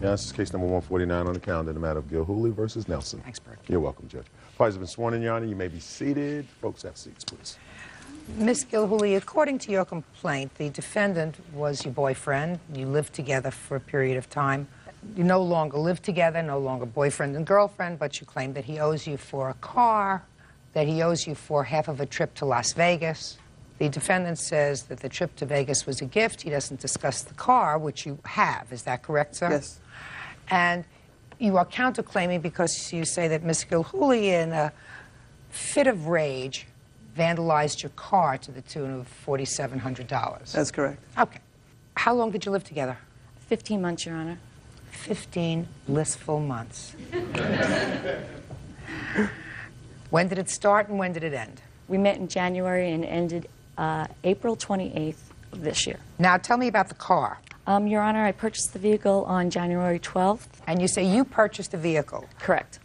Yeah, this is case number 149 on the calendar, the matter of Gilhooly versus Nelson. Thanks, Bert. You're welcome, Judge. Parties have been sworn in, Your Honor. You may be seated. Folks, have seats, please. Miss Gilhooly, according to your complaint, the defendant was your boyfriend. You lived together for a period of time. You no longer live together, no longer boyfriend and girlfriend, but you claim that he owes you for a car, that he owes you for half of a trip to Las Vegas. The defendant says that the trip to Vegas was a gift. He doesn't discuss the car, which you have. Is that correct, sir? Yes. And you are counterclaiming because you say that Miss Gilhooly, in a fit of rage, vandalized your car to the tune of $4,700. That's correct. Okay. How long did you live together? 15 months, Your Honor. 15 blissful months. When did it start and when did it end? We met in January and ended April 28th of this year. Now, tell me about the car. Your Honor, I purchased the vehicle on January 12th. And you say you purchased a vehicle. Correct.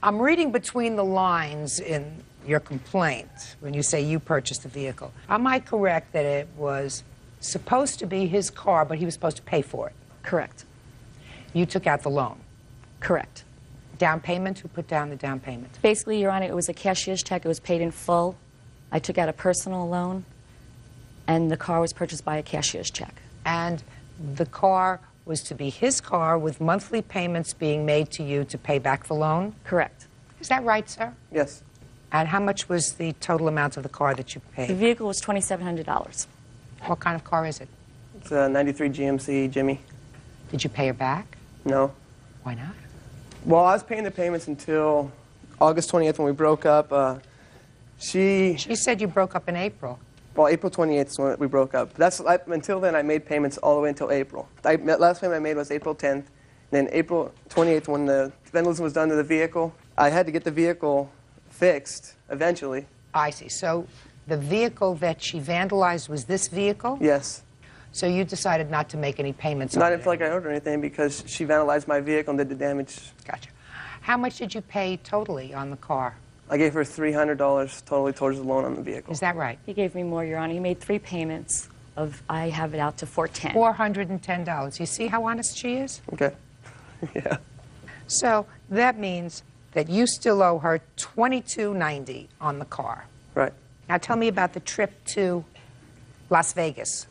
I'm reading between the lines in your complaint when you say you purchased the vehicle. Am I correct that it was supposed to be his car, but he was supposed to pay for it? Correct. You took out the loan. Correct. Down payment? Who put down the down payment? Basically, Your Honor, it was a cashier's check. It was paid in full. I took out a personal loan, and the car was purchased by a cashier's check. And the car was to be his car with monthly payments being made to you to pay back the loan? Correct. Is that right, sir? Yes. And how much was the total amount of the car that you The paid? vehicle was $2,700. What kind of car is it? It's a 93 GMC Jimmy. Did you pay her back? No. Why not? Well, I was paying the payments until August 20th when we broke up. She said you broke up in April. Well, April 28th is when we broke up. Until then, I made payments all the way until April. Last payment I made was April 10th. Then April 28th, when the vandalism was done to the vehicle, I had to get the vehicle fixed eventually. I see. So the vehicle that she vandalized was this vehicle? Yes. So you decided not to make any payments on it? Not until I got owed or anything because she vandalized my vehicle and did the damage. Gotcha. How much did you pay totally on the car? I gave her $300 totally towards the loan on the vehicle. Is that right? He gave me more, Your Honor. He made 3 payments of, I have it out to $410. $410. You see how honest she is? Okay. Yeah. So that means that you still owe her $22.90 on the car. Right. Now tell me about the trip to Las Vegas.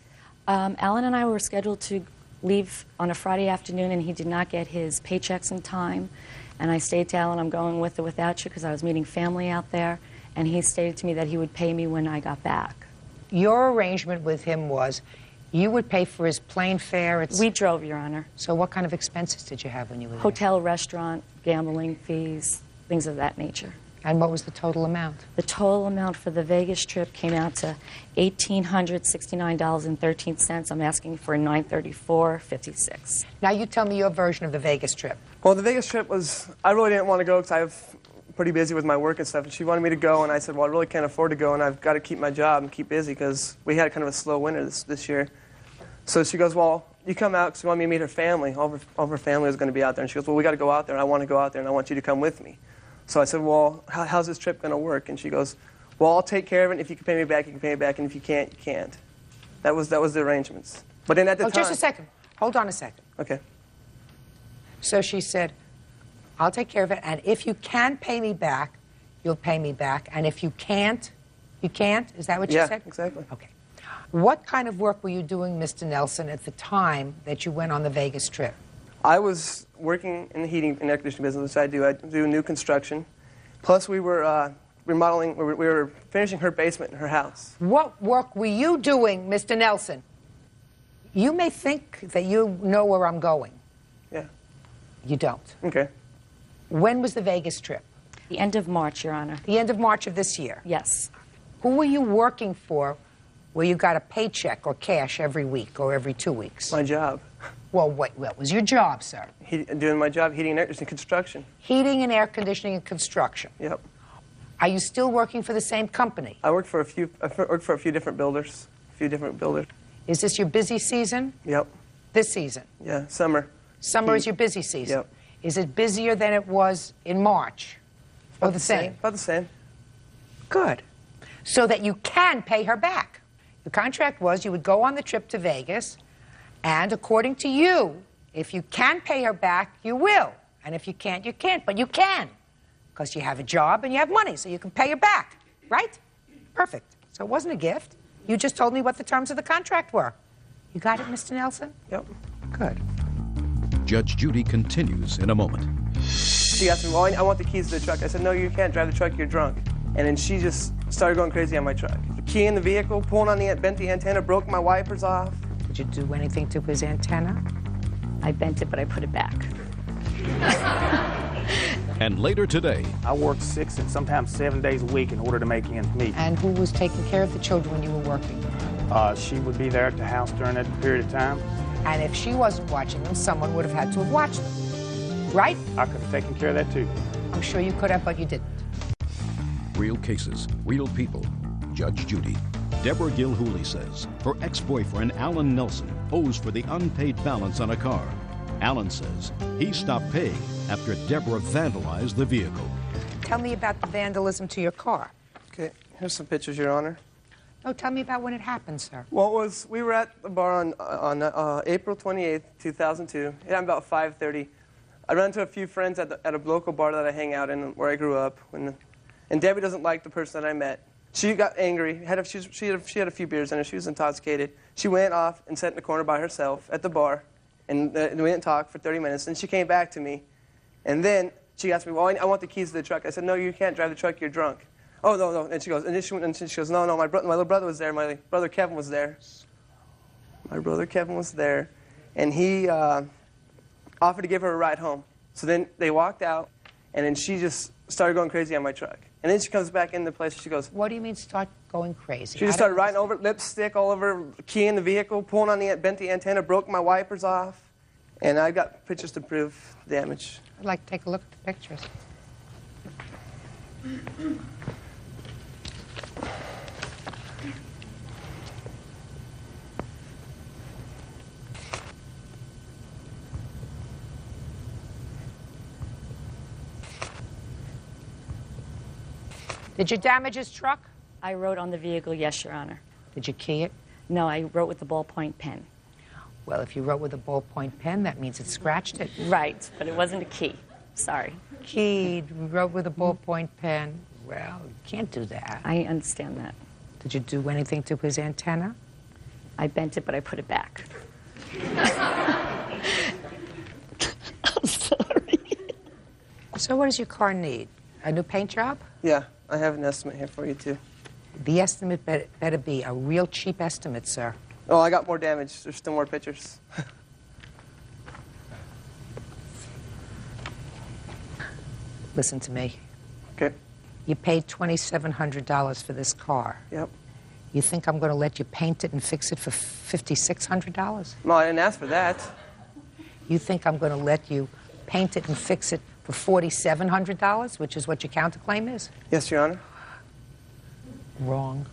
Alan and I were scheduled to leave on a Friday afternoon, and he did not get his paychecks in time. And I stated to Alan, I'm going with or without you, because I was meeting family out there. And he stated to me that he would pay me when I got back. Your arrangement with him was you would pay for his plane fare. We drove, Your Honor. So what kind of expenses did you have when you were there? Hotel, restaurant, gambling fees, things of that nature. And what was the total amount? The total amount for the Vegas trip came out to $1,869.13. I'm asking for $934.56. Now you tell me your version of the Vegas trip. Well, the Vegas trip was, I really didn't want to go because I'm pretty busy with my work and stuff. And she wanted me to go, and I said, well, I really can't afford to go, and I've got to keep my job and keep busy because we had kind of a slow winter this year. So she goes, well, you come out because she wanted me to meet her family. All of her family was going to be out there. And she goes, well, we got to go out there, and I want to go out there, and I want you to come with me. So I said, well, how's this trip going to work? And she goes, well, I'll take care of it. If you can pay me back, you can pay me back. And if you can't, you can't. That was the arrangements. But then at the time... Just a second. Hold on a second. Okay. So she said, I'll take care of it. And if you can pay me back, you'll pay me back. And if you can't, you can't? Is that what you said? Yeah, exactly. Okay. What kind of work were you doing, Mr. Nelson, at the time that you went on the Vegas trip? I was working in the heating and air conditioning business, which I do. I do new construction. Plus, we were remodeling, we were finishing her basement in her house. What work were you doing, Mr. Nelson? You may think that you know where I'm going. Yeah. You don't. Okay. When was the Vegas trip? The end of March, Your Honor. The end of March of this year? Yes. Who were you working for where you got a paycheck or cash every week or every 2 weeks? My job. Well, what was your job, sir? Doing my job, heating and air conditioning construction. Heating and air conditioning and construction. Yep. Are you still working for the same company? I worked for a few different builders. Is this your busy season? Yep. This season? Yeah, summer. Summer is your busy season? Yep. Is it busier than it was in March? Or the same? About the same. Good. So that you can pay her back. The contract was you would go on the trip to Vegas, and according to you, If you can pay her back, you will. And if you can't, you can't. But you can, because you have a job and you have money, so you can pay her back. Right? Perfect. So it wasn't a gift. You just told me what the terms of the contract were. You got it, Mr. Nelson? Yep. Good. Judge Judy continues in a moment. She asked me, well, I want the keys to the truck. I said, no, you can't drive the truck, you're drunk. And then she just started going crazy on my truck. The key in the vehicle, pulling on bent the antenna, broke my wipers off. Did you do anything to his antenna? I bent it, but I put it back. And later today, I worked 6 and sometimes 7 days a week in order to make ends meet. And who was taking care of the children when you were working? She would be there at the house during that period of time. And if she wasn't watching them, someone would have had to have watched them. Right? I could have taken care of that too. I'm sure you could have, but you didn't. real cases, real people. Judge Judy. Deborah Gilhooly says her ex-boyfriend, Alan Nelson, owes for the unpaid balance on a car. Alan says he stopped paying after Deborah vandalized the vehicle. Tell me about the vandalism to your car. Okay, here's some pictures, Your Honor. No, tell me about when it happened, sir. Well, we were at the bar on April 28th, 2002. Yeah, about 5:30. I ran into a few friends at a local bar that I hang out in where I grew up. And Debbie doesn't like the person that I met. She got angry. She had a few beers in her. She was intoxicated. She went off and sat in the corner by herself at the bar. And we didn't talk for 30 minutes. And she came back to me. And then she asked me, well, I want the keys to the truck. I said, no, you can't drive the truck. You're drunk. Oh, no, no. And she goes, no, my little brother was there. My brother Kevin was there. My brother Kevin was there. And he offered to give her a ride home. So then they walked out. And then she just started going crazy on my truck. And then she comes back in the place and she goes, What do you mean start going crazy? She just started riding over, lipstick all over, key in the vehicle, pulling on bent the antenna, broke my wipers off. And I got pictures to prove damage. I'd like to take a look at the pictures. Did you damage his truck? I wrote on the vehicle, yes, Your Honor. Did you key it? No, I wrote with the ballpoint pen. Well, if you wrote with a ballpoint pen, that means it scratched it. Right, but it wasn't a key. Sorry. Keyed, wrote with a ballpoint pen. Well, you can't do that. I understand that. Did you do anything to his antenna? I bent it, but I put it back. I'm sorry. So what does your car need? A new paint job? Yeah, I have an estimate here for you, too. The estimate better be a real cheap estimate, sir. Oh, I got more damage. There's still more pictures. Listen to me. Okay. You paid $2,700 for this car. Yep. You think I'm going to let you paint it and fix it for $5,600? No, I didn't ask for that. You think I'm going to let you paint it and fix it for $4,700, which is what your counterclaim is? Yes, Your Honor. Wrong.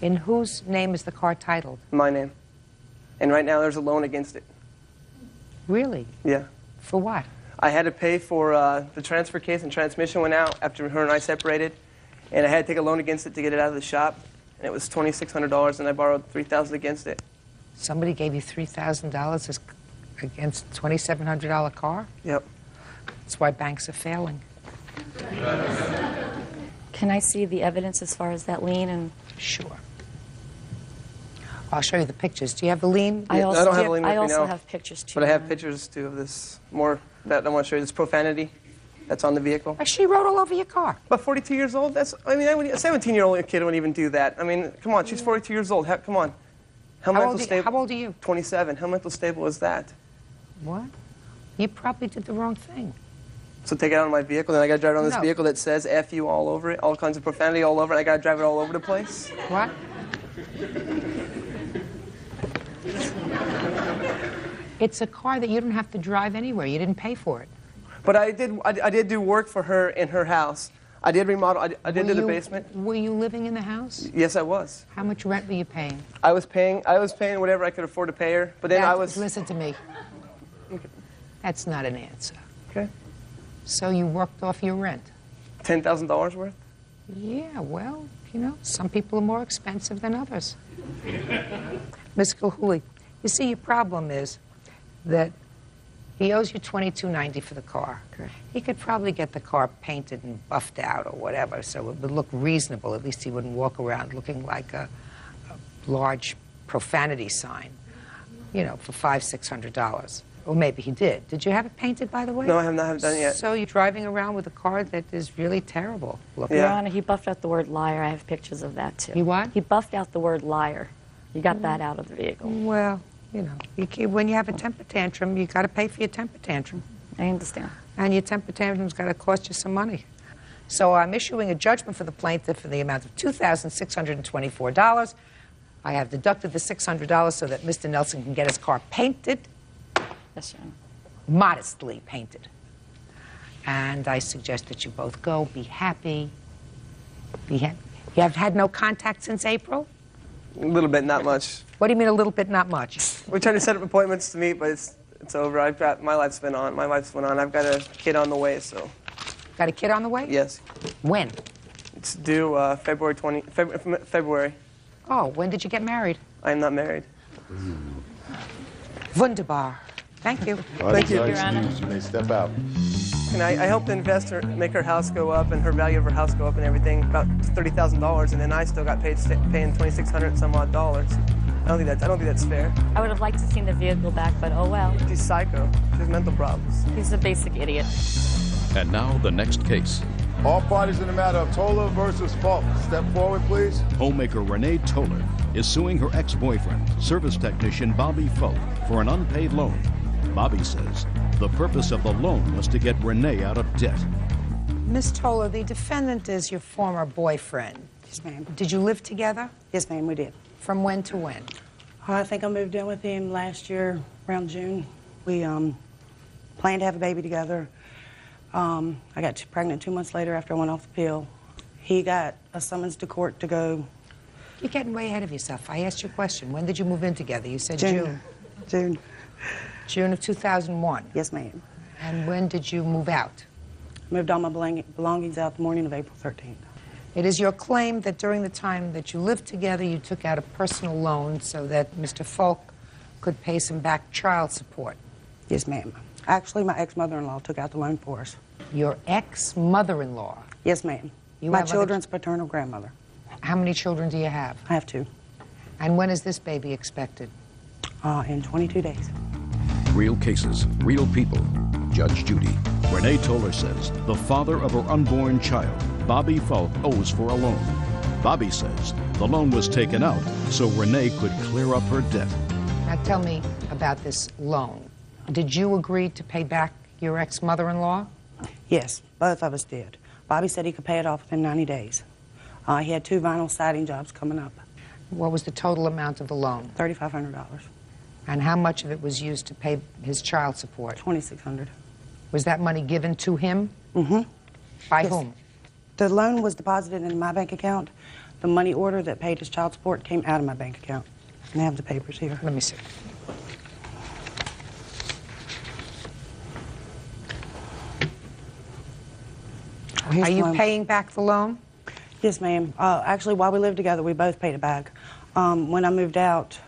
In whose name is the car titled? My name. And right now there's a loan against it. Really? Yeah. For what? I had to pay for the transfer case and transmission went out after her and I separated. And I had to take a loan against it to get it out of the shop. And it was $2,600 and I borrowed $3,000 against it. Somebody gave you $3,000 against a $2,700 car? Yep. That's why banks are failing. Can I see the evidence as far as that lien? And Sure. I'll show you the pictures. Do you have the lien? I also, don't have a lien with I me also now, have pictures too. But I have Your Honor. pictures, too, of this more that I want to show you. This profanity that's on the vehicle. She wrote all over your car. But 42 years old? That's, I mean, a 17-year-old kid wouldn't even do that. I mean, come on, she's 42 years old. Come on. How old are you? 27. How mental stable is that? What? You probably did the wrong thing. So take it out of my vehicle, then I got to drive around this No. vehicle that says F you all over it, all kinds of profanity all over it, I got to drive it all over the place? What? It's a car that you don't have to drive anywhere. You didn't pay for it. But I did do work for her in her house. I did remodel, I did do the basement. Were you living in the house? Yes, I was. How much rent were you paying? I was paying whatever I could afford to pay her, but then I was... Listen to me. That's not an answer. Okay. So you worked off your rent? $10,000 worth? Yeah, well, you know, some people are more expensive than others. Ms. Gilhooly, You see, your problem is that he owes you $22.90 for the car. Correct. He could probably get the car painted and buffed out or whatever, so it would look reasonable. At least he wouldn't walk around looking like a large profanity sign, you know, for $500, $600. Or maybe he did. Did you have it painted, by the way? No, I have not done it yet. So you're driving around with a car that is really terrible looking. Yeah. Your Honor, he buffed out the word liar. I have pictures of that, too. He what? He buffed out the word liar. You got that out of the vehicle. Well, you know, when you have a temper tantrum, you got to pay for your temper tantrum. I understand. And your temper tantrum's got to cost you some money. So I'm issuing a judgment for the plaintiff in the amount of $2,624. I have deducted the $600 so that Mr. Nelson can get his car painted, Yes, Your Honor. modestly painted. And I suggest that you both go, be happy. You have had no contact since April? A little bit, not much. What do you mean a little bit, not much? We're trying to set up appointments to meet, but it's over. I've got my life's been on. My life's went on. I've got a kid on the way, so Got a kid on the way? yes, When? it's due February. Oh, when did you get married? I am not married. Wunderbar. Thank you. Thank you. Your Honor. You may step out. And I helped the investor make her house go up and her value of her house go up and everything, about $30,000, and then I still got paid paying $2,600 some odd dollars. I don't think that's fair. I would have liked to seen the vehicle back, but oh well. She's psycho. She has mental problems. He's a basic idiot. And now the next case. All parties in the matter of Toller versus Falk. Step forward, please. Homemaker Renee Toller is suing her ex-boyfriend, service technician Bobby Falk, for an unpaid loan. Bobby says the purpose of the loan was to get Renee out of debt. Miss Toller, the defendant is your former boyfriend. Yes, ma'am. Did you live together? Yes, ma'am, we did. From when to when? I think I moved in with him last year, around June. We planned to have a baby together. I got pregnant 2 months later after I went off the pill. He got a summons to court to go. You're getting way ahead of yourself. I asked you a question. When did you move in together? You said June. June. June of 2001. Yes, ma'am. And when did you move out? Moved all my belongings out the morning of April 13th. It is your claim that during the time that you lived together, you took out a personal loan so that Mr. Falk could pay some back child support. Yes, ma'am. Actually, my ex-mother-in-law took out the loan for us. Your ex-mother-in-law. Yes, ma'am. You My have other children's paternal grandmother. How many children do you have? I have 2. And when is this baby expected? In 22 days. Real cases, real people. Judge Judy. Renee Toller says the father of her unborn child, Bobby Falk, owes for a loan. Bobby says the loan was taken out so Renee could clear up her debt. Now tell me about this loan. Did you agree to pay back your ex-mother-in-law? Yes, both of us did. Bobby said he could pay it off within 90 days. He had 2 vinyl siding jobs coming up. What was the total amount of the loan? $3,500. And how much of it was used to pay his child support? $2,600. Was that money given to him? Mm-hmm. By Yes. whom? The loan was deposited in my bank account. The money order that paid his child support came out of my bank account. And I have the papers here. Let me see. Here's Are the you loan. paying back the loan? Yes, ma'am. Actually, while we lived together, we both paid it back. When I moved out,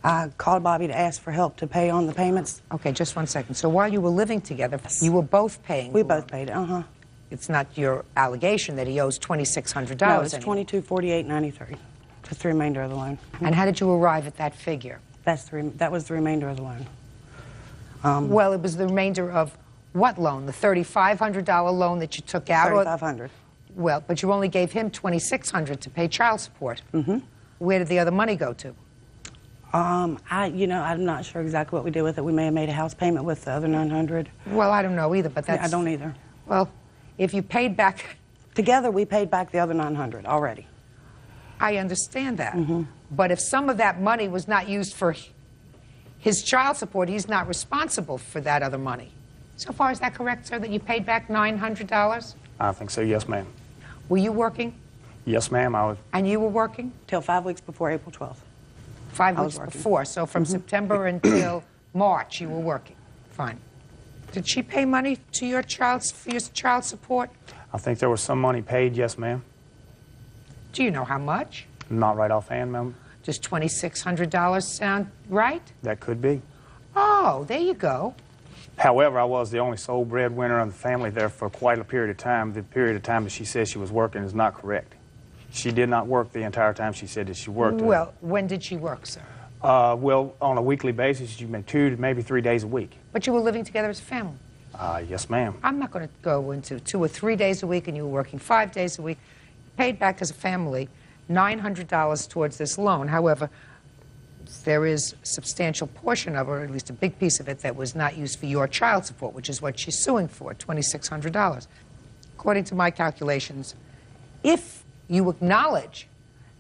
I called Bobby to ask for help to pay on the payments. Okay, just one second. So while you were living together, you were both paying We the both loan. paid it. Uh-huh. It's not your allegation that he owes $2,600 No, it's anymore. $22,48.93. That's the remainder of the loan. And how did you arrive at that figure? That was the remainder of the loan. Well, it was the remainder of what loan? The $3,500 loan that you took out? or- $3,500. Well, but you only gave him $2,600 to pay child support. Mm-hmm. Where did the other money go to? I'm not sure exactly what we did with it. We may have made a house payment with the other $900. Well, I don't know either, but that's... I don't either. Well, if you paid back... Together, we paid back the other $900 already. I understand that. Mm-hmm. But if some of that money was not used for his child support, he's not responsible for that other money. So far, is that correct, sir, that you paid back $900? I think so, yes, ma'am. Were you working? Yes, ma'am, I was. And you were working? Till 5 weeks before April 12th. 5 I weeks was working. before. So from September until March, you were working. Fine. Did she pay money to your for your child support? I think there was some money paid, yes, ma'am. Do you know how much? Not right offhand, ma'am. Does $2,600 sound right? That could be. Oh, there you go. However, I was the only sole breadwinner of the family there for quite a period of time. The period of time that she says she was working is not correct. She did not work the entire time she said that she worked. Well, when did she work, sir? Well, on a weekly basis, you meant 2 to maybe 3 days a week. But you were living together as a family. Yes, ma'am. I'm not going to go into 2 or 3 days a week and you were working 5 days a week. Paid back as a family $900 towards this loan. However, there is a substantial portion of it, or at least a big piece of it, that was not used for your child support, which is what she's suing for, $2,600. According to my calculations, if you acknowledge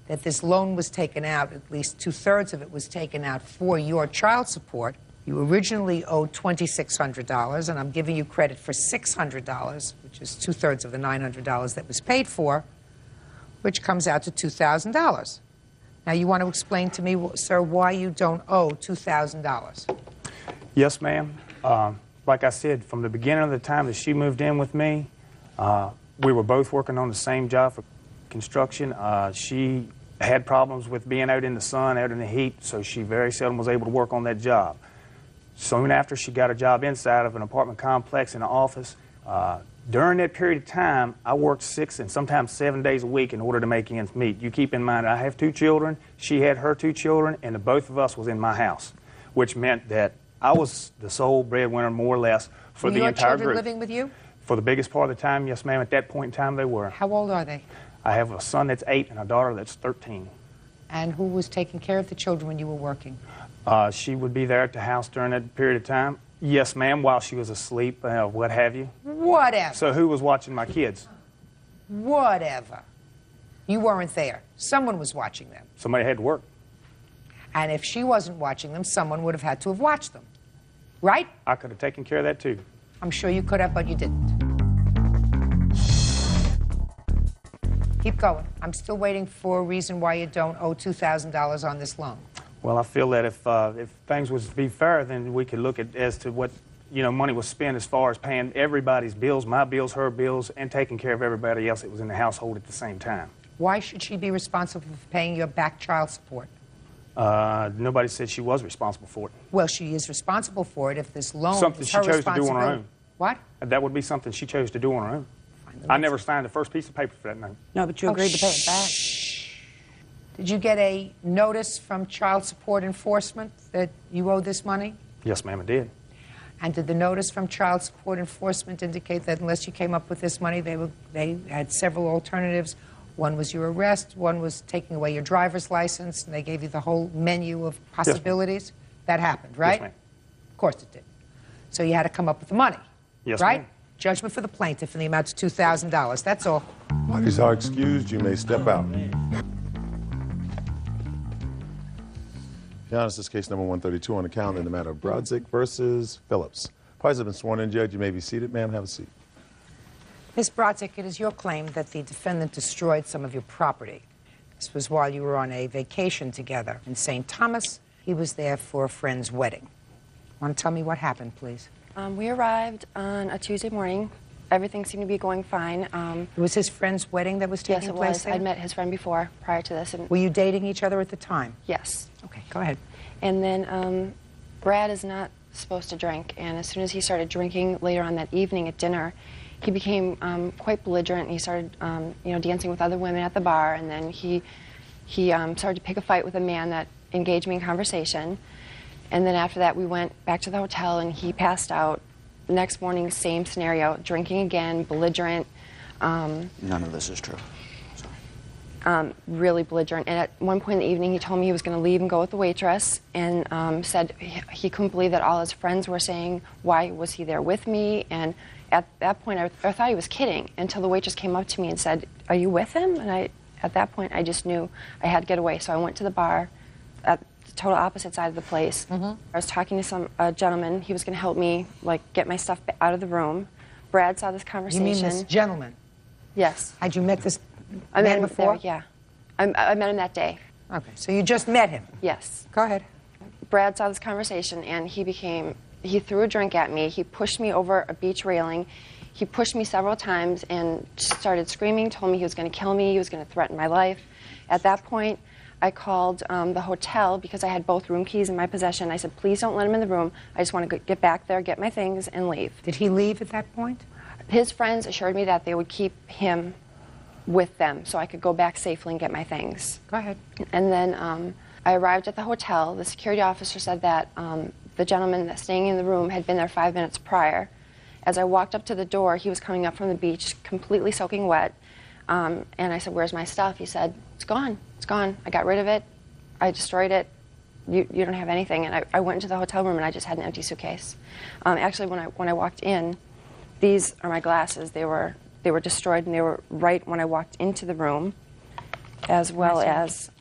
that this loan was taken out, at least 2/3 of it was taken out for your child support, you originally owed $2,600, and I'm giving you credit for $600, which is 2/3 of the $900 that was paid for, which comes out to $2,000. Now, you want to explain to me, sir, why you don't owe $2,000? Yes, ma'am. Like I said, from the beginning of the time that she moved in with me, we were both working on the same job for construction. She had problems with being out in the sun, out in the heat, so she very seldom was able to work on that job. Soon after, she got a job inside of an apartment complex in an office. During that period of time, I worked 6 and sometimes 7 days a week in order to make ends meet. You keep in mind, I have 2 children, she had her 2 children, and the both of us was in my house, which meant that I was the sole breadwinner, more or less, for the entire your children group. living with you? For the biggest part of the time, yes, ma'am. At that point in time, they were. How old are they? I have a son that's 8 and a daughter that's 13. And who was taking care of the children when you were working? She would be there at the house during that period of time. Yes, ma'am, while she was asleep, what have you. Whatever. So who was watching my kids? Whatever. You weren't there. Someone was watching them. Somebody had to work. And if she wasn't watching them, someone would have had to have watched them. Right? I could have taken care of that, too. I'm sure you could have, but you didn't. Keep going. I'm still waiting for a reason why you don't owe $2,000 on this loan. Well, I feel that if things was to be fair, then we could look at as to what money was spent as far as paying everybody's bills, my bills, her bills, and taking care of everybody else that was in the household at the same time. Why should she be responsible for paying your back child support? Nobody said she was responsible for it. Well, she is responsible for it if this loan Something is she her chose to do on her responsibility. own. What? That would be something she chose to do on her own. Fine, I never signed the first piece of paper for that note. No, but you agreed to pay it back. Did you get a notice from Child Support Enforcement that you owe this money? Yes, ma'am, I did. And did the notice from Child Support Enforcement indicate that unless you came up with this money, they had several alternatives? One was your arrest, one was taking away your driver's license, and they gave you the whole menu of possibilities? That happened, right? Yes, ma'am. Of course it did. So you had to come up with the money, Yes, right? ma'am. Judgment for the plaintiff in the amount of $2,000. That's all. Parties are excused. You may step out. Your Honor, this is case number 132 on the calendar in the matter of Brodzik versus Phillips. Parties have been sworn in, Judge. You may be seated. Ma'am, have a seat. Ms. Brodzik, it is your claim that the defendant destroyed some of your property. This was while you were on a vacation together in St. Thomas. He was there for a friend's wedding. Want to tell me what happened, please? We arrived on a Tuesday morning. Everything seemed to be going fine. It was his friend's wedding that was taking Yes, it place was. there? I'd met his friend before, prior to this. And Were you dating each other at the time? yes. Okay, go ahead. And then Brad is not supposed to drink, and as soon as he started drinking later on that evening at dinner, he became quite belligerent. He started, dancing with other women at the bar, and then he started to pick a fight with a man that engaged me in conversation. And then after that, we went back to the hotel, and he passed out. The next morning, same scenario, drinking again, belligerent. None of this is true. Sorry. Really belligerent. And at one point in the evening, he told me he was going to leave and go with the waitress, and said he couldn't believe that all his friends were saying, why was he there with me? And at that point, I thought he was kidding, until the waitress came up to me and said, are you with him? And at that point, I just knew I had to get away. So I went to the bar at the total opposite side of the place. I was talking to a gentleman. He was going to help me, get my stuff out of the room. Brad saw this conversation. You mean this gentleman? Yes. Had you met this I met man him before? there, yeah. I met him that day. Okay, so you just met him? Yes. Go ahead. Brad saw this conversation, and he threw a drink at me. He pushed me over a beach railing. He pushed me several times and started screaming, told me he was going to kill me, he was going to threaten my life. At that point, I called the hotel because I had both room keys in my possession. I said, please don't let him in the room. I just want to get back there, get my things, and leave. Did he leave at that point? His friends assured me that they would keep him with them so I could go back safely and get my things. Go ahead. And then I arrived at the hotel. The security officer said that the gentleman that's staying in the room had been there 5 minutes prior. As I walked up to the door, he was coming up from the beach, completely soaking wet. And I said, where's my stuff? He said, it's gone. It's gone. I got rid of it. I destroyed it. You don't have anything. And I went into the hotel room, and I just had an empty suitcase. Actually, when I walked in, these are my glasses. They were destroyed, and they were right when I walked into the room, as well as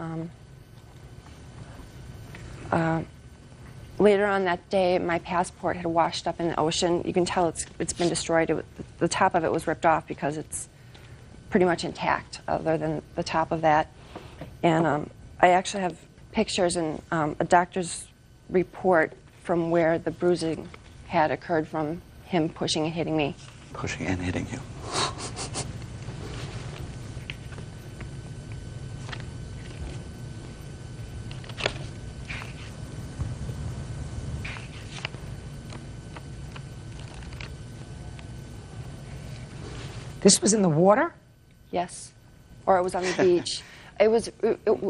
later on that day, my passport had washed up in the ocean. You can tell it's been destroyed. The top of it was ripped off because it's pretty much intact, other than the top of that. And I actually have pictures and a doctor's report from where the bruising had occurred from him pushing and hitting me. Pushing and hitting you. This was in the water? Yes. Or it was on the beach. It was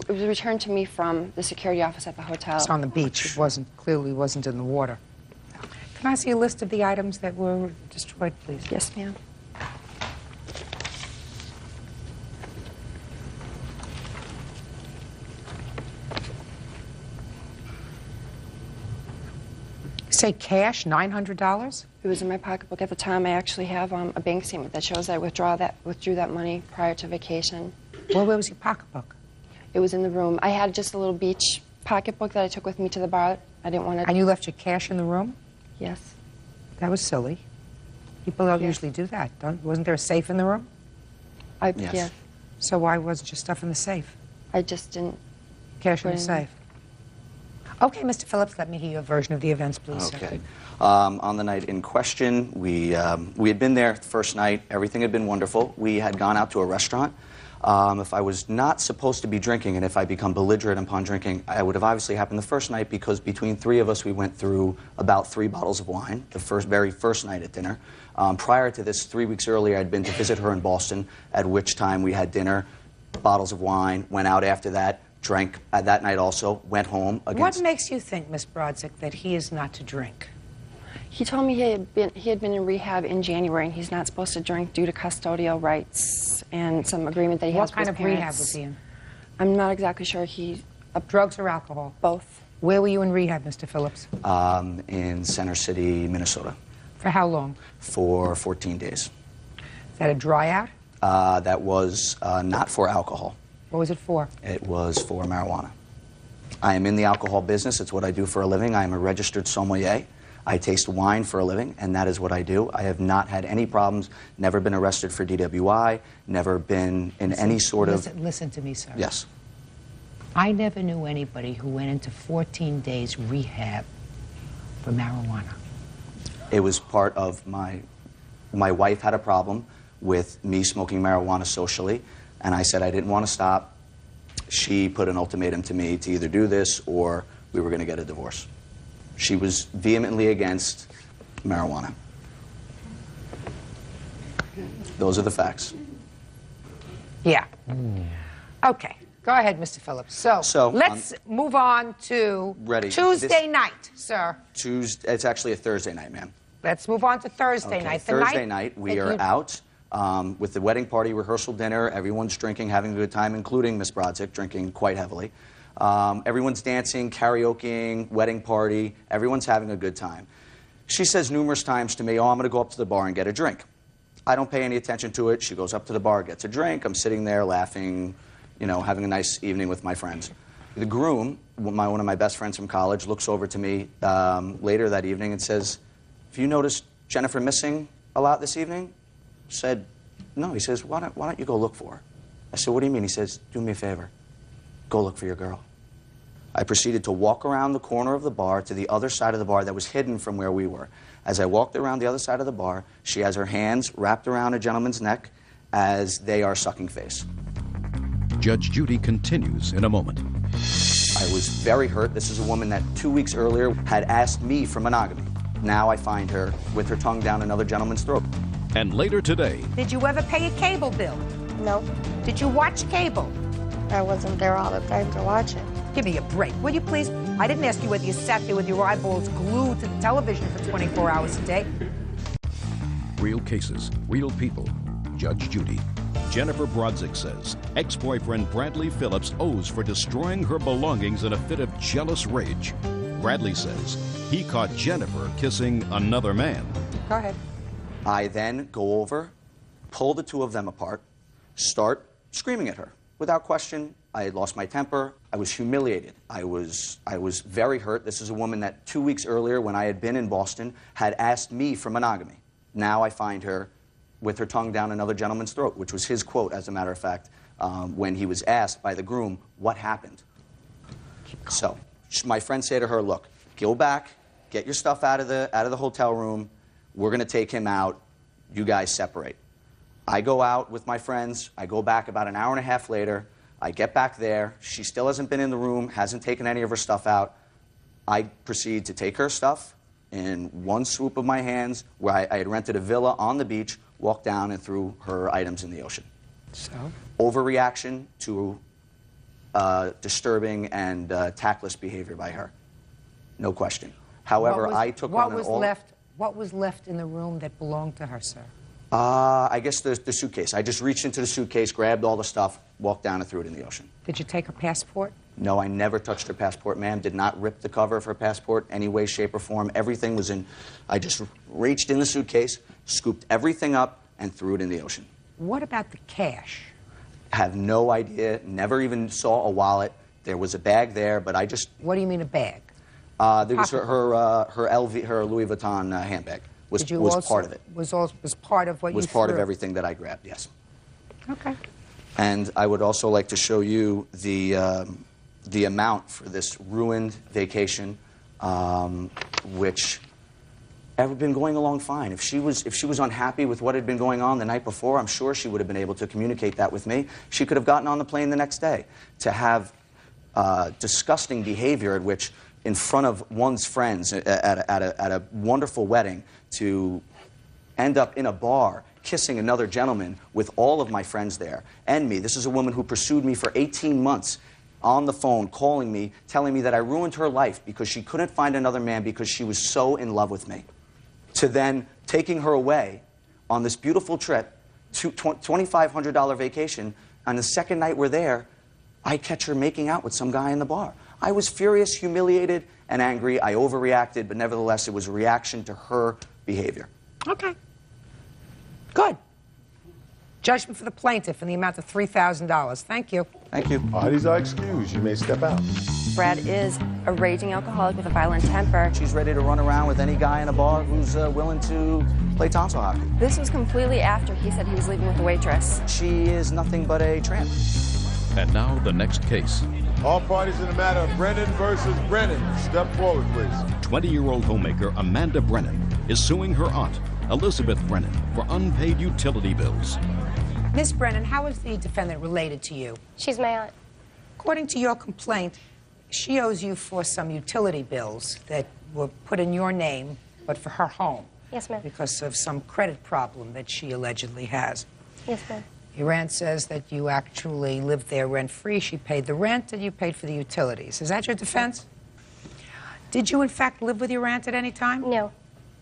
returned to me from the security office at the hotel. It's on the beach. It clearly wasn't in the water. Can I see a list of the items that were destroyed, please? Yes, ma'am. Say cash, $900? It was in my pocketbook at the time. I actually have a bank statement that shows I withdrew that money prior to vacation. Well, where was your pocketbook? It was in the room. I had just a little beach pocketbook that I took with me to the bar. I didn't want to... And you left your cash in the room? Yes. That was silly. People don't usually do that. Wasn't there a safe in the room? Yes. Yeah. So why wasn't your stuff in the safe? I just didn't... Cash in the put it safe. Okay, Mr. Phillips, let me hear your version of the events, please. sir. Okay. On the night in question, we had been there the first night. Everything had been wonderful. We had gone out to a restaurant. If I was not supposed to be drinking, and if I become belligerent upon drinking, it would have obviously happened the first night, because between three of us, we went through about 3 bottles of wine the very first night at dinner. Prior to this, 3 weeks earlier, I'd been to visit her in Boston, at which time we had dinner, bottles of wine, went out after that, drank that night also, went home. What makes you think, Miss Brodzik, that he is not to drink? He told me he had been in rehab in January, and he's not supposed to drink due to custodial rights and some agreement that he has with his What kind of rehab parents. was he in? I'm not exactly sure. Drugs or alcohol? Both. Where were you in rehab, Mr. Phillips? In Center City, Minnesota. For how long? For 14 days. Is that a dry out? That was not for alcohol. What was it for? It was for marijuana. I am in the alcohol business. It's what I do for a living. I am a registered sommelier. I taste wine for a living, and that is what I do. I have not had any problems, never been arrested for DWI, never been in any sort of... Listen to me, sir. Yes. I never knew anybody who went into 14 days rehab for marijuana. It was part of my wife had a problem with me smoking marijuana socially, and I said I didn't want to stop. She put an ultimatum to me to either do this or we were going to get a divorce. She was vehemently against marijuana. Those are the facts. Yeah. Okay. Go ahead, Mr. Phillips. So let's move on to Tuesday night, sir. It's actually a Thursday night, ma'am. Let's move on to Thursday night. Thursday night, we are out with the wedding party, rehearsal dinner. Everyone's drinking, having a good time, including Miss Brodzik, drinking quite heavily. Everyone's dancing, karaokeing, wedding party. Everyone's having a good time. She says numerous times to me, oh, I'm going to go up to the bar and get a drink. I don't pay any attention to it. She goes up to the bar, gets a drink. I'm sitting there laughing, you know, having a nice evening with my friends. The groom, one of my best friends from college, looks over to me later that evening and says, have you noticed Jennifer missing a lot this evening? I said, no. He says, why don't you go look for her? I said, what do you mean? He says, do me a favor. Go look for your girl. I proceeded to walk around the corner of the bar to the other side of the bar that was hidden from where we were. As I walked around the other side of the bar, she has her hands wrapped around a gentleman's neck as they are sucking face. Judge Judy continues in a moment. I was very hurt. This is a woman that 2 weeks earlier had asked me for monogamy. Now I find her with her tongue down another gentleman's throat. And later today, Did you ever pay a cable bill? No, Did you watch cable? I wasn't there all the time to watch it. Give me a break, will you please? I didn't ask you whether you sat there with your eyeballs glued to the television for 24 hours a day. real cases, real people. Judge Judy. Jennifer Brodzik says ex-boyfriend Bradley Phillips owes for destroying her belongings in a fit of jealous rage. Bradley says he caught Jennifer kissing another man. Go ahead. I then go over, pull the two of them apart, start screaming at her. Without question, I had lost my temper. I was humiliated. I was very hurt. This is a woman that 2 weeks earlier, when I had been in Boston, had asked me for monogamy. Now I find her with her tongue down another gentleman's throat, which was his quote, as a matter of fact, when he was asked by the groom what happened. So my friends say to her, look, go back, get your stuff out of the hotel room. We're going to take him out. You guys separate. I go out with my friends. I go back about an hour and a half later. I get back there. She still hasn't been in the room, hasn't taken any of her stuff out. I proceed to take her stuff in one swoop of my hands, where I had rented a villa on the beach, walked down and threw her items in the ocean. So? Overreaction to disturbing and tactless behavior by her. No question. However, I took on What was left in the room that belonged to her, sir? I guess the suitcase. I just reached into the suitcase, grabbed all the stuff, walked down and threw it in the ocean. Did you take her passport? No, I never touched her passport, ma'am. Did not rip the cover of her passport any way, shape, or form. Everything was in. I just reached in the suitcase, scooped everything up, and threw it in the ocean. What about the cash? Have no idea. Never even saw a wallet. There was a bag there, but I just. What do you mean a bag? There was her Louis Vuitton handbag. Was part of it. Was part of what you was part of threw? everything that I grabbed, yes. Okay. And I would also like to show you the amount for this ruined vacation, which had been going along fine. If she was unhappy with what had been going on the night before, I'm sure she would have been able to communicate that with me. She could have gotten on the plane the next day. To have disgusting behavior at which, in front of one's friends at a wonderful wedding, to end up in a bar kissing another gentleman with all of my friends there and me. This is a woman who pursued me for 18 months on the phone, calling me, telling me that I ruined her life because she couldn't find another man because she was so in love with me. To then taking her away on this beautiful trip, $2,500 vacation, on the second night we're there, I catch her making out with some guy in the bar. I was furious, humiliated, and angry. I overreacted, but nevertheless, it was a reaction to her behavior. Okay. Good. Judgment for the plaintiff in the amount of $3,000. Thank you. Thank you. Parties are excused. You may step out. Brad is a raging alcoholic with a violent temper. She's ready to run around with any guy in a bar who's willing to play tonsil hockey. This was completely after he said he was leaving with the waitress. She is nothing but a tramp. And now the next case. All parties in the matter of Brennan versus Brennan. Step forward, please. 20-year-old homemaker Amanda Brennan is suing her aunt, Elizabeth Brennan, for unpaid utility bills. Miss Brennan, how is the defendant related to you? She's my aunt. According to your complaint, she owes you for some utility bills that were put in your name, but for her home. Yes, ma'am. Because of some credit problem that she allegedly has. Yes, ma'am. Your aunt says that you actually lived there rent-free. She paid the rent and you paid for the utilities. Is that your defense? Did you, in fact, live with your aunt at any time? No.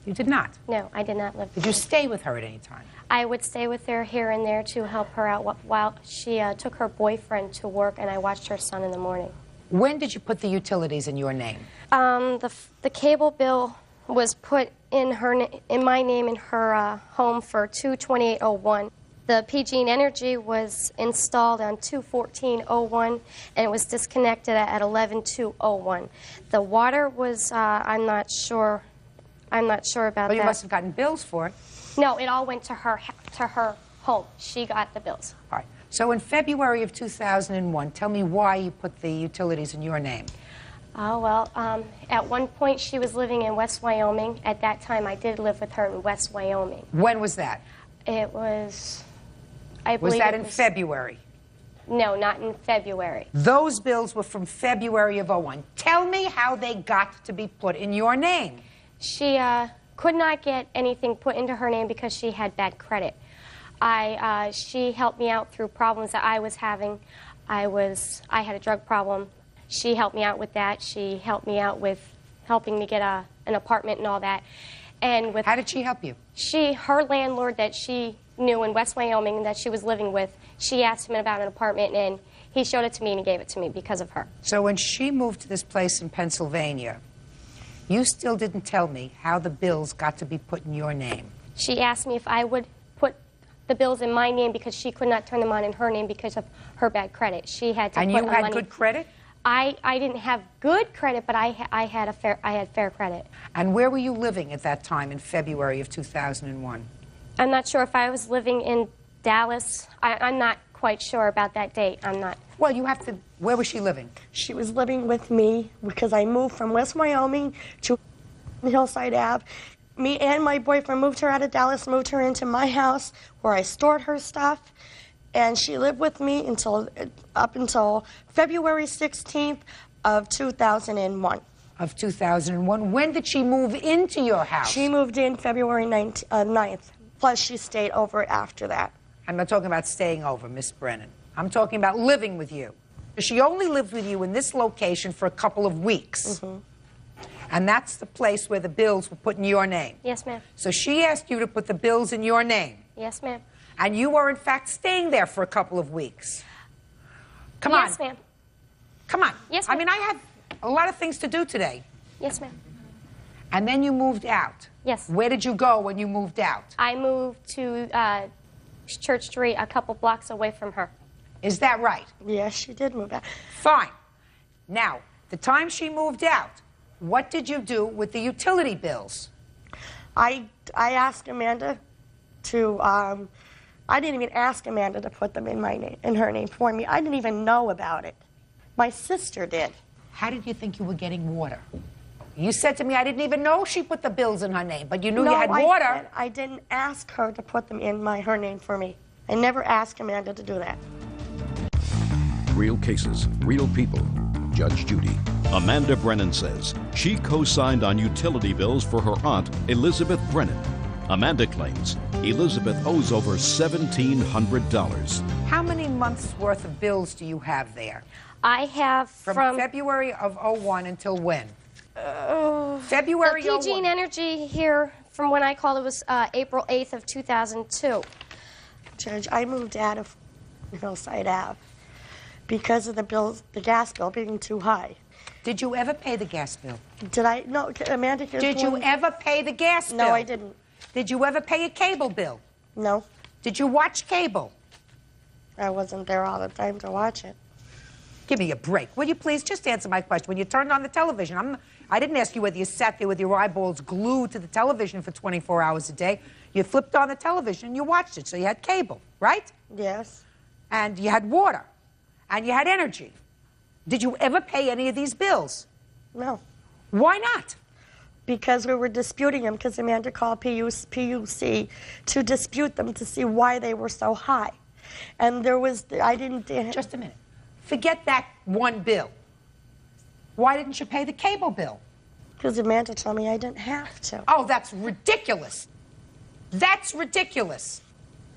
You did not? No, I did not live Did you stay with her at any time? I would stay with her here and there to help her out while she took her boyfriend to work, and I watched her son in the morning. When did you put the utilities in your name? The cable bill was put in my name in her home for 2/28/01. The PG and Energy was installed on 2/14/01, and it was disconnected at 11/2/01. The water was I'm not sure about that. Well, you must have gotten bills for it. No, it all went to her home. She got the bills. All right. So in February of 2001, tell me why you put the utilities in your name. Oh, well, at one point she was living in West Wyoming. At that time, I did live with her in West Wyoming. When was that? It was, I believe Was that it in was February? No, not in February. Those bills were from February of '01. Tell me how they got to be put in your name. She could not get anything put into her name because she had bad credit. She helped me out through problems that I was having. I had a drug problem. She helped me out with that. She helped me out with helping me get an apartment and all that. And with how did she help you? Her landlord that she knew in West Wyoming that she was living with, she asked him about an apartment, and he showed it to me and he gave it to me because of her. So when she moved to this place in Pennsylvania, you still didn't tell me how the bills got to be put in your name. She asked me if I would put the bills in my name because she could not turn them on in her name because of her bad credit. She had to and put you had money. Good credit? I didn't have good credit, but I had fair credit. And where were you living at that time in February of 2001? I'm not sure if I was living in Dallas. I'm not quite sure about that date. I'm not. Well, you have to. Where was she living? She was living with me because I moved from West Wyoming to Hillside Ave. Me and my boyfriend moved her out of Dallas, moved her into my house where I stored her stuff. And she lived with me up until February 16th of 2001. Of 2001. When did she move into your house? She moved in February 9th. Plus, she stayed over after that. I'm not talking about staying over, Miss Brennan. I'm talking about living with you. She only lived with you in this location for a couple of weeks. Mm-hmm. And that's the place where the bills were put in your name. Yes, ma'am. So she asked you to put the bills in your name. Yes, ma'am. And you were, in fact, staying there for a couple of weeks. Come on. Yes, ma'am. Come on. Yes, ma'am. I mean, I have a lot of things to do today. Yes, ma'am. And then you moved out. Yes. Where did you go when you moved out? I moved to Church Street, a couple blocks away from her. Is that right? Yes, she did move out. Fine. Now, the time she moved out, what did you do with the utility bills? I asked Amanda to, I didn't even ask Amanda to put them in her name for me. I didn't even know about it. My sister did. How did you think you were getting water? You said to me, I didn't even know she put the bills in her name, but you knew No, you had water. I didn't ask her to put them in her name for me. I never asked Amanda to do that. Real cases, real people. Judge Judy. Amanda Brennan says she co-signed on utility bills for her aunt, Elizabeth Brennan. Amanda claims Elizabeth owes over $1,700. How many months' worth of bills do you have there? I have from February of '01 until when? February the PG&E 01. Energy here, from when I called, it was April 8th of 2002. Judge, I moved out of Hillside Ave because of the gas bill being too high. Did you ever pay the gas bill? Did I? No, Amanda. Did you ever pay the gas bill? No, I didn't. Did you ever pay a cable bill? No. Did you watch cable? I wasn't there all the time to watch it. Give me a break. Will you please just answer my question? When you turned on the television, I didn't ask you whether you sat there with your eyeballs glued to the television for 24 hours a day. You flipped on the television and you watched it, so you had cable, right? Yes. And you had water. And you had energy. Did you ever pay any of these bills? No. Why not? Because we were disputing them, because Amanda called PUC to dispute them to see why they were so high. And there was, I didn't... Just a minute. Forget that one bill. Why didn't you pay the cable bill? Because Amanda told me I didn't have to. Oh, that's ridiculous. That's ridiculous.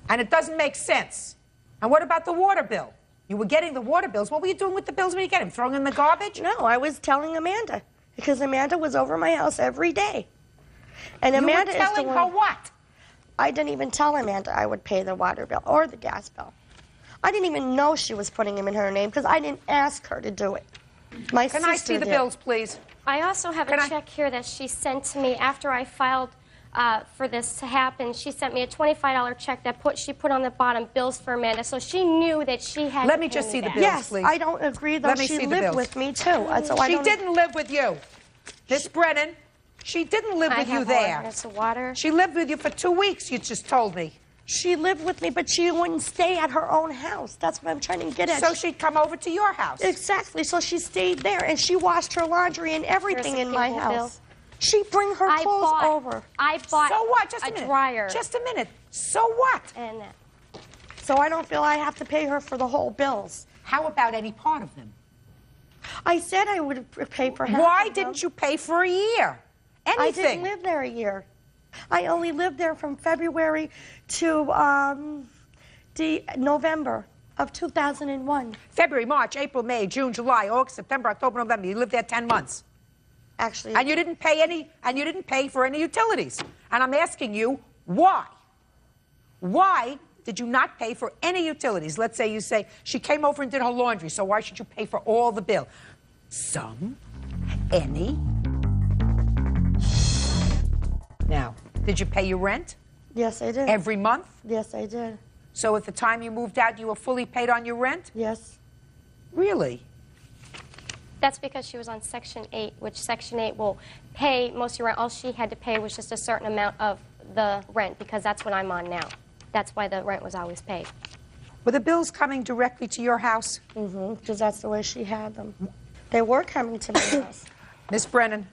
And it doesn't make sense. And what about the water bill? You were getting the water bills. What were you doing with the bills when you get them? Throwing them in the garbage? No, I was telling Amanda. Because Amanda was over my house every day. And Amanda you were telling her what? I didn't even tell Amanda I would pay the water bill or the gas bill. I didn't even know she was putting them in her name because I didn't ask her to do it. My sister Can I see the bills, please? I also have a check here that she sent to me after I filed for this to happen. She sent me a $25 check that she put on the bottom bills for Amanda, so she knew that she had. Let me just see the bills, yes, please. I don't agree though. She lived with me too. So she didn't live with you, Miss Brennan. She didn't live with you there. That's water. She lived with you for 2 weeks. You just told me. She lived with me, but she wouldn't stay at her own house. That's what I'm trying to get at. So she'd come over to your house. Exactly. So she stayed there, and she washed her laundry and everything in my house. Bill. She'd bring her clothes over. I bought so what? Just a minute. dryer. Just a minute. So what? And So I don't feel I have to pay her for the whole bills. How about any part of them? I said I would pay for half Why of them. didn't you pay for a year? Anything. I didn't live there a year. I only lived there from February to November of 2001. February, March, April, May, June, July, August, September, October, November. You lived there 10 months. Actually. And you didn't pay for any utilities. And I'm asking you, why? Why did you not pay for any utilities? Let's say you say she came over and did her laundry, so why should you pay for all the bill? Some, any. Now, did you pay your rent? Yes, I did. Every month? Yes, I did. So at the time you moved out, you were fully paid on your rent? Yes. Really? That's because she was on Section 8, which Section 8 will pay most of your rent. All she had to pay was just a certain amount of the rent, because that's what I'm on now. That's why the rent was always paid. Were the bills coming directly to your house? Mm-hmm, because that's the way she had them. They were coming to my house. Miss Brennan,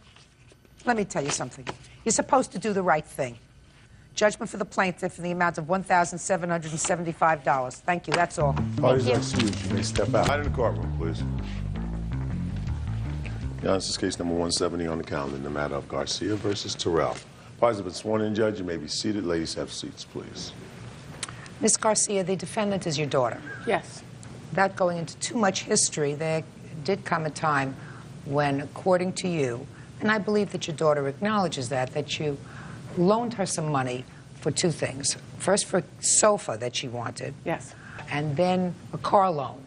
let me tell you something. You're supposed to do the right thing. Judgment for the plaintiff in the amount of $1,775. Thank you, that's all. Parties are excused. You may step out. Out in the courtroom, please. Your Honor, this is case number 170 on the calendar in the matter of Garcia versus Terrell. Parties have been sworn in, Judge. You may be seated. Ladies, have seats, please. Miss Garcia, the defendant is your daughter. Yes. Without going into too much history, there did come a time when, according to you, and I believe that your daughter acknowledges that you loaned her some money for two things. First, for a sofa that she wanted. Yes. And then a car loan.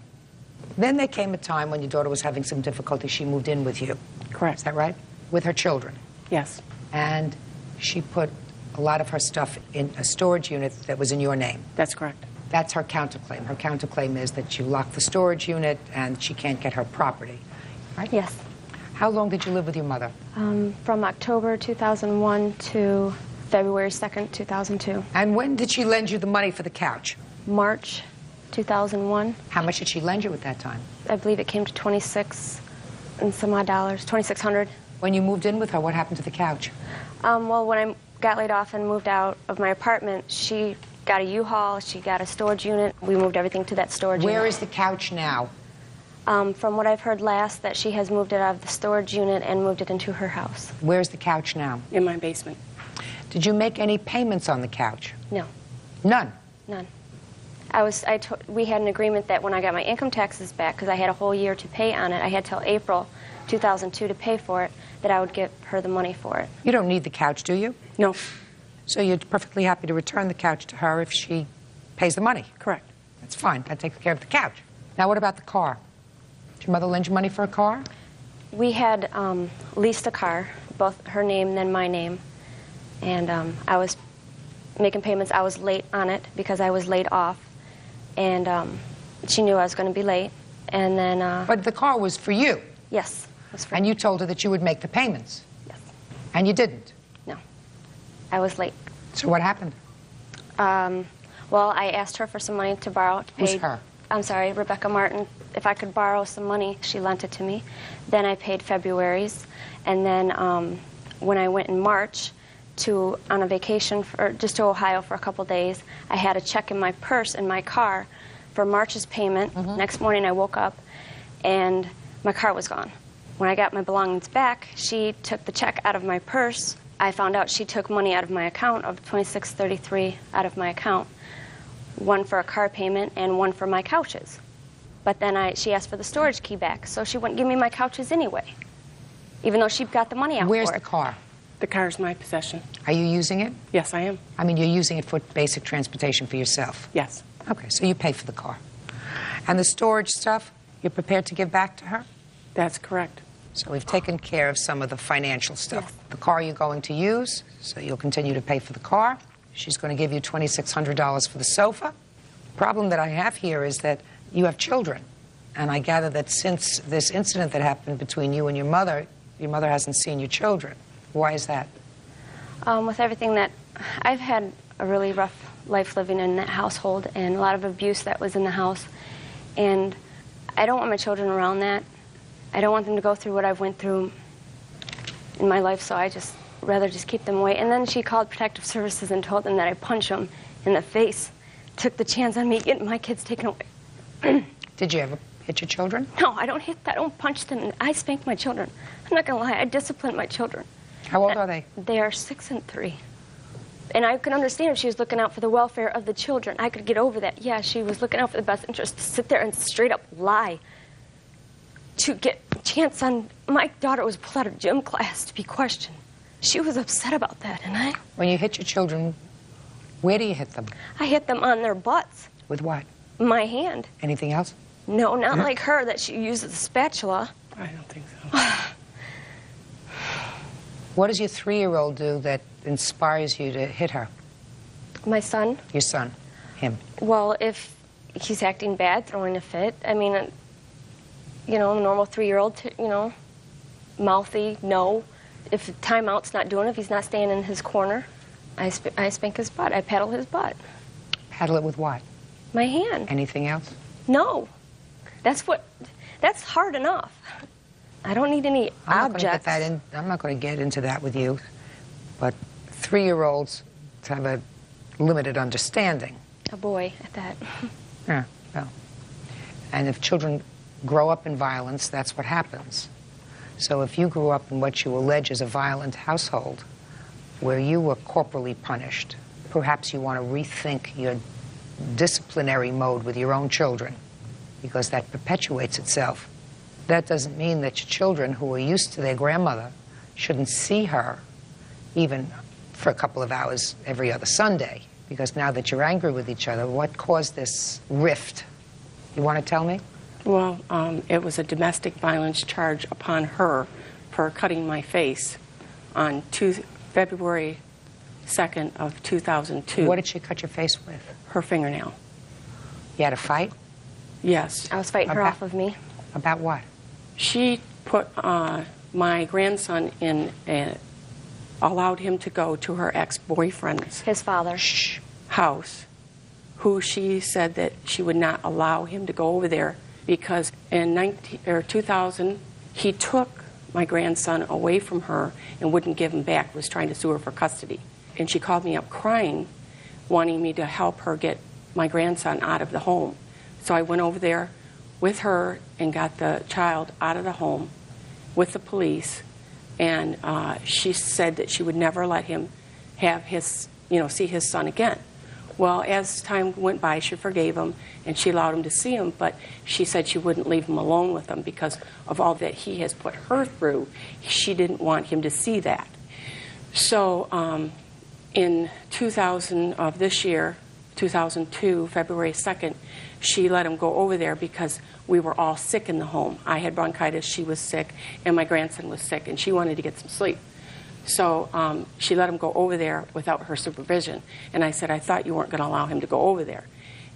Then there came a time when your daughter was having some difficulty. She moved in with you. Correct. Is that right? With her children. Yes. And she put a lot of her stuff in a storage unit that was in your name. That's correct. That's her counterclaim. Her counterclaim is that you locked the storage unit and she can't get her property. Right? Yes. How long did you live with your mother? From October 2001 to February 2nd, 2002. And when did she lend you the money for the couch? March 2001. How much did she lend you at that time? I believe it came to 26 and some odd dollars, 2,600. When you moved in with her, what happened to the couch? Well, when I got laid off and moved out of my apartment, she got a U-Haul, she got a storage unit. We moved everything to that storage unit. Where is the couch now? From what I've heard last, that she has moved it out of the storage unit and moved it into her house. Where's the couch now? In my basement. Did you make any payments on the couch? No. None? None. We had an agreement that when I got my income taxes back, because I had a whole year to pay on it, I had till April 2002 to pay for it, that I would give her the money for it. You don't need the couch, do you? No. So you're perfectly happy to return the couch to her if she pays the money? Correct. That's fine. That takes care of the couch. Now, what about the car? Did your mother lend you money for a car? We had leased a car, both her name and my name, and I was making payments. I was late on it because I was laid off, and she knew I was going to be late. And then. But the car was for you. Yes, it was for And me. you told her that you would make the payments. Yes. And you didn't. No, I was late. So what happened? Well, I asked her for some money to borrow to pay. Who's her? I'm sorry, Rebecca Martin. If I could borrow some money, she lent it to me. Then I paid February's, and then when I went in March on a vacation just to Ohio for a couple days, I had a check in my purse in my car for March's payment. Mm-hmm. Next morning I woke up and my car was gone. When I got my belongings back, she took the check out of my purse. I found out she took money out of my account, of $26.33 out of my account, one for a car payment and one for my couches. But then she asked for the storage key back, so she wouldn't give me my couches anyway, even though she got the money out Where's for the car? The car is my possession. Are you using it? Yes, I am. I mean, you're using it for basic transportation for yourself. Yes. Okay, so you pay for the car. And the storage stuff, you're prepared to give back to her? That's correct. So we've taken care of some of the financial stuff. Yes. The car you're going to use, so you'll continue to pay for the car. She's going to give you $2,600 for the sofa. The problem that I have here is that you have children. And I gather that since this incident that happened between you and your mother hasn't seen your children. Why is that? With everything that I've had a really rough life living in that household and a lot of abuse that was in the house, and I don't want my children around that. I don't want them to go through what I've went through in my life, so I just rather just keep them away. And then she called Protective Services and told them that I punched them in the face took the chance on me getting my kids taken away. Did you ever hit your children? No, I don't hit. I don't punch them. I spank my children. I'm not gonna lie. I discipline my children. How old are they? They are 6 and 3. And I could understand if she was looking out for the welfare of the children. I could get over that. Yeah, she was looking out for the best interest. To sit there and straight up lie to get a chance on... My daughter was pulled out of gym class to be questioned. She was upset about that, and I... When you hit your children, where do you hit them? I hit them on their butts. With what? My hand. Anything else? No, not like her, that she uses a spatula. I don't think so. What does your 3-year-old do that inspires you to hit her? My son? Your son. Him. Well, if he's acting bad, throwing a fit, I mean, you know, a normal 3-year-old, you know, mouthy, no. If timeout's not doing it, if he's not staying in his corner, I spank his butt. I paddle his butt. Paddle it with what? My hand. Anything else? No. That's hard enough. I don't need any objects. I'm not going to get into that with you, but 3-year-olds have a limited understanding. A boy at that. Yeah, well. And if children grow up in violence, that's what happens. So if you grew up in what you allege is a violent household, where you were corporally punished, perhaps you want to rethink your disciplinary mode with your own children, because that perpetuates itself. That doesn't mean that your children who are used to their grandmother shouldn't see her even for a couple of hours every other Sunday, because now that you're angry with each other, what caused this rift? You want to tell me? Well, it was a domestic violence charge upon her for cutting my face on February 2nd of 2002. What did she cut your face with? Her fingernail. You had a fight? Yes. I was fighting her off of me. About what? She put my grandson in allowed him to go to her ex-boyfriend's his father house, who she said that she would not allow him to go over there because in 2000 he took my grandson away from her and wouldn't give him back, was trying to sue her for custody. And she called me up crying, wanting me to help her get my grandson out of the home. So I went over there with her and got the child out of the home with the police, and she said that she would never let him have his, see his son again. Well, as time went by, she forgave him and she allowed him to see him, but she said she wouldn't leave him alone with him because of all that he has put her through. She didn't want him to see that. So in 2000 of this year, 2002, February 2nd, she let him go over there because we were all sick in the home. I had bronchitis, she was sick, and my grandson was sick, and she wanted to get some sleep. So she let him go over there without her supervision. And I said, I thought you weren't going to allow him to go over there.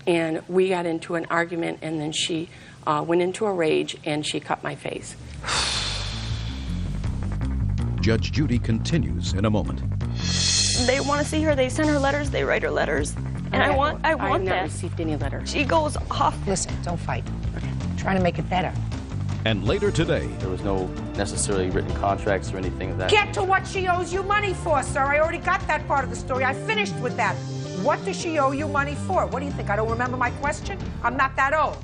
And we got into an argument, and then she went into a rage, and she cut my face. Judge Judy continues in a moment. They want to see her. They send her letters. They write her letters. And I want I have not that. received any letters. She goes off. Listen, don't fight. I'm trying to make it better. And later today, there was no necessarily written contracts or anything of that. Get to what she owes you money for, sir. I already got that part of the story. I finished with that. What does she owe you money for? What do you think? I don't remember my question? I'm not that old.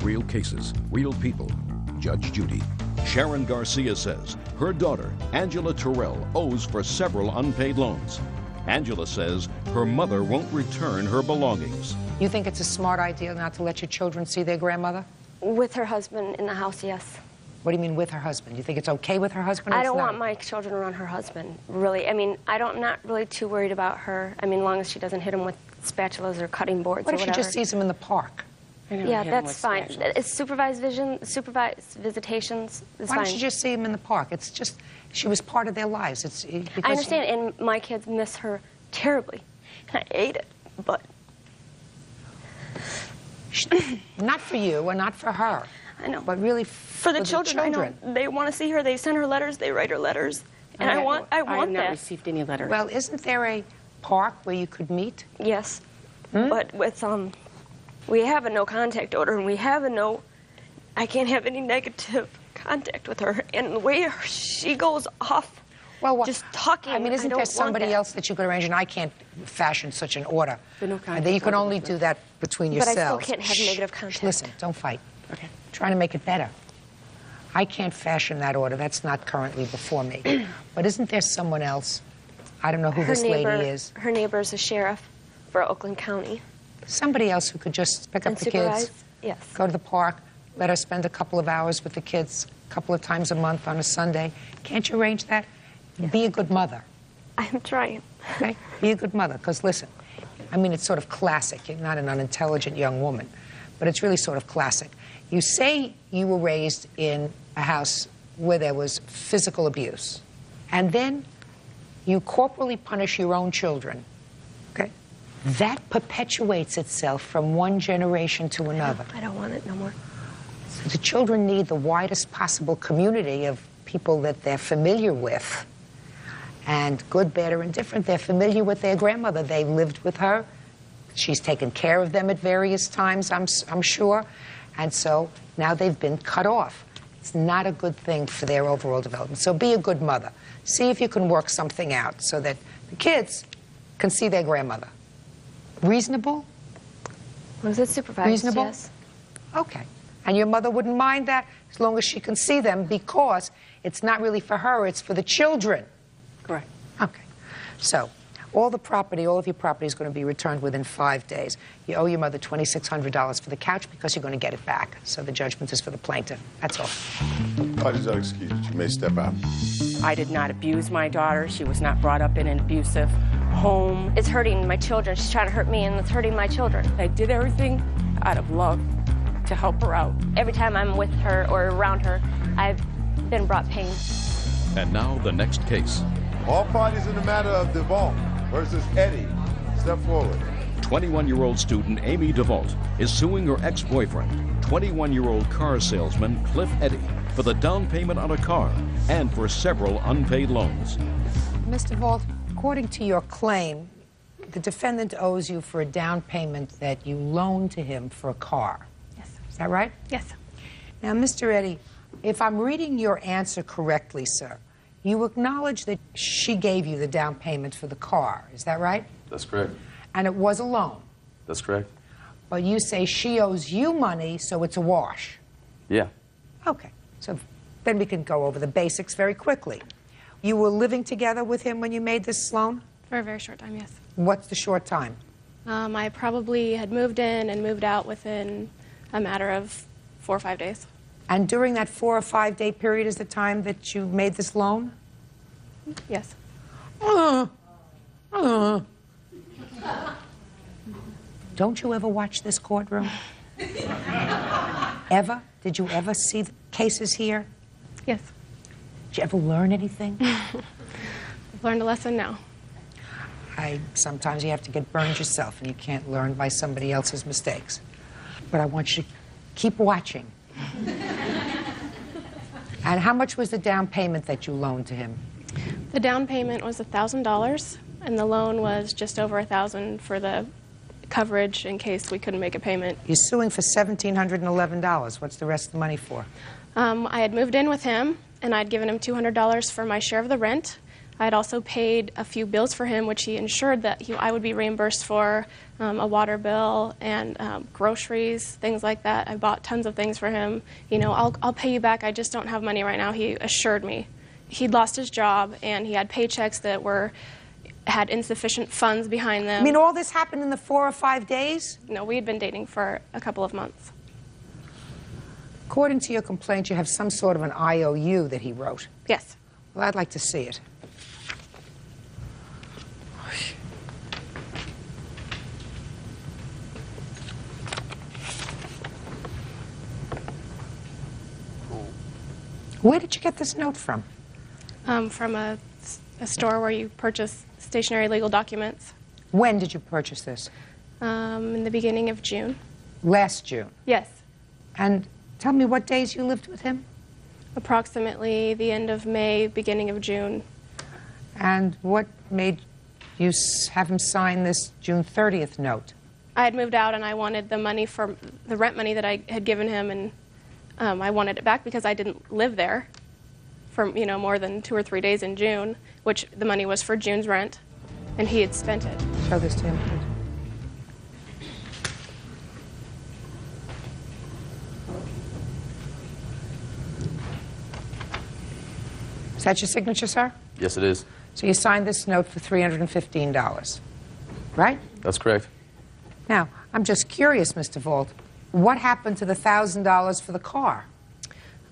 real cases, real people. Judge Judy. Sharon Garcia says her daughter, Angela Terrell, owes for several unpaid loans. Angela says her mother won't return her belongings. You think it's a smart idea not to let your children see their grandmother? With her husband in the house, yes. What do you mean with her husband? You think it's okay with her husband? Or I don't not? want my children around her husband, really. I mean, I'm not really too worried about her. I mean, as long as she doesn't hit him with spatulas or cutting boards or whatever. What if she just sees him in the park? Yeah, that's fine. It's supervised visitations is Why fine. don't you just see him in the park? It's just, she was part of their lives. I understand, and my kids miss her terribly. And I hate it, but... Not for you and not for her. I know. But really for the children. I know. They want to see her. They send her letters. They write her letters. And I want I have that. not received any letters. Well, isn't there a park where you could meet? Yes. But with, we have a no contact order, and we have a no, I can't have any negative contact with her. And the way she goes off Well, what, just talking. I mean, isn't don't there want somebody that. else that you could arrange? And I can't fashion such an order. But no And contact then you can order only with do that between But I yourselves. still can't have Shh, negative shh, contact. Listen, don't fight. Okay. Trying to make it better. I can't fashion that order. That's not currently before me. But isn't there someone else? I don't know who this lady is. Her neighbor's a sheriff for Oakland County. Somebody else who could just pick up And the supervise? kids, Yes. go to the park, let her spend a couple of hours with the kids a couple of times a month on a Sunday. Can't you arrange that? Be a good mother. I'm trying. Okay? Be a good mother. Because listen, I mean, it's sort of classic. You're not an unintelligent young woman, but it's really sort of classic. You say you were raised in a house where there was physical abuse, and then you corporally punish your own children. Okay? That perpetuates itself from one generation to another. I don't want it no more. So the children need the widest possible community of people that they're familiar with. And good, bad, or indifferent, they're familiar with their grandmother. They lived with her. She's taken care of them at various times, I'm sure. And so now they've been cut off. It's not a good thing for their overall development. So be a good mother. See if you can work something out so that the kids can see their grandmother. Reasonable? Was it supervised? Reasonable? Yes. Okay. And your mother wouldn't mind that as long as she can see them, because it's not really for her, it's for the children. Correct. Okay. So all the property, all of your property is going to be returned within 5 days. You owe your mother $2,600 for the couch because you're going to get it back. So the judgment is for the plaintiff. That's all. Parties are excused. You may step out. I did not abuse my daughter. She was not brought up in an abusive home. It's hurting my children. She's trying to hurt me, and it's hurting my children. I did everything out of love to help her out. Every time I'm with her or around her, I've been brought pain. And now the next case. All parties in the matter of DeVault versus Eddie, step forward. 21-year-old student Amy DeVault is suing her ex-boyfriend, 21-year-old car salesman Cliff Eddy, for the down payment on a car and for several unpaid loans. Mr. Vault, according to your claim, the defendant owes you for a down payment that you loaned to him for a car. Yes. Is that right? Yes. Now, Mr. Eddy, if I'm reading your answer correctly, sir, you acknowledge that she gave you the down payment for the car. Is that right? That's correct. And it was a loan. That's correct. But you say she owes you money, so it's a wash. Yeah. Okay. So then we can go over the basics very quickly. You were living together with him when you made this loan? For a very short time, yes. What's the short time? I probably had moved in and moved out within a matter of 4 or 5 days. And during that 4 or 5 day period is the time that you made this loan? Yes. Don't you ever watch this courtroom? Ever? Did you ever see the cases here? Yes. Did you ever learn anything? I've learned a lesson now. Sometimes you have to get burned yourself, and you can't learn by somebody else's mistakes. But I want you to keep watching. And how much was the down payment that you loaned to him? The down payment was $1,000, and the loan was just over $1,000 for the coverage in case we couldn't make a payment. You're suing for $1,711. What's the rest of the money for? I had moved in with him, and I'd given him $200 for my share of the rent. I had also paid a few bills for him, which he ensured that I would be reimbursed for, a water bill and groceries, things like that. I bought tons of things for him. You know, I'll pay you back. I just don't have money right now, he assured me. He'd lost his job, and he had paychecks that had insufficient funds behind them. I mean, all this happened in the 4 or 5 days? No, we had been dating for a couple of months. According to your complaint, you have some sort of an IOU that he wrote. Yes. Well, I'd like to see it. Where did you get this note from? From a store where you purchase stationary legal documents. When did you purchase this? In the beginning of June. Last June? Yes. And tell me what days you lived with him? Approximately the end of May, beginning of June. And what made you have him sign this June 30th note? I had moved out, and I wanted the money for the rent money that I had given him, and I wanted it back because I didn't live there for more than 2 or 3 days in June, which the money was for June's rent, and he had spent it. Show this to him, please. Is that your signature, sir? Yes, it is. So you signed this note for $315, right? That's correct. Now, I'm just curious, Mr. Vault, what happened to the $1,000 for the car?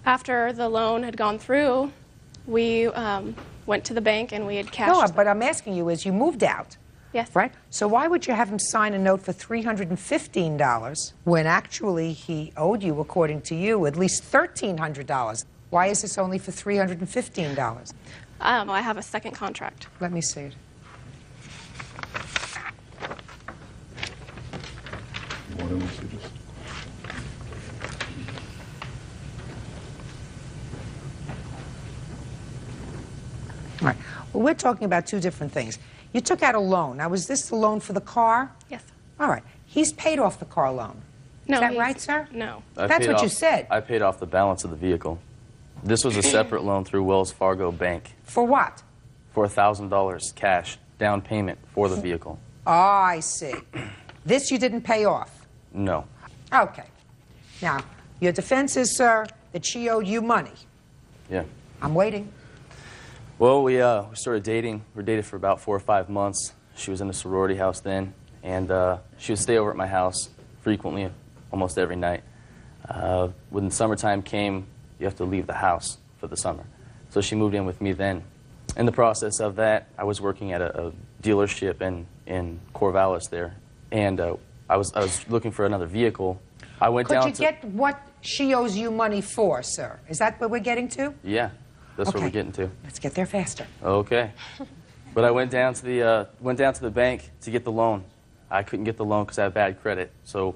After the loan had gone through, we went to the bank and we had cashed. No, but I'm asking you is you moved out. Yes. Right? So why would you have him sign a note for $315 when actually he owed you, according to you, at least $1,300? Why is this only for $315? I have a second contract. Let me see it. All right. Well, we're talking about two different things. You took out a loan. Now, was this the loan for the car? Yes. All right. He's paid off the car loan. No, Is that right, sir? No. That's what you said. I paid off the balance of the vehicle. This was a separate loan through Wells Fargo Bank. For what? For $1,000 cash, down payment for the vehicle. Oh, I see. This you didn't pay off? No. Okay. Now, your defense is, sir, that she owed you money. Yeah. I'm waiting. Well, we started dating. We were dated for about 4 or 5 months. She was in a sorority house then, and she would stay over at my house frequently, almost every night. When summertime came, you have to leave the house for the summer. So she moved in with me then. In the process of that, I was working at a dealership in Corvallis there, and I was looking for another vehicle. I went down to... Could you get what she owes you money for, sir? Is that what we're getting to? Yeah, that's Okay. what we're getting to. Let's get there faster. Okay. But I went down to the bank to get the loan. I couldn't get the loan because I have bad credit. So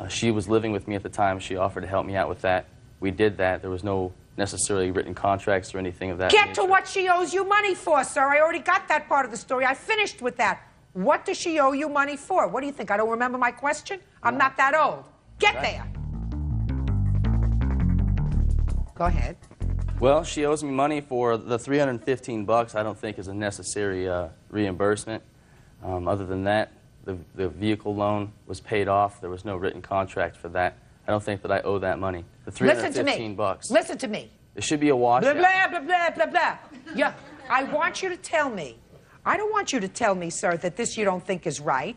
she was living with me at the time. She offered to help me out with that. We did that. There was no necessarily written contracts or anything of that Get nature. to what she owes you money for, sir. I already got that part of the story. I finished with that. What does she owe you money for? What do you think? I don't remember my question? I'm not that old. Get there. Go ahead. Well, she owes me money for the $315. I don't think is a necessary reimbursement. Other than that, the vehicle loan was paid off. There was no written contract for that. I don't think that I owe that money. The $315. Listen to me. It should be a wash. Blah, blah, blah, blah, blah, blah. Yeah, I want you to tell me. I don't want you to tell me, sir, that this you don't think is right,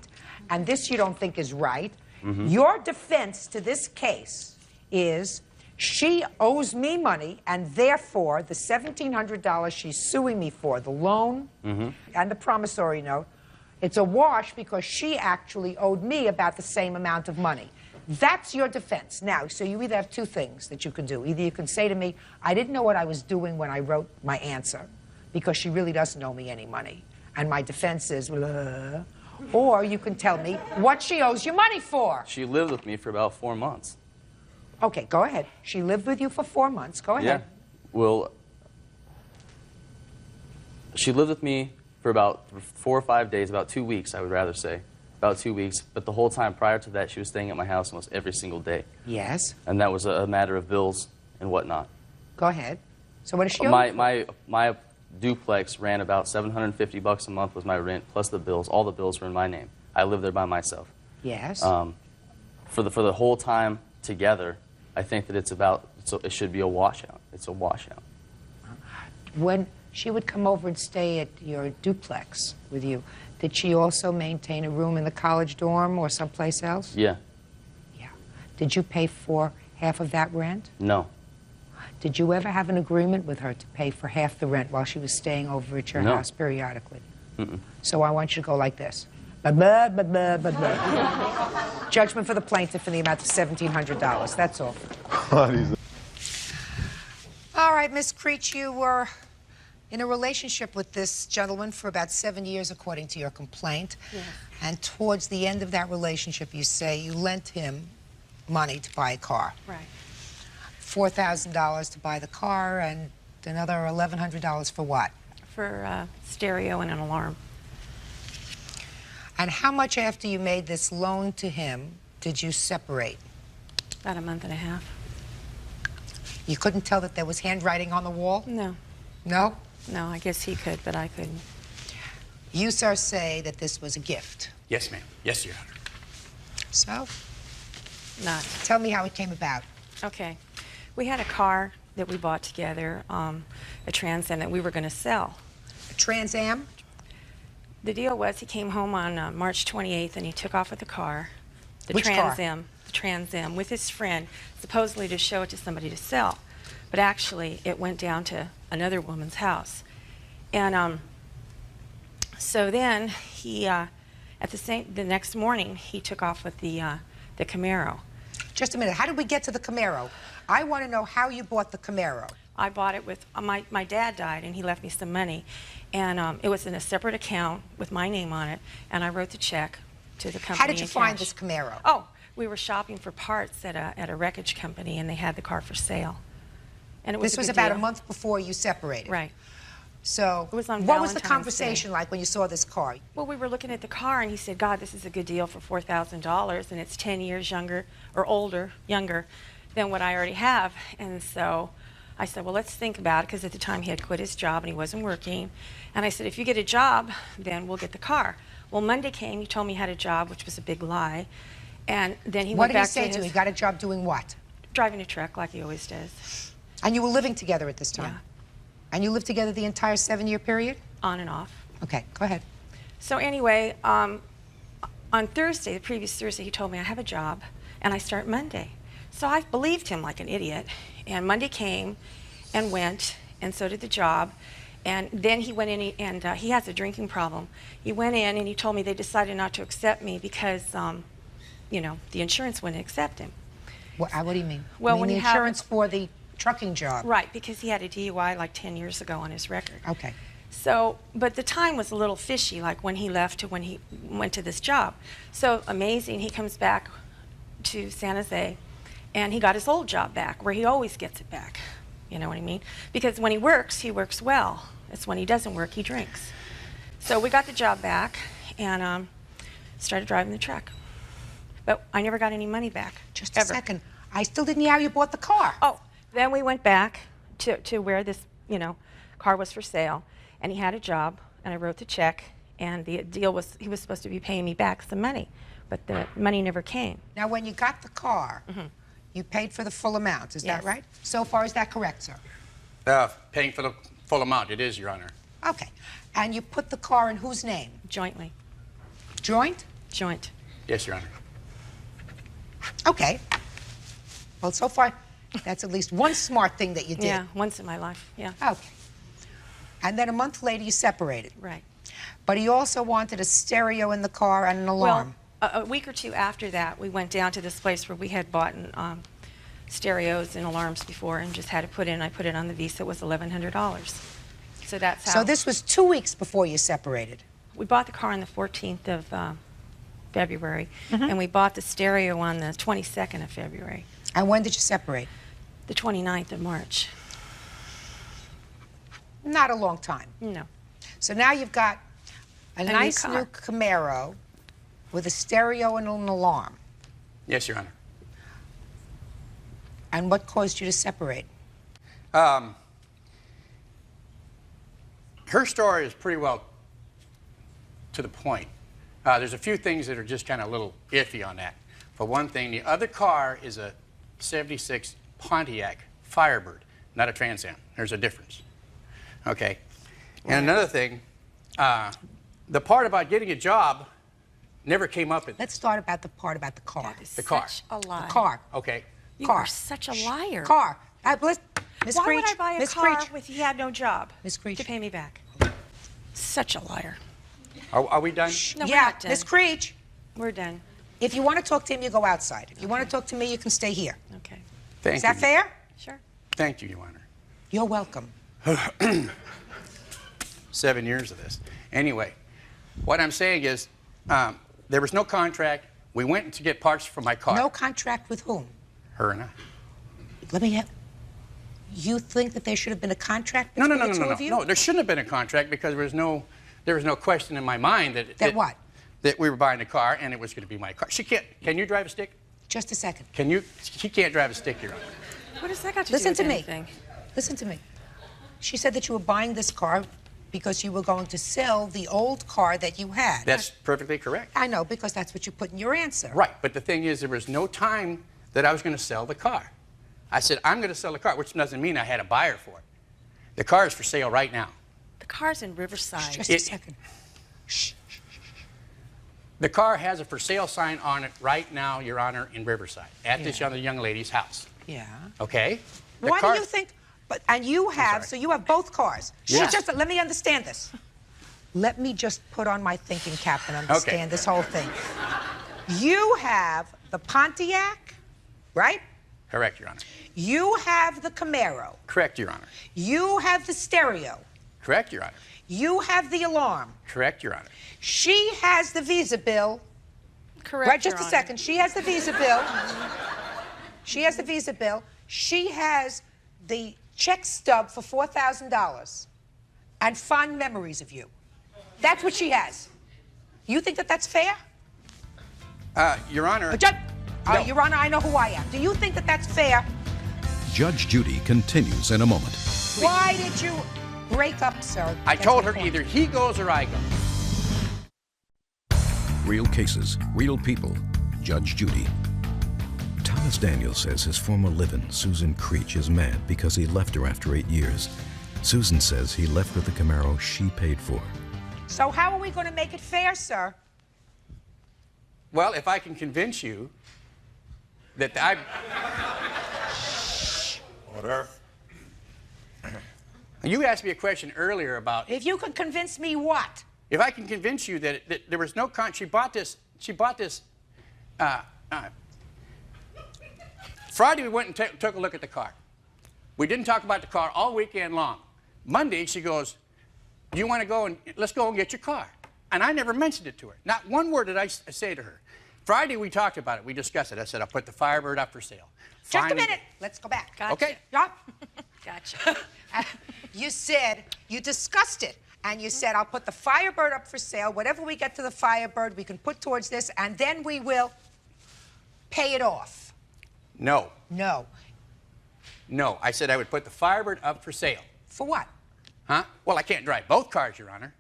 and this you don't think is right. Mm-hmm. Your defense to this case is she owes me money, and therefore the $1,700 she's suing me for, the loan and the promissory note, it's a wash because she actually owed me about the same amount of money. That's your defense. Now, so you either have two things that you can do. Either you can say to me, I didn't know what I was doing when I wrote my answer because she really doesn't owe me any money. And my defense is, blah. Or you can tell me what she owes you money for. She lived with me for about 4 months. Okay, go ahead. She lived with you for 4 months. Go ahead. Yeah. Well, she lived with me for about 4 or 5 days, about 2 weeks, I would rather say. About 2 weeks. But the whole time prior to that, she was staying at my house almost every single day. Yes. And that was a matter of bills and whatnot. Go ahead. So what does she owe you? My duplex ran about $750 a month was my rent, plus the bills. All the bills were in my name. I lived there by myself. Yes. For the whole time together, I think that it should be a washout. It's a washout. When she would come over and stay at your duplex with you, did she also maintain a room in the college dorm or someplace else? Yeah. Yeah. Did you pay for half of that rent? No. Did you ever have an agreement with her to pay for half the rent while she was staying over at your No. house periodically? Mm-mm. So I want you to go like this. Blah, blah, blah, blah, blah, blah. Judgment for the plaintiff in the amount of $1,700. That's all. All right, Miss Creech, you were in a relationship with this gentleman for about 7 years, according to your complaint. Yes. And towards the end of that relationship, you say you lent him money to buy a car. Right. $4,000 to buy the car and another $1,100 for what? For stereo and an alarm. And how much after you made this loan to him did you separate? About a month and a half. You couldn't tell that there was handwriting on the wall? No. No? No, I guess he could, but I couldn't. You, sir, say that this was a gift. Yes, ma'am. Yes, Your Honor. So? Not. Tell me how it came about. Okay. We had a car that we bought together, a Trans Am that we were going to sell. A Trans Am? The deal was he came home on March 28th and he took off with the car. Which car? The Trans Am, with his friend, supposedly to show it to somebody to sell. But actually, it went down to another woman's house. And so then he, the next morning, he took off with the Camaro. Just a minute. How did we get to the Camaro? I want to know how you bought the Camaro. I bought it with, my dad died and he left me some money. And it was in a separate account with my name on it. And I wrote the check to the company. How did you in find cash. this Camaro? Oh, we were shopping for parts at a wreckage company and they had the car for sale. And it was This a was good about deal. a month before you separated. Right. So, It was on what was the Valentine's conversation Day. like when you saw this car? Well, we were looking at the car, and he said, God, this is a good deal for $4,000, and it's 10 years younger, or older, younger, than what I already have. And so I said, well, let's think about it, because at the time he had quit his job, and he wasn't working. And I said, if you get a job, then we'll get the car. Well, Monday came, he told me he had a job, which was a big lie. And then he What went did he back say to to you? his... He got a job doing what? Driving a truck, like he always does. And you were living together at this time? Yeah. And you lived together the entire 7-year period? On and off. Okay, go ahead. So anyway, on Thursday, the previous Thursday, he told me I have a job and I start Monday. So I believed him like an idiot. And Monday came and went, and so did the job. And then he went in and he has a drinking problem. He went in and he told me they decided not to accept me because, you know, the insurance wouldn't accept him. What do you mean? Well, you mean when the you have- insurance for the trucking job? Right, because he had a DUI like 10 years ago on his record. Okay. So, but the time was a little fishy, like when he left to when he went to this job. So amazing, he comes back to San Jose, and he got his old job back, where he always gets it back. You know what I mean? Because when he works well. It's when he doesn't work, he drinks. So we got the job back, and started driving the truck. But I never got any money back. Just a second. I still didn't hear how you bought the car. Oh, then we went back to where this, you know, car was for sale, and he had a job, and I wrote the check, and the deal was he was supposed to be paying me back some money, but the money never came. Now, when you got the car, you paid for the full amount. Is that Yes. right? So far, is that correct, sir? Paying for the full amount, it is, Your Honor. Okay. And you put the car in whose name? Jointly. Joint? Joint. Yes, Your Honor. Okay. Well, so far, that's at least one smart thing that you did. Yeah, once in my life, yeah. Okay. And then a month later, you separated. Right. But he also wanted a stereo in the car and an alarm. Well, a week or two after that, we went down to this place where we had bought stereos and alarms before and just had it put in. I put it on the Visa. It was $1,100. So that's how. So this was 2 weeks before you separated. We bought the car on the 14th of February, and we bought the stereo on the 22nd of February. And when did you separate? The 29th of March. Not a long time. No. So now you've got a new nice car. new Camaro with a stereo and an alarm. Yes, Your Honor. And what caused you to separate? Her story is pretty well to the point. There's a few things that are just kind of a little iffy on that. For one thing, the other car is a 76 Pontiac Firebird, not a Trans Am. There's a difference. Okay. And another thing, the part about getting a job never came up. Let's start about the part about the car. The car. Such a lie. The car. Okay. You Car. are such a liar. Car. Miss Why Creech. would I buy a Miss car Creech. if he had no job Miss Creech. to pay me back? Such a liar. Are we done? No, we're Yeah, not done. Miss Creech. We're done. If you want to talk to him, you go outside. If you want to talk to me, you can stay here. Okay. Thank Is that you. fair? Sure. Thank you, Your Honor. You're welcome. 7 years of this. Anyway, what I'm saying is there was no contract. We went to get parts for my car. No contract with whom? Her and I. Let me have. You think that there should have been a contract No, between no, no, the no, two no, of you? no. There shouldn't have been a contract because there was no question in my mind that what? That we were buying a car and it was going to be my car. She can't. Can you drive a stick? Just a second. Can you? She can't drive a stick, Your Honor. What does that got to Listen do to with me. anything? Listen to me. She said that you were buying this car because you were going to sell the old car that you had. That's perfectly correct. I know, because that's what you put in your answer. Right, but the thing is, there was no time that I was going to sell the car. I said, I'm going to sell the car, which doesn't mean I had a buyer for it. The car is for sale right now. The car's in Riverside. Just a second. The car has a for sale sign on it right now, Your Honor, in Riverside, at this young lady's house. Yeah. Okay? The Why car- do you think? But and you have, so you have both cars. Yes. Just let me understand this. Let me just put on my thinking cap and understand this whole thing. You have the Pontiac, right? Correct, Your Honor. You have the Camaro. Correct, Your Honor. You have the stereo. Correct, Your Honor. You have the alarm. Correct, Your Honor. She has the Visa bill. Correct, Right, just Your a Honor. second. She has the Visa bill. She has the Visa bill. She has the check stub for $4,000 and fond memories of you. That's what she has. You think that that's fair? Your Honor. No. Your Honor, I know who I am. Do you think that that's fair? Judge Judy continues in a moment. Why did you break up, sir? I That's told my her point. either he goes or I go. Real cases, real people. Judge Judy. Thomas Daniels says his former live-in, Susan Creech, is mad because he left her after 8 years. Susan says he left with the Camaro she paid for. So how are we going to make it fair, sir? Well, if I can convince you that I... Order. You asked me a question earlier about... If you can convince me what? If I can convince you that there was no she bought this Friday we went and took a look at the car. We didn't talk about the car all weekend long. Monday she goes, do you want to go and let's go and get your car? And I never mentioned it to her. Not one word did I say to her. Friday we talked about it. We discussed it. I said, I'll put the Firebird up for sale. Just a minute. Let's go back. Gotcha. Okay. Yup. Gotcha. You said, you discussed it, and you said, I'll put the Firebird up for sale. Whatever we get to the Firebird, we can put towards this, and then we will pay it off. No. No. No. I said I would put the Firebird up for sale. For what? Huh? Well, I can't drive both cars, Your Honor.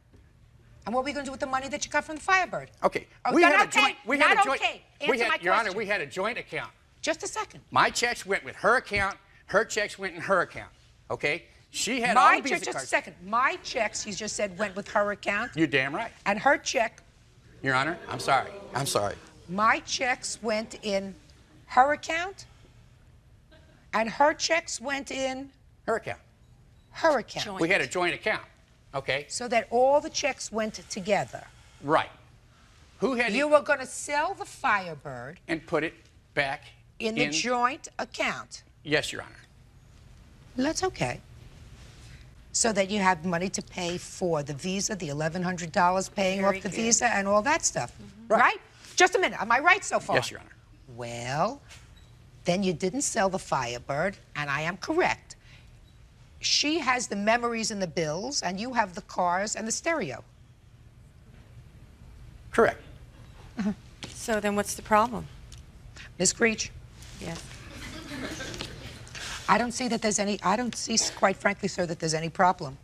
And what are we going to do with the money that you got from the Firebird? Okay. Oh, We not had a okay. joint. We Not had a joint. okay. We Answer had, my Your Honor, question. we had a joint account. Just a second. My checks went with her account. Her checks went in her account. Okay? She had all the Visa Just a cards. second. My checks, you just said, went with her account. You're damn right. And her check, Your Honor, I'm sorry. I'm sorry. my checks went in her account, and her checks went in Her account. her account. We had a joint account. Okay? So that all the checks went together. Right. Who had You were going to sell the Firebird and put it back in the joint account. Yes, Your Honor. That's okay. So that you have money to pay for the Visa, the $1,100 paying Very off the good. Visa and all that stuff. Right? Just a minute. Am I right so far? Yes, Your Honor. Well, then you didn't sell the Firebird, and I am correct. She has the memories and the bills, and you have the cars and the stereo. Correct. So then what's the problem? Ms. Creech? Yes. I don't see, quite frankly, sir, that there's any problem.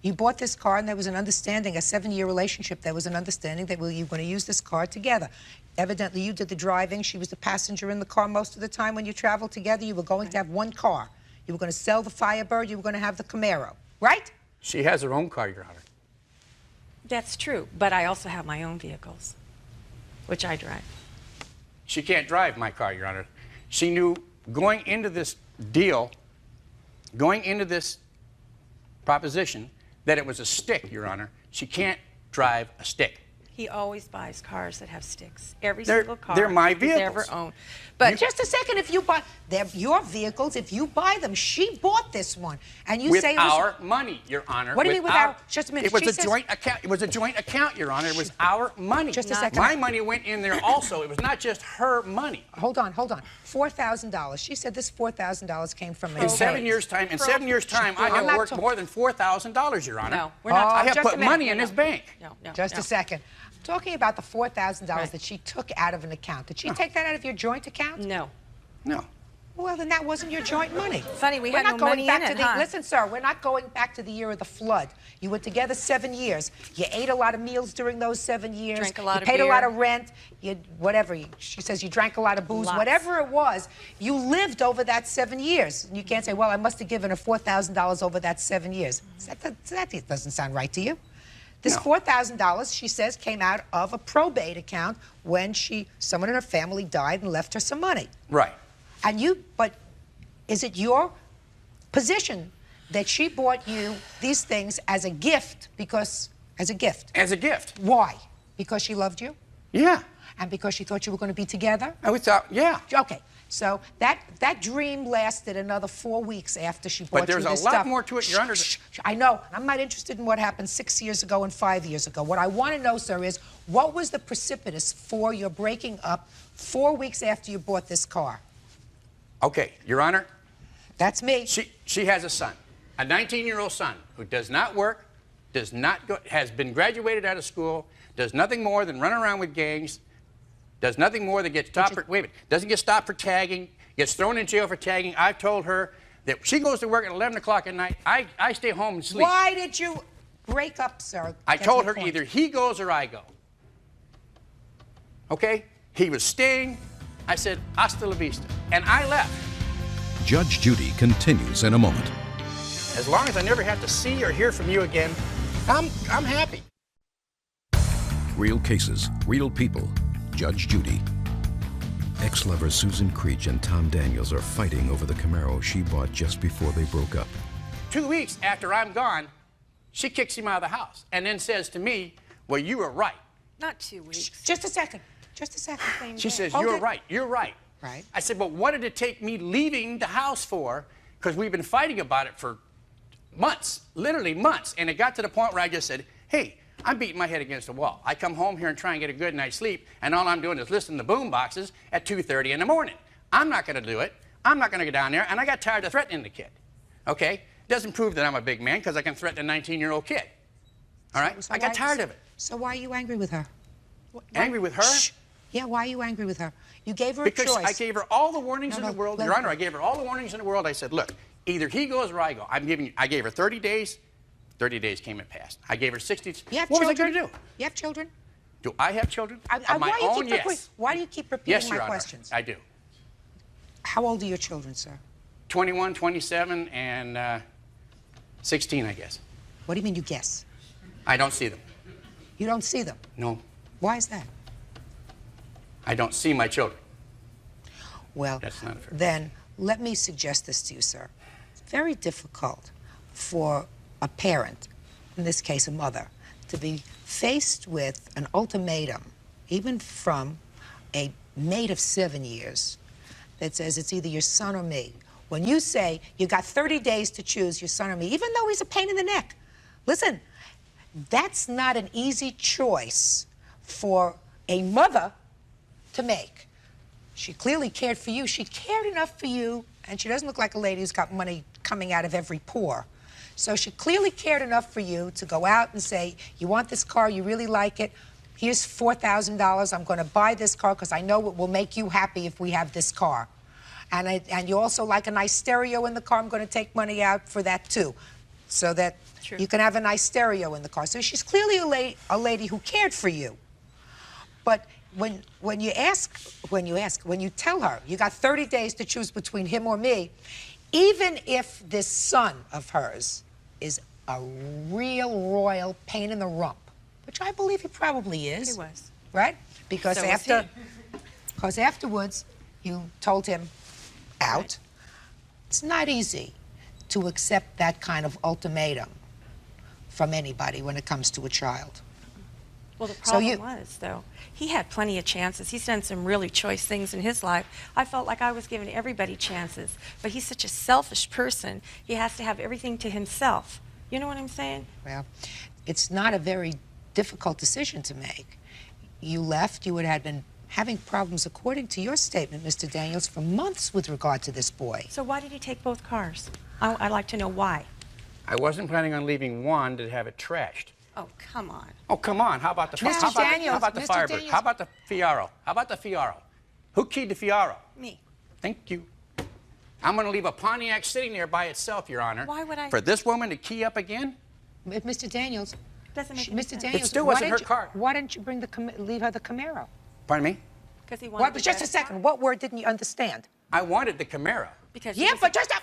You bought this car, and there was an understanding, a 7-year relationship. There was an understanding that you were going to use this car together. Evidently, you did the driving. She was the passenger in the car most of the time when you traveled together. You were going to have one car. You were going to sell the Firebird. You were going to have the Camaro. Right? She has her own car, Your Honor. That's true, but I also have my own vehicles, which I drive. She can't drive my car, Your Honor. She knew going into this deal, going into this proposition, that it was a stick, Your Honor. She can't drive a stick. He always buys cars that have sticks. Every They're- single car they're my he's vehicles. ever owned. But just a second, if you buy, they're your vehicles, if you buy them, she bought this one, and you with say it was our money, Your Honor. What do you mean with our? Just a minute. It was She a says- joint account. It was a joint account, Your Honor. It was our money. Just a second. My money went in there also. It was not just her money. Hold on. $4,000. She said this $4,000 came from a In 7 years' time, I I'm have not worked talking- more than $4,000, Your Honor. No, we're not I talking- have just a put minute. money in this bank. Just a second. Talking about the $4,000 Right. that she took out of an account. Did she take that out of your joint account? no. No. Well, then that wasn't your joint money. Funny, we We're had not no going money back in to it, the, huh? Listen, sir, we're not going back to the year of the flood. You were together 7 years. You ate a lot of meals during those 7 years. Drank a lot you of paid beer. a lot of rent. You whatever. She says you drank a lot of booze. Lots. Whatever it was, you lived over that 7 years. And you can't say, well, I must have given her $4,000 over that 7 years. That doesn't sound right to you. This $4,000, she says, came out of a probate account when someone in her family died and left her some money. Right. And but is it your position that she bought you these things as a gift as a gift? As a gift. Why? Because she loved you? Yeah. And because she thought you were going to be together? I thought, yeah. Okay. So that dream lasted another 4 weeks after she bought you this stuff. But there's a lot more to it. You're under. I know. I'm not interested in what happened 6 years ago and 5 years ago. What I want to know, sir, is what was the precipitous for your breaking up 4 weeks after you bought this car? Okay, Your Honor. That's me. She has a son, a 19-year-old son who does not work, has been graduated out of school, does nothing more than run around with gangs, does nothing more than get stopped doesn't get stopped for tagging, gets thrown in jail for tagging. I've told her that she goes to work at 11 o'clock at night. I stay home and sleep. Why did you break up, sir? I told her either he goes or I go. Okay? He was staying. I said, hasta la vista. And I left. Judge Judy continues in a moment. As long as I never have to see or hear from you again, I'm happy. Real cases, real people. Judge Judy. Ex-lovers Susan Creech and Tom Daniels are fighting over the Camaro she bought just before they broke up. 2 weeks after I'm gone, she kicks him out of the house and then says to me, well, you were right. Not 2 weeks. Just a second. Just a second. She says, you're right. You're right. Right. I said, but what did it take me leaving the house for? Because we've been fighting about it for months, literally months. And it got to the point where I just said, hey, I'm beating my head against the wall. I come home here and try and get a good night's sleep, and all I'm doing is listening to boom boxes at 2:30 in the morning. I'm not going to do it. I'm not going to go down there, and I got tired of threatening the kid. Okay? Doesn't prove that I'm a big man because I can threaten a 19-year-old kid. All right? So I got tired of it. So why are you angry with her? Angry with her? Shh. Yeah, why are you angry with her? You gave her a choice. Because I gave her all the warnings in the world. Your Honor, I gave her all the warnings in the world. I said, look, either he goes or I go. I gave her 30 days. 30 days came and passed. I gave her 60. You have what children? was I going to do? You have children? Do I have children? Of my own, yes. Why do you keep repeating my Your Honor, questions? I do. How old are your children, sir? 21, 27, and 16, I guess. What do you mean you guess? I don't see them. You don't see them? No. Why is that? I don't see my children. Well, that's not fair. Then let me suggest this to you, sir. It's very difficult for a parent, in this case a mother, to be faced with an ultimatum, even from a maid of 7 years, that says it's either your son or me. When you say you got 30 days to choose your son or me, even though he's a pain in the neck, listen, that's not an easy choice for a mother to make. She clearly cared for you. She cared enough for you, and she doesn't look like a lady who's got money coming out of every pore. So she clearly cared enough for you to go out and say, you want this car, you really like it, here's $4,000, I'm going to buy this car because I know it will make you happy if we have this car. And you also like a nice stereo in the car, I'm going to take money out for that too, so that you can have a nice stereo in the car. So she's clearly a lady who cared for you. But when you tell her you got 30 days to choose between him or me, even if this son of hers is a real royal pain in the rump, which I believe he probably is. He was. Right? Because So was he. afterwards you told him out. Right. It's not easy to accept that kind of ultimatum from anybody when it comes to a child. Well, the problem was, though, he had plenty of chances. He's done some really choice things in his life. I felt like I was giving everybody chances. But he's such a selfish person, he has to have everything to himself. You know what I'm saying? Well, it's not a very difficult decision to make. You left, you had been having problems, according to your statement, Mr. Daniels, for months with regard to this boy. So why did he take both cars? I'd like to know why. I wasn't planning on leaving one to have it trashed. Oh, come on. Oh, come on. How about the Mr. Daniels, how about the Mr. Firebird? Daniels. How about the Fiaro? How about the Fiaro? Who keyed the Fiaro? Me. Thank you. I'm going to leave a Pontiac sitting there by itself, Your Honor. Why would I? For this woman to key up again? Mr. Daniels, Doesn't make any Mr. sense. Daniels, It still why wasn't her didn't you- car. Why didn't you bring leave her the Camaro? Pardon me? Because he wanted What, just a second. What word didn't you understand? I wanted the Camaro. Because Yeah, but just a...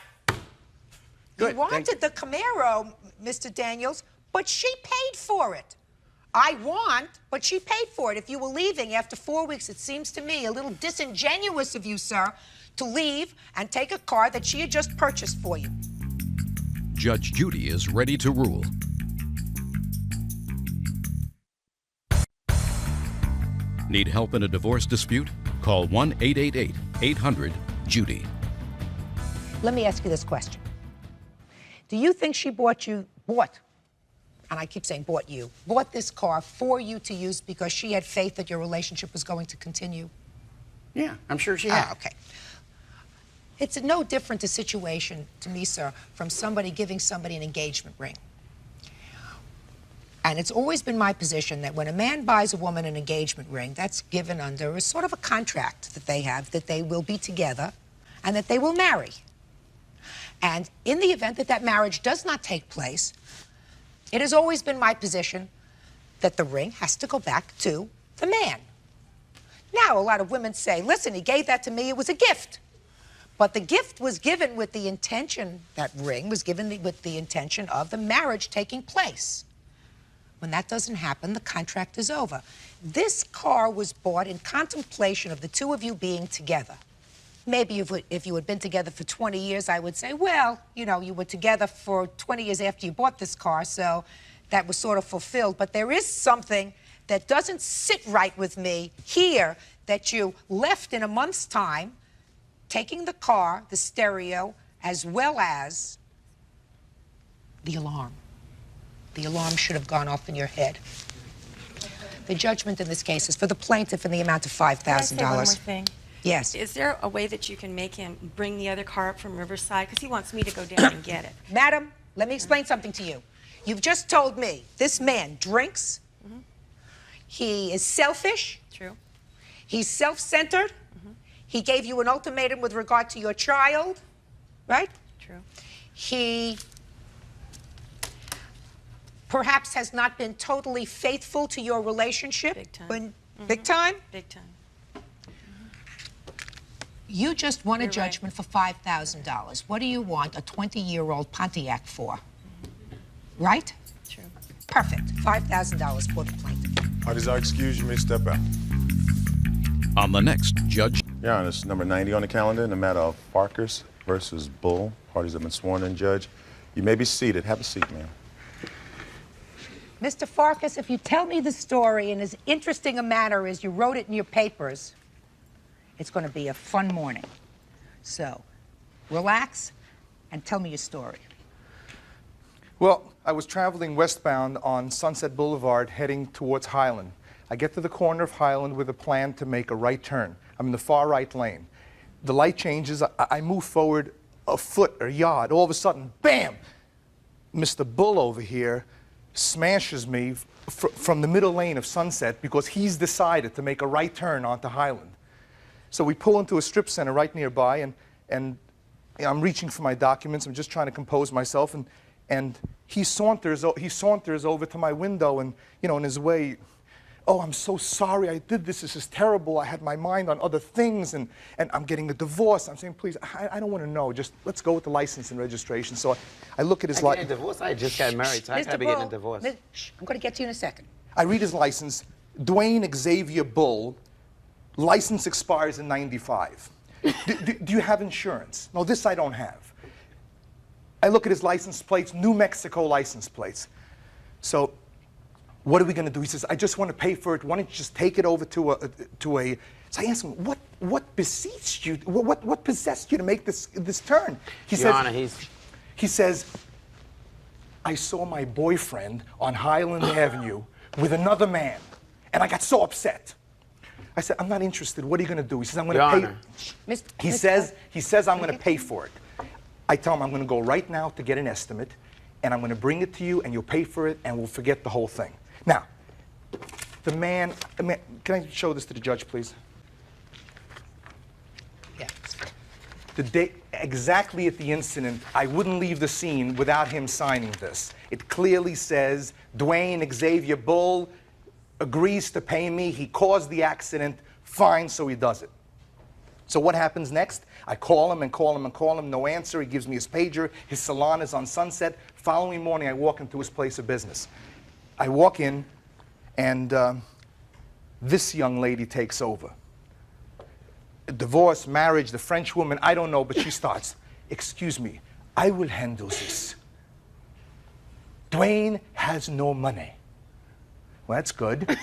Good, You wanted the Camaro, Mr. Daniels, but she paid for it. I want, but she paid for it. If you were leaving after 4 weeks, it seems to me a little disingenuous of you, sir, to leave and take a car that she had just purchased for you. Judge Judy is ready to rule. Need help in a divorce dispute? Call 1-888-800-JUDY. Let me ask you this question. Do you think she bought, and I keep saying bought this car for you to use because she had faith that your relationship was going to continue? Yeah, I'm sure she had. Okay. It's no different a situation to me, sir, from somebody giving somebody an engagement ring. And it's always been my position that when a man buys a woman an engagement ring, that's given under a sort of a contract that they have, that they will be together and that they will marry. And in the event that that marriage does not take place, it has always been my position that the ring has to go back to the man. Now, a lot of women say, listen, he gave that to me, it was a gift. But the gift was given with the intention, that ring was given with the intention of the marriage taking place. When that doesn't happen, the contract is over. This car was bought in contemplation of the two of you being together. Maybe if you had been together for 20 years, I would say, well, you know, you were together for 20 years after you bought this car, so that was sort of fulfilled. But there is something that doesn't sit right with me here that you left in a month's time, taking the car, the stereo, as well as the alarm. The alarm should have gone off in your head. The judgment in this case is for the plaintiff in the amount of $5,000. Can I say one more thing? Yes. Is there a way that you can make him bring the other car up from Riverside? Because he wants me to go down and get it. Madam, let me explain something to you. You've just told me this man drinks. He is selfish. True. He's self-centered. He gave you an ultimatum with regard to your child, right? True. He perhaps has not been totally faithful to your relationship. Big time. Big time? Big time. You just won a You're judgment for $5,000. What do you want a 20-year-old Pontiac for? Right? True. Perfect. $5,000 for the plaintiff. Parties are excused. You may step out. On the next Judge. Your Honor, it's number 90 on the calendar in the matter of Farkas versus Bull. Parties have been sworn in, Judge. You may be seated. Have a seat, ma'am. Mr. Farkas, if you tell me the story in as interesting a manner as you wrote it in your papers, it's going to be a fun morning. So, relax and tell me your story. Well, I was traveling westbound on Sunset Boulevard heading towards Highland. I get to the corner of Highland with a plan to make a right turn. I'm in the far right lane. The light changes. I move forward a foot or a yard. All of a sudden, bam! Mr. Bull over here smashes me from the middle lane of Sunset because he's decided to make a right turn onto Highland. So we pull into a strip center right nearby, and you know, I'm reaching for my documents. I'm just trying to compose myself, and he saunters over to my window, and you know, in his way, oh, I'm so sorry I did this. This is terrible. I had my mind on other things, and I'm getting a divorce. I'm saying, please, I don't want to know. Just let's go with the license and registration. So I look at his license. A divorce? I just got married, so I can't be getting a divorce. I'm going to get to you in a second. I read his license. Dwayne Xavier Bull. License expires in '95. Do you have insurance? No, this I don't have. I look at his license plates, New Mexico license plates. So what are we going to do? He says, I just want to pay for it. Why don't you just take it over to a... So I ask him, what beseeched you? What possessed you to make this turn? Your Honor, he says, I saw my boyfriend on Highland Avenue with another man, and I got so upset. I said, I'm not interested. What are you going to do? He says, I'm going to pay. He says, I'm going to pay for it. I tell him, I'm going to go right now to get an estimate, and I'm going to bring it to you, and you'll pay for it, and we'll forget the whole thing. Now, the man, can I show this to the judge, please? Yes. The day, exactly at the incident, I wouldn't leave the scene without him signing this. It clearly says, Dwayne Xavier Bull agrees to pay me. He caused the accident. Fine, so he does it. So what happens next? I call him and call him and call him. No answer. He gives me his pager. His salon is on Sunset. Following morning, I walk into his place of business. I walk in, and this young lady takes over. Divorce, marriage, the French woman, I don't know, but she starts, excuse me, I will handle this. Dwayne has no money. Well, that's good.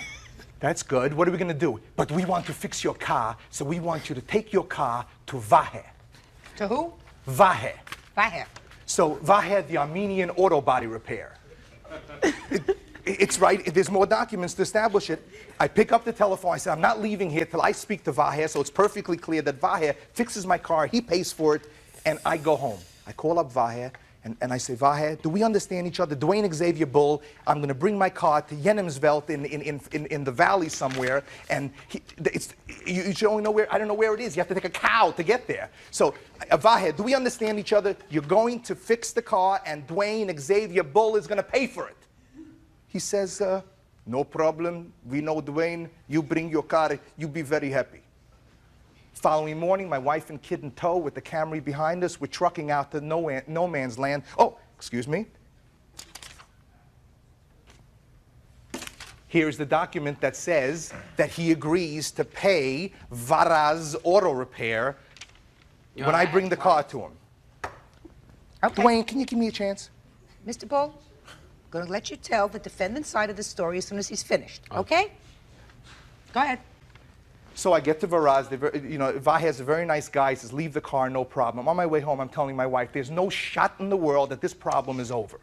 That's good. What are we going to do? But we want to fix your car, so we want you to take your car to Vahe. To who? Vahe. Vahe. So Vahe, the Armenian auto body repair. It's right. There's more documents to establish it. I pick up the telephone. I say, I'm not leaving here till I speak to Vahe, so it's perfectly clear that Vahe fixes my car, he pays for it, and I go home. I call up Vahe, and I say, Vahe, do we understand each other? Dwayne Xavier Bull, I'm going to bring my car to Jenemsveld in the valley somewhere, and you should only know where, I don't know where it is. You have to take a cow to get there. So, Vahe, do we understand each other? You're going to fix the car, and Dwayne Xavier Bull is going to pay for it. He says, no problem. We know Dwayne. You bring your car. You'll be very happy. Following morning, my wife and kid in tow with the Camry behind us. We're trucking out to no man's land. Oh, excuse me. Here's the document that says that he agrees to pay Varaz Auto Repair when I bring the car to him. Okay. Dwayne, can you give me a chance? Mr. Bull, I'm going to let you tell the defendant's side of the story as soon as he's finished, okay? Go ahead. So I get to Varaz. Vahe's a very nice guy. He says, leave the car, no problem. On my way home, I'm telling my wife, there's no shot in the world that this problem is over.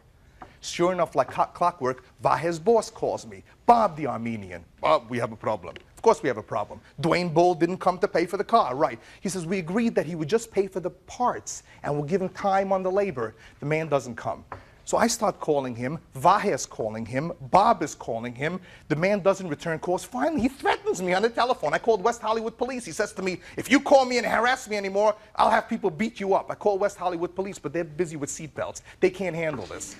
Sure enough, like clockwork, Vahe's boss calls me. Bob, the Armenian. Bob, we have a problem. Of course we have a problem. Dwayne Bull didn't come to pay for the car, right. He says, we agreed that he would just pay for the parts, and we'll give him time on the labor. The man doesn't come. So I start calling him, Vahe is calling him, Bob is calling him, the man doesn't return calls. Finally, he threatens me on the telephone. I called West Hollywood Police. He says to me, if you call me and harass me anymore, I'll have people beat you up. I call West Hollywood Police, but they're busy with seatbelts. They can't handle this.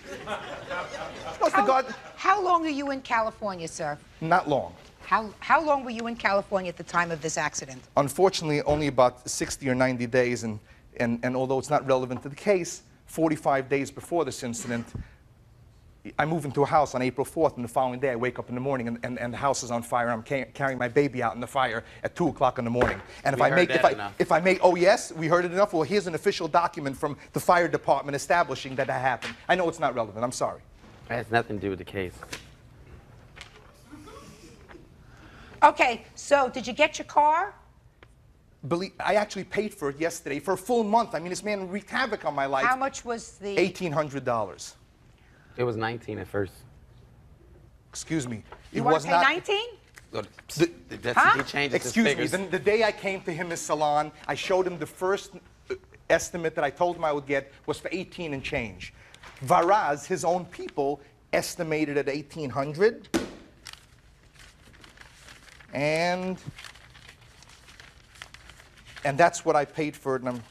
How long are you in California, sir? Not long. How long were you in California at the time of this accident? Unfortunately, only about 60 or 90 days, and although it's not relevant to the case, 45 days before this incident, I move into a house on April 4th, and the following day I wake up in the morning and the house is on fire. I'm carrying my baby out in the fire at 2 o'clock in the morning. And if I make, oh yes, we heard it enough. Well, here's an official document from the fire department establishing that that happened. I know it's not relevant. I'm sorry. It has nothing to do with the case. Okay, so did you get your car? I actually paid for it yesterday for a full month. I mean, this man wreaked havoc on my life. How much was the... $1,800. It was 19 at first. Excuse me. You want to pay 19? He changes Excuse his me. The day I came to him in his salon, I showed him the first estimate that I told him I would get was for 18 and change. Varaz, his own people, estimated at 1,800. And that's what I paid for it. And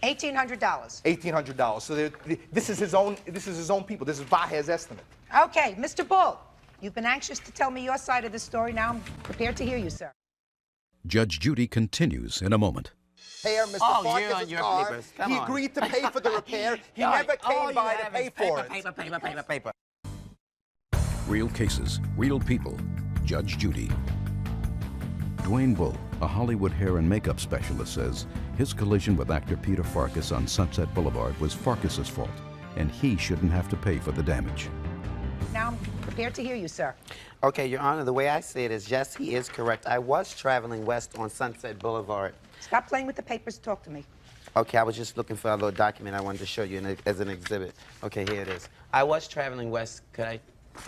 $1,800. $1,800. So this is his own people. This is Vahe's estimate. Okay, Mr. Bull, you've been anxious to tell me your side of the story. Now I'm prepared to hear you, sir. Judge Judy continues in a moment. Mr. Farkas' car. He agreed to pay for the repair. He never came by to pay for it. Paper. Real cases, real people. Judge Judy. Dwayne Bull, a Hollywood hair and makeup specialist, says his collision with actor Peter Farkas on Sunset Boulevard was Farkas's fault, and he shouldn't have to pay for the damage. Now I'm prepared to hear you, sir. Okay, Your Honor, the way I see it is, yes, he is correct. I was traveling west on Sunset Boulevard. Stop playing with the papers. Talk to me. Okay, I was just looking for a little document I wanted to show you as an exhibit. Okay, here it is. I was traveling west. Could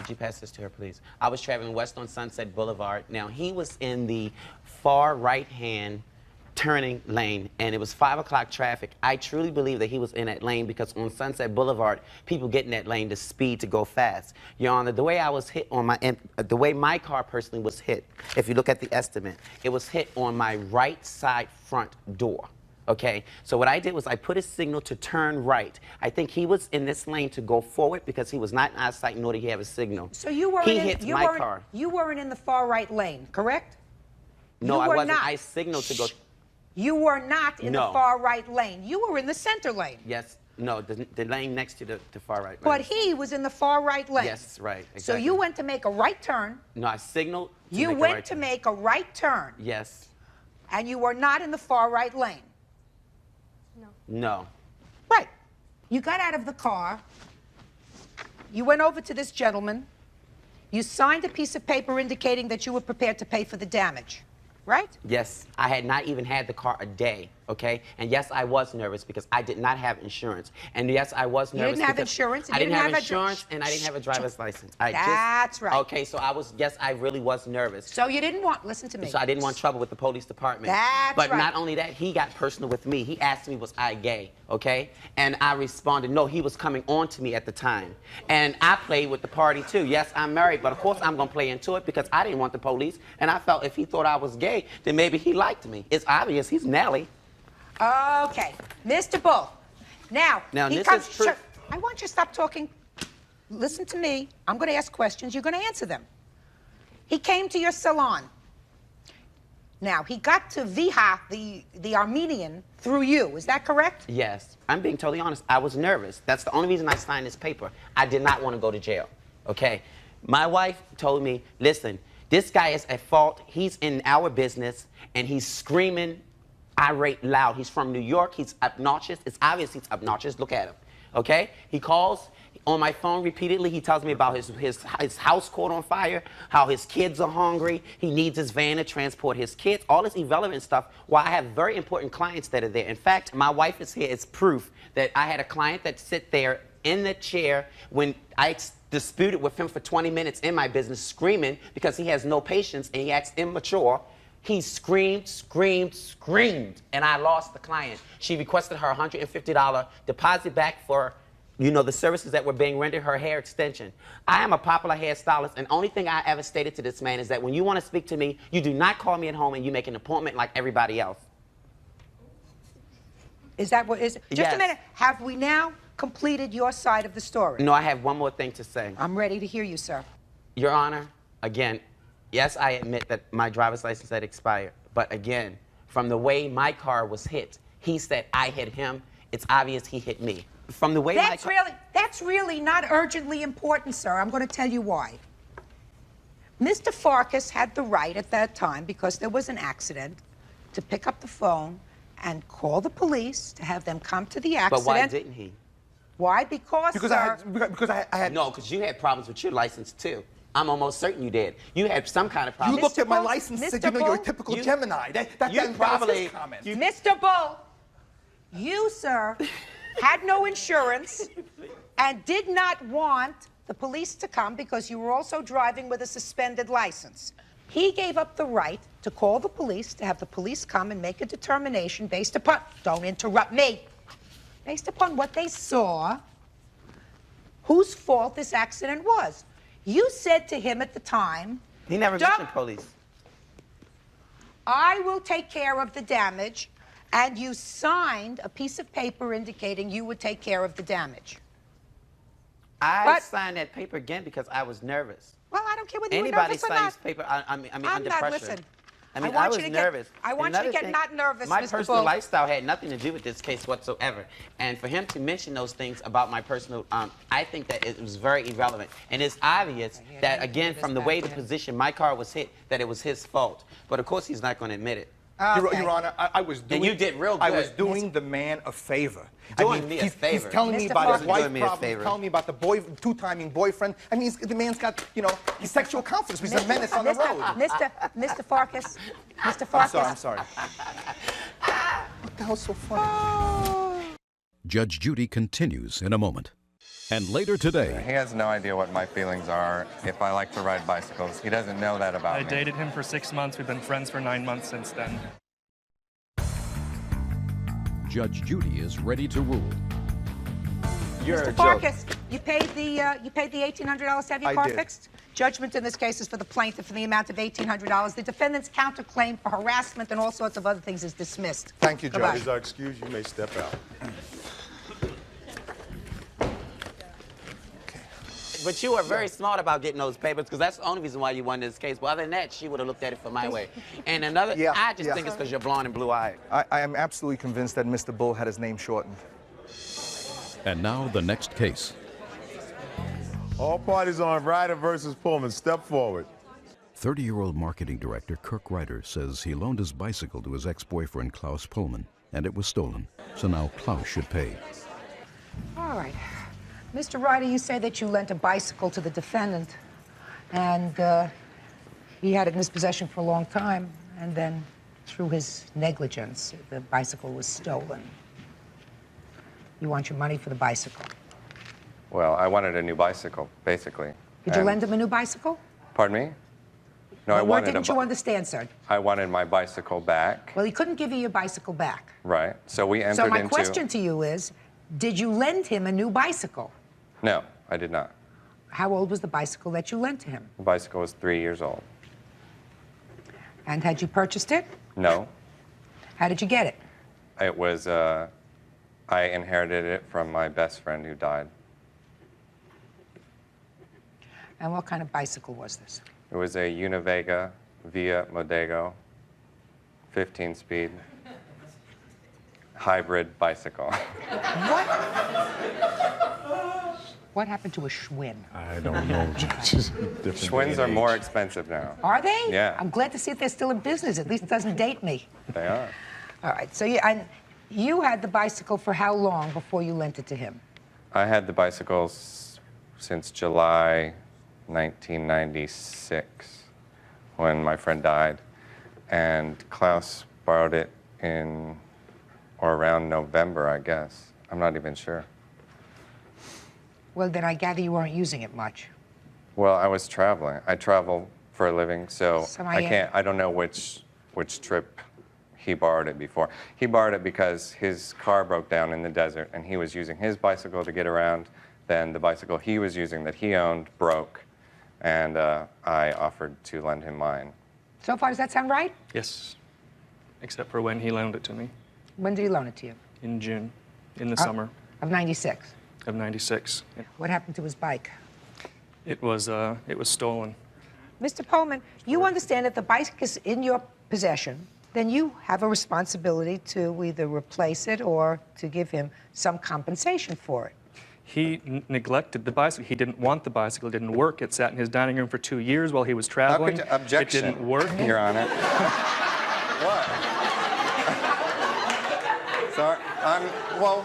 you pass this to her, please? I was traveling west on Sunset Boulevard. Now, he was in the far right-hand turning lane, and it was 5 o'clock traffic. I truly believe that he was in that lane because on Sunset Boulevard, people get in that lane to speed to go fast. Your Honor, the way I was hit on the way my car personally was hit, if you look at the estimate, it was hit on my right side front door. Okay, so what I did was I put a signal to turn right. I think he was in this lane to go forward because he was not in our sight, nor did he have a signal. So you weren't He in, hits my car. You weren't in the far right lane, correct? No, You I were wasn't. not. I signaled to go. You were not in the No. far right lane. You were in the center lane. Yes, no, the lane next to the far right lane. But he was in the far right lane. Yes, right, exactly. So you went to make a right turn. No, I signaled to You make a went right to turn. make a right turn. Yes. And you were not in the far right lane. No. Right. You got out of the car. You went over to this gentleman. You signed a piece of paper indicating that you were prepared to pay for the damage. Right? Yes, I had not even had the car a day, okay? And yes, I was nervous because I did not have insurance. And yes, I was nervous. You didn't have because insurance? I didn't have a insurance and I didn't have a driver's license. That's right. Okay, so yes, I really was nervous. So you didn't want, listen to me. So I didn't want trouble with the police department. That's but right. not only that, he got personal with me. He asked me, was I gay, okay? And I responded, no, he was coming on to me at the time. And I played with the party too. Yes, I'm married, but of course I'm gonna play into it because I didn't want the police. And I felt if he thought I was gay, then maybe he liked me. It's obvious, he's Nelly. Okay, Mr. Bull. Now he this comes. is proof. I want you to stop talking. Listen to me. I'm going to ask questions. You're going to answer them. He came to your salon. Now he got to Viha, the Armenian, through you. Is that correct? Yes. I'm being totally honest. I was nervous. That's the only reason I signed this paper. I did not want to go to jail. Okay? My wife told me, listen, this guy is at fault. He's in our business, and he's screaming irate loud. He's from New York. He's obnoxious. It's obvious he's obnoxious. Look at him. Okay? He calls on my phone repeatedly. He tells me about his house caught on fire, how his kids are hungry. He needs his van to transport his kids. All this irrelevant stuff while I have very important clients that are there. In fact, my wife is here. It's proof that I had a client that sit there in the chair when I disputed with him for 20 minutes in my business, screaming because he has no patience and he acts immature. He screamed, screamed, screamed, and I lost the client. She requested her $150 deposit back for, you know, the services that were being rendered, her hair extension. I am a popular hairstylist, and only thing I ever stated to this man is that when you want to speak to me, you do not call me at home and you make an appointment like everybody else. Is that what is? Just Yes. a minute. Have we now completed your side of the story? No, I have one more thing to say. I'm ready to hear you, sir. Your Honor, again, yes, I admit that my driver's license had expired. But again, from the way my car was hit, he said I hit him. It's obvious he hit me. From the way That's really not urgently important, sir. I'm going to tell you why. Mr. Farkas had the right at that time, because there was an accident, to pick up the phone and call the police to have them come to the accident. But why didn't he? Why? Because sir, I had... No, because you had problems with your license, too. I'm almost certain you did. You had some kind of problem. You looked at my license and said, you know, you're a typical Gemini. That was his comment. Mr. Bull, you, sir, had no insurance and did not want the police to come because you were also driving with a suspended license. He gave up the right to call the police, to have the police come and make a determination based upon, don't interrupt me, based upon what they saw, whose fault this accident was. You said to him at the time, He never mentioned police. I will take care of the damage, and you signed a piece of paper indicating you would take care of the damage. I signed that paper again because I was nervous. Well, I don't care whether Anybody you're nervous or signs not. paper, I mean, I'm under not, pressure. listen. I mean, I I was want you to nervous. I want you to Another get thing, not nervous, my Mr. personal Bull. lifestyle had nothing to do with this case whatsoever. And for him to mention those things about my personal, I think that it was very irrelevant. And it's obvious that, again, from the way the position my car was hit, that it was his fault. But, of course, he's not going to admit it. Your Honor, I was doing... And you did real good. I was doing the man a favor. Doing me a favor. He's telling me about his wife me a problem. favor. He's telling me about the two-timing boyfriend. I mean, the man's got, you know, his sexual confidence. He's a menace on the road. Mr. Farkas, Mr. Farkas. I'm sorry. What the hell's so funny? Judge Judy continues in a moment. And later today, He has no idea what my feelings are if I like to ride bicycles. He doesn't know that about I me. dated him for 6 months. We've been friends for 9 months since then. Judge Judy is ready to rule. Mr. Farkas, you paid the $1,800 to have your I car did. fixed? Judgment in this case is for the plaintiff in the amount of $1,800. The defendant's counterclaim for harassment and all sorts of other things is dismissed. Thank you, Judge. Judges are excused. You may step out. But you were very smart about getting those papers, because that's the only reason why you won this case. But other than that, she would have looked at it for my way. And another, I just think it's because you're blonde and blue-eyed. I am absolutely convinced that Mr. Bull had his name shortened. And now the next case. All parties on Ryder versus Pullman. Step forward. 30-year-old marketing director Kirk Ryder says he loaned his bicycle to his ex-boyfriend Klaus Pullman, and it was stolen. So now Klaus should pay. All right. Mr. Ryder, you say that you lent a bicycle to the defendant, and he had it in his possession for a long time, and then through his negligence, the bicycle was stolen. You want your money for the bicycle. Well, I wanted a new bicycle, basically. Did you lend him a new bicycle? Pardon me? No, I What wanted didn't you understand, sir? I wanted my bicycle back. Well, he couldn't give you your bicycle back. Right. So we entered So my into... question to you is, did you lend him a new bicycle? No, I did not. How old was the bicycle that you lent to him? The bicycle was 3 years old. And had you purchased it? No. How did you get it? It was, I inherited it from my best friend who died. And what kind of bicycle was this? It was a Univega Via Modego, 15-speed, hybrid bicycle. What happened to a Schwinn? I don't know, Judge. Schwinns are more expensive now. Are they? Yeah. I'm glad to see if they're still in business. At least it doesn't date me. They are. All right. So you had the bicycle for how long before you lent it to him? I had the bicycles since July 1996, when my friend died, and Klaus borrowed it in or around November, I guess. I'm not even sure. Well, then I gather you weren't using it much. Well, I was traveling. I travel for a living, so I don't know which trip he borrowed it before. He borrowed it because his car broke down in the desert, and he was using his bicycle to get around. Then the bicycle he was using that he owned broke, and I offered to lend him mine. So far, does that sound right? Yes, except for when he loaned it to me. When did he loan it to you? In June, in the summer. Of '96? Of '96. What happened to his bike? It was stolen. Mr. Pullman, you understand if the bike is in your possession, then you have a responsibility to either replace it or to give him some compensation for it. He neglected the bicycle. He didn't want the bicycle. It didn't work. It sat in his dining room for 2 years while he was traveling. Objection. It didn't work. Your Honor. What? Sorry. Well,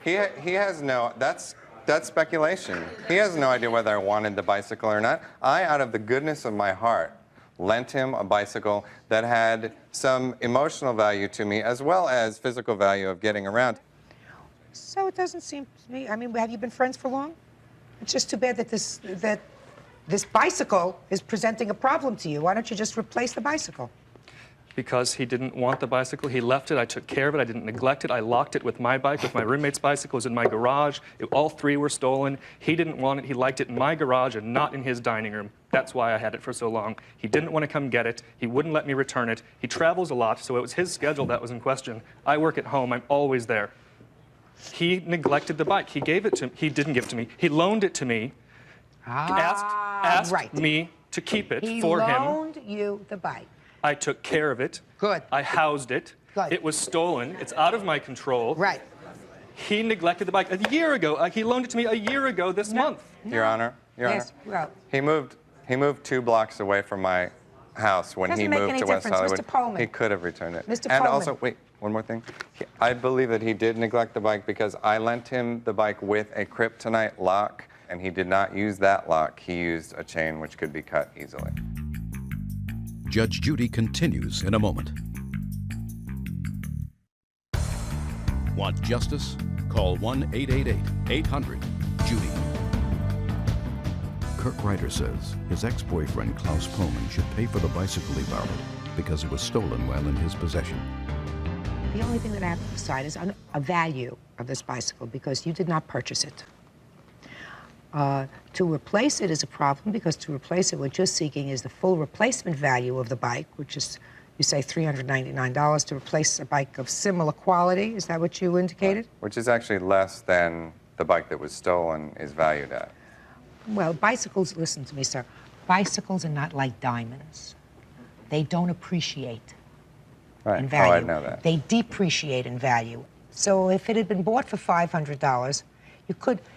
he has no, that's speculation. He has no idea whether I wanted the bicycle or not. I, out of the goodness of my heart, lent him a bicycle that had some emotional value to me as well as physical value of getting around. So it doesn't seem to me, I mean, have you been friends for long? It's just too bad that this bicycle is presenting a problem to you. Why don't you just replace the bicycle? Because he didn't want the bicycle. He left it. I took care of it. I didn't neglect it. I locked it with my bike, with my roommate's bicycle. It was in my garage. All three were stolen. He didn't want it. He liked it in my garage and not in his dining room. That's why I had it for so long. He didn't want to come get it. He wouldn't let me return it. He travels a lot, so it was his schedule that was in question. I work at home. I'm always there. He neglected the bike. He gave it to me. He didn't give it to me. He loaned it to me. Asked me to keep it for him. He loaned you the bike. I took care of it. Good. I housed it. Good. It was stolen. It's out of my control. Right. He neglected the bike a year ago. He loaned it to me a year ago this month. Your Honor. Your Yes, Honor. well. He moved 2 blocks away from my house when he Doesn't make moved any to West difference, Hollywood. Mr. Pullman. He could have returned it. Mr. And Pullman. also, wait, one more thing. I believe that he did neglect the bike because I lent him the bike with a kryptonite lock, and he did not use that lock. He used a chain which could be cut easily. Judge Judy continues in a moment. Want justice? Call 1-888-800-JUDY. Kirk Ryder says his ex-boyfriend Klaus Pullman should pay for the bicycle he borrowed because it was stolen while in his possession. The only thing that I have to decide is on a value of this bicycle because you did not purchase it. To replace it is a problem because to replace it, what you're seeking is the full replacement value of the bike, which is, you say, $399 to replace a bike of similar quality. Is that what you indicated? Which is actually less than the bike that was stolen is valued at. Well, bicycles, listen to me, sir. Bicycles are not like diamonds. They don't appreciate in value. Oh, I know that. They depreciate in value. So if it had been bought for $500,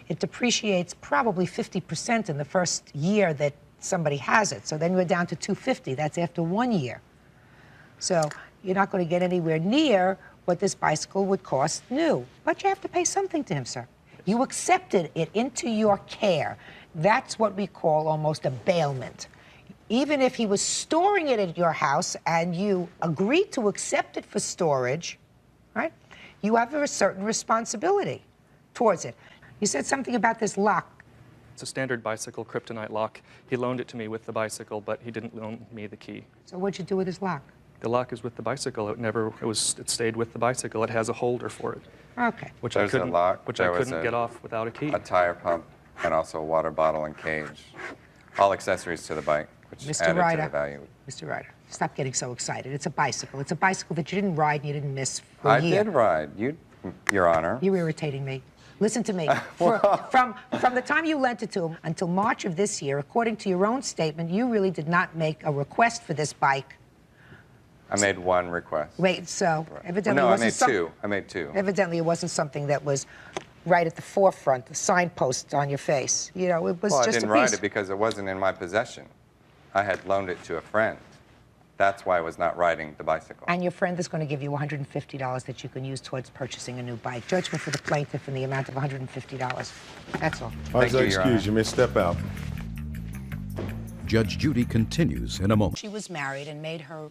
it depreciates probably 50% in the first year that somebody has it. So then you're down to $250. That's after 1 year. So you're not going to get anywhere near what this bicycle would cost new. But you have to pay something to him, sir. You accepted it into your care. That's what we call almost a bailment. Even if he was storing it at your house and you agreed to accept it for storage, right, you have a certain responsibility towards it. You said something about this lock. It's a standard bicycle kryptonite lock. He loaned it to me with the bicycle, but he didn't loan me the key. So what'd you do with his lock? The lock is with the bicycle. It stayed with the bicycle. It has a holder for it. Okay. Which I couldn't get off without a key. A tire pump and also a water bottle and cage. All accessories to the bike, which added to the value. Mr. Ryder, stop getting so excited. It's a bicycle. It's a bicycle that you didn't ride and you didn't miss for a year. I did ride, Your Honor. You're irritating me. Listen to me. From the time you lent it to him until March of this year, according to your own statement, you really did not make a request for this bike. I made one request. Wait, so evidently No, it wasn't I made two. Evidently it wasn't something that was right at the forefront, the signpost on your face. You know, it was Well, just I didn't write it because it wasn't in my possession. I had loaned it to a friend. That's why I was not riding the bicycle. And your friend is going to give you $150 that you can use towards purchasing a new bike. Judgment for the plaintiff in the amount of $150. That's all. Thank you, Your Honor. You may step out. Judge Judy continues in a moment. She was married and made $1,000,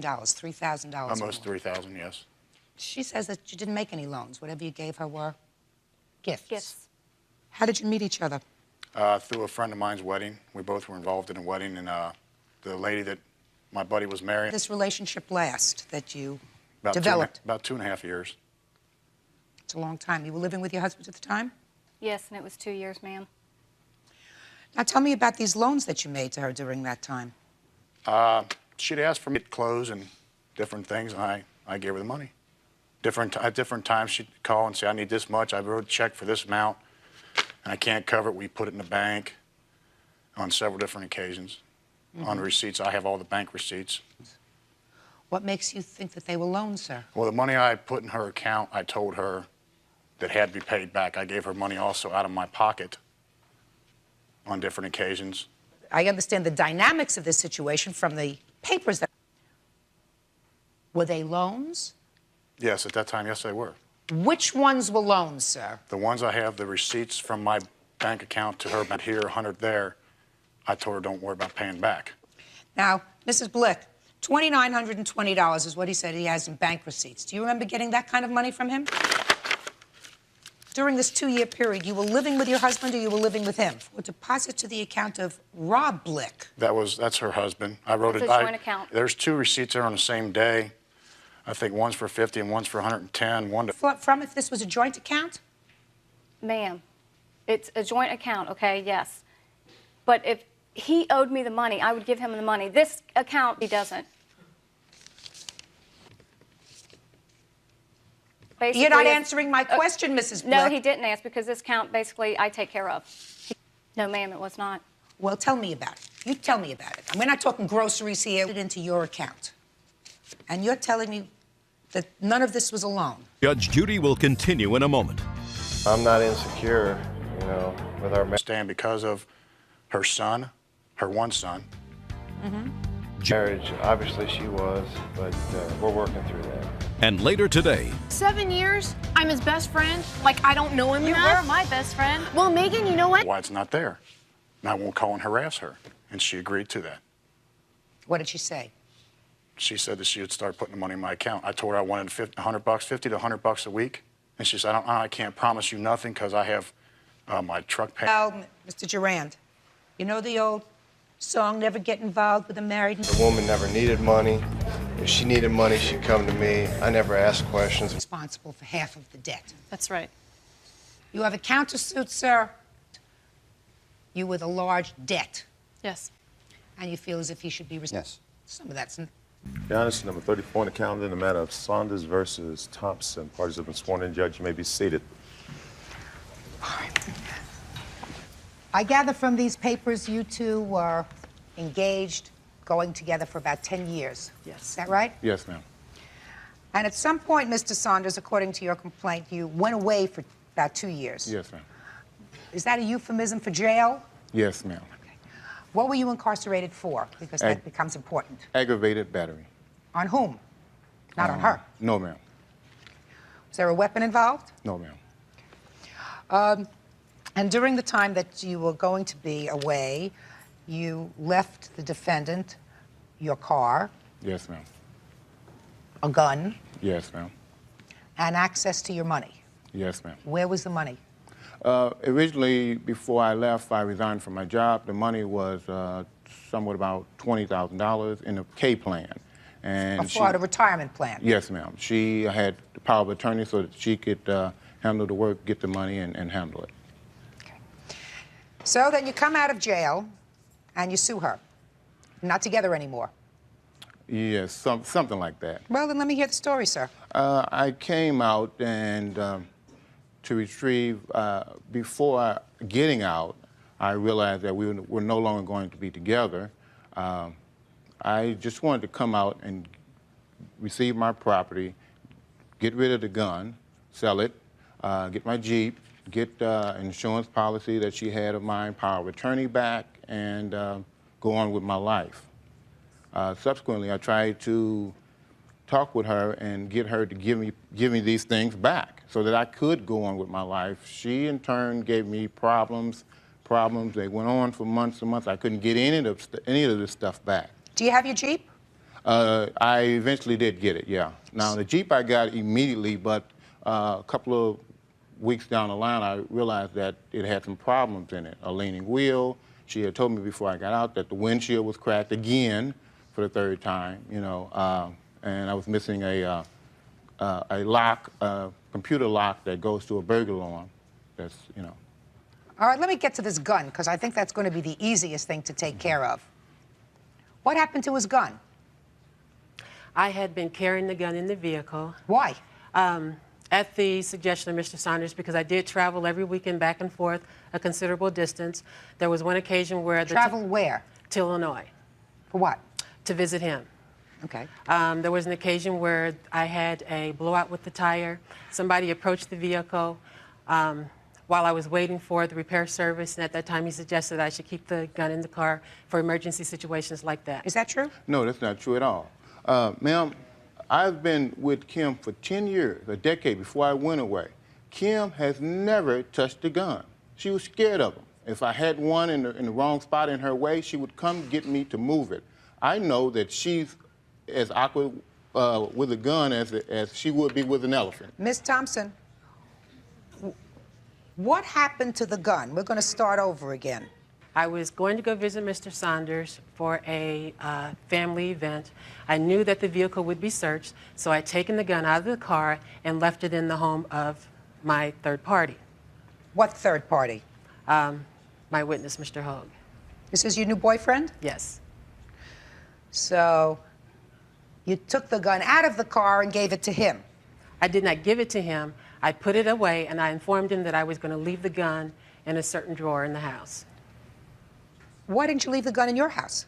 $3,000. Almost $3,000, yes. She says that you didn't make any loans. Whatever you gave her were gifts. Gifts. How did you meet each other? Through a friend of mine's wedding. We both were involved in a wedding, and the lady that my buddy was married. This relationship last that you developed? About 2.5 years. It's a long time. You were living with your husband at the time? Yes, and it was 2 years, ma'am. Now tell me about these loans that you made to her during that time. She'd asked for me to clothes and different things, and I gave her the money. At different times, she'd call and say, I need this much. I wrote a check for this amount, and I can't cover it. We put it in the bank on several different occasions. On the receipts, I have all the bank receipts. What makes you think that they were loans, sir? Well, the money I put in her account, I told her that had to be paid back. I gave her money also out of my pocket on different occasions. I understand the dynamics of this situation from the papers. Were they loans? Yes, at that time, yes, they were. Which ones were loans, sir? The ones I have, the receipts from my bank account to her, about here, 100 there, I told her don't worry about paying back. Now, Mrs. Blick, $2,920 is what he said he has in bank receipts. Do you remember getting that kind of money from him? During this 2-year period, you were living with your husband or you were living with him? For deposit to the account of Rob Blick. That's her husband. I wrote It's it. a joint account. There's 2 receipts there on the same day. I think one's for 50 and one's for 110. From if this was a joint account? Ma'am, it's a joint account, okay, yes. But if he owed me the money, I would give him the money. This account, he doesn't. Basically, You're not answering my question, Mrs. Blick. No, he didn't ask because this account, basically, I take care of. No, ma'am, it was not. Well, tell me about it. You tell me about it. And we're not talking groceries here. It into your account. And you're telling me that none of this was a loan. Judge Judy will continue in a moment. I'm not insecure, with our stand because of her son, her one son. Marriage, obviously she was, but we're working through that. And later today, 7 years, I'm his best friend. Like, I don't know him You enough. were my best friend. Well, Megan, you know what? Why it's not there. And I won't call and harass her. And she agreed to that. What did she say? She said that she would start putting the money in my account. I told her I wanted $100, 50 to $100 a week. And she said, I can't promise you nothing because I have my truck pay. Well, Mr. Durand, you know the old song, never get involved with a married... The woman never needed money. If she needed money, she'd come to me. I never asked questions. Responsible for half of the debt. That's right. You have a countersuit, sir, you with a large debt. Yes. And you feel as if he should be responsible. Yes. Some of that's... Your Honor, this is number 34 on the calendar in the matter of Saunders versus Thompson. Parties have been sworn in. Judge, you may be seated. I gather from these papers you two were engaged, going together for about 10 years. Yes. Is that right? Yes, ma'am. And at some point, Mr. Saunders, according to your complaint, you went away for about 2 years. Yes, ma'am. Is that a euphemism for jail? Yes, ma'am. What were you incarcerated for? Because that becomes important. Aggravated battery. On whom? Not on her. No, ma'am. Was there a weapon involved? No, ma'am. And during the time that you were going to be away, you left the defendant your car, Yes, ma'am. a gun, Yes, ma'am. and access to your money. Yes, ma'am. Where was the money? Originally, before I left, I resigned from my job. The money was somewhat about $20,000 in a K plan. And A Florida retirement plan. Yes, ma'am. She had the power of attorney so that she could handle the work, get the money, and handle it. So then you come out of jail and you sue her. Not together anymore. Yes, something like that. Well, then let me hear the story, sir. I came out and to retrieve, before getting out, I realized that we were no longer going to be together. I just wanted to come out and receive my property, get rid of the gun, sell it, get my Jeep, get an insurance policy that she had of mine, power of attorney back, and go on with my life. Subsequently, I tried to talk with her and get her to give me these things back so that I could go on with my life. She, in turn, gave me problems. They went on for months and months. I couldn't get any of this stuff back. Do you have your Jeep? I eventually did get it, yeah. Now, the Jeep I got immediately, but a couple of weeks down the line, I realized that it had some problems in it. A leaning wheel. She had told me before I got out that the windshield was cracked again for the third time, you know, and I was missing a lock, computer lock that goes to a burglar alarm. That's, you know. All right, let me get to this gun, because I think that's going to be the easiest thing to take care of. What happened to his gun? I had been carrying the gun in the vehicle. Why? At the suggestion of Mr. Saunders, because I did travel every weekend back and forth a considerable distance. There was one occasion where... Travel where? To Illinois. For what? To visit him. Okay. There was an occasion where I had a blowout with the tire. Somebody approached the vehicle while I was waiting for the repair service, and at that time he suggested I should keep the gun in the car for emergency situations like that. Is that true? No, that's not true at all. Ma'am, I've been with Kim for 10 years, a decade before I went away. Kim has never touched a gun. She was scared of them. If I had one in the wrong spot in her way, she would come get me to move it. I know that she's as awkward with a gun as she would be with an elephant. Miss Thompson, what happened to the gun? We're going to start over again. I was going to go visit Mr. Saunders for a family event. I knew that the vehicle would be searched, so I'd taken the gun out of the car and left it in the home of my third party. What third party? My witness, Mr. Hogue. This is your new boyfriend? Yes. So you took the gun out of the car and gave it to him? I did not give it to him. I put it away, and I informed him that I was going to leave the gun in a certain drawer in the house. Why didn't you leave the gun in your house?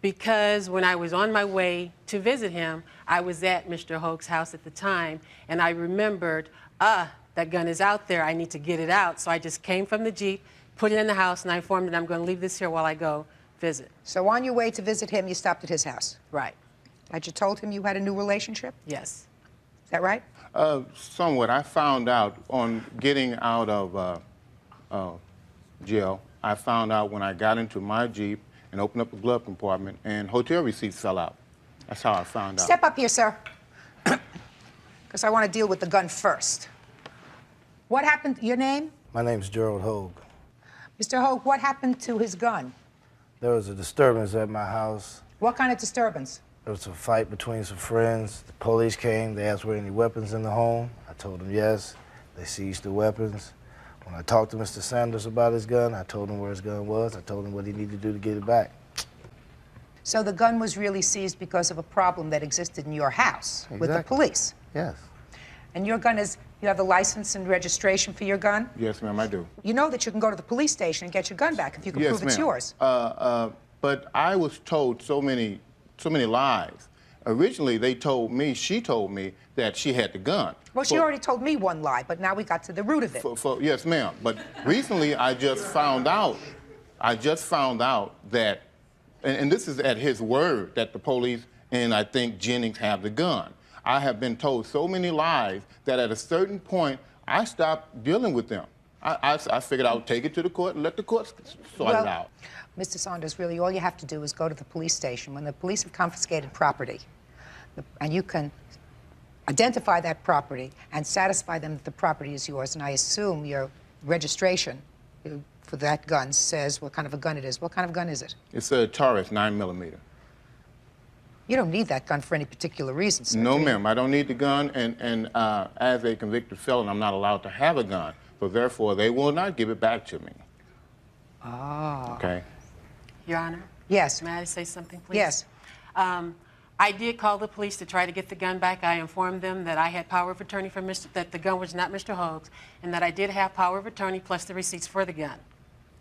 Because when I was on my way to visit him, I was at Mr. Hogue's house at the time, and I remembered, that gun is out there, I need to get it out. So I just came from the Jeep, put it in the house, and I informed him I'm going to leave this here while I go visit. So on your way to visit him, you stopped at his house? Right. Had you told him you had a new relationship? Yes. Is that right? Somewhat. I found out on getting out of jail, I found out when I got into my Jeep and opened up the glove compartment and hotel receipts fell out. That's how I found out. Step up here, sir. Because I want to deal with the gun first. What happened? Your name? My name's Gerald Hogue. Mr. Hogue, what happened to his gun? There was a disturbance at my house. What kind of disturbance? There was a fight between some friends. The police came. They asked were any weapons in the home. I told them yes. They seized the weapons. When I talked to Mr. Sanders about his gun, I told him where his gun was. I told him what he needed to do to get it back. So the gun was really seized because of a problem that existed in your house with the Exactly. police. Yes. And your gun is, you have the license and registration for your gun? Yes, ma'am, I do. You know that you can go to the police station and get your gun back if you can Yes, prove it's ma'am. yours. But I was told so many lies. Originally, she told me that she had the gun. Well, she already told me one lie, but now we got to the root of it. Yes, ma'am. But recently, I just found out that, and this is at his word, that the police and I think Jennings have the gun. I have been told so many lies that at a certain point, I stopped dealing with them. I figured I would take it to the court and let the court sort it out. Mr. Saunders, really all you have to do is go to the police station. When the police have confiscated property, and you can identify that property and satisfy them that the property is yours, and I assume your registration for that gun says what kind of a gun it is. What kind of gun is it? It's a Taurus 9mm. You don't need that gun for any particular reason, sir. No, ma'am, I don't need the gun, and as a convicted felon, I'm not allowed to have a gun, so therefore they will not give it back to me. Ah. Okay. Your Honor? Yes. May I say something, please? Yes. I did call the police to try to get the gun back. I informed them that I had power of attorney for that the gun was not Mr. Hoag's, and that I did have power of attorney plus the receipts for the gun.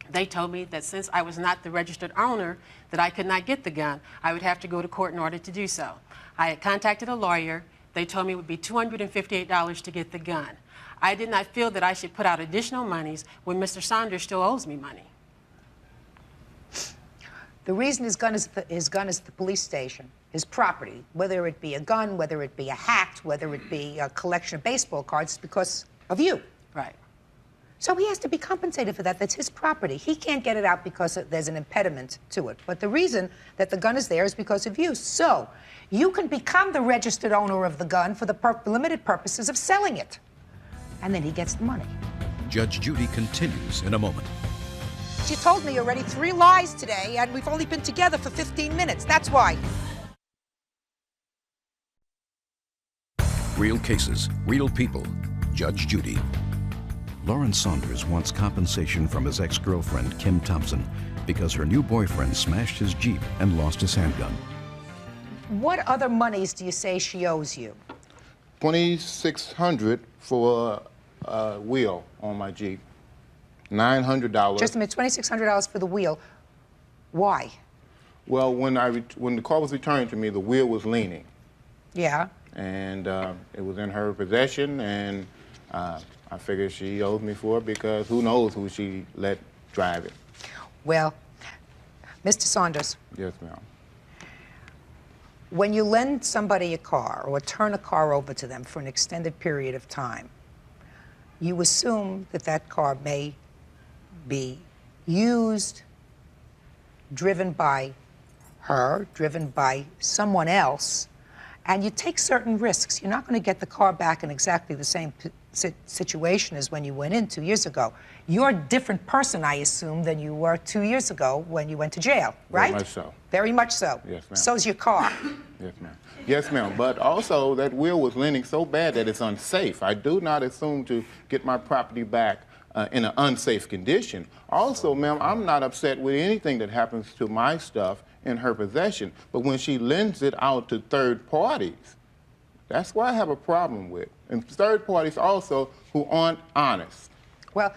They told me that since I was not the registered owner, that I could not get the gun. I would have to go to court in order to do so. I had contacted a lawyer. They told me it would be $258 to get the gun. I did not feel that I should put out additional monies when Mr. Saunders still owes me money. The reason his gun is at the police station, his property, whether it be a gun, whether it be a hat, whether it be a collection of baseball cards, is because of you. Right. So he has to be compensated for that. That's his property. He can't get it out because there's an impediment to it. But the reason that the gun is there is because of you. So you can become the registered owner of the gun for the limited purposes of selling it. And then he gets the money. Judge Judy continues in a moment. She told me already 3 lies today, and we've only been together for 15 minutes. That's why. Real cases, real people. Judge Judy. Lauren Saunders wants compensation from his ex-girlfriend, Kim Thompson, because her new boyfriend smashed his Jeep and lost his handgun. What other monies do you say she owes you? $2,600 for a wheel on my Jeep. $900. Just a minute, $2,600 for the wheel. Why? Well, when the car was returned to me, the wheel was leaning. Yeah. And it was in her possession, and I figured she owed me for it because who knows who she let drive it. Well, Mr. Saunders. Yes, ma'am. When you lend somebody a car or turn a car over to them for an extended period of time, you assume that that car may be used, driven by her, driven by someone else, and you take certain risks. You're not going to get the car back in exactly the same situation as when you went in 2 years ago. You're a different person, I assume, than you were 2 years ago when you went to jail, right? Very much so. Very much so. Yes, ma'am. So's your car. Yes, ma'am. Yes, ma'am. But also, that wheel was leaning so bad that it's unsafe. I do not assume to get my property back in an unsafe condition. Also, ma'am, I'm not upset with anything that happens to my stuff in her possession. But when she lends it out to third parties, that's what I have a problem with. And third parties also who aren't honest. Well,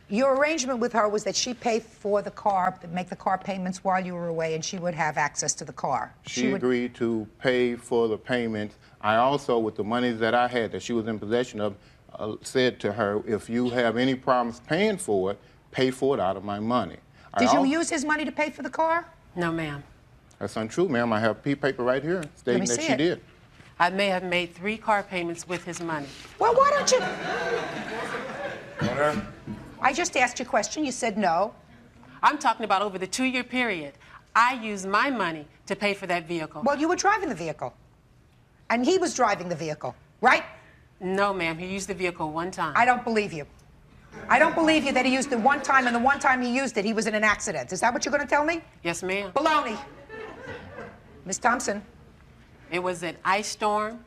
your arrangement with her was that she paid for the car, make the car payments while you were away, and she would have access to the car. She agreed to pay for the payments. I also, with the money that I had that she was in possession of, said to her, if you have any problems paying for it, pay for it out of my money. Did you use his money to pay for the car? No, ma'am. That's untrue, ma'am. I have paper right here stating that she did. I may have made 3 car payments with his money. Well, why don't you... I just asked you a question. You said no. I'm talking about over the 2-year period. I used my money to pay for that vehicle. Well, you were driving the vehicle. And he was driving the vehicle, right? No, ma'am. He used the vehicle one time. I don't believe you. I don't believe you that he used it one time, and the one time he used it, he was in an accident. Is that what you're going to tell me? Yes, ma'am. Baloney. Miss Thompson. It was an ice storm.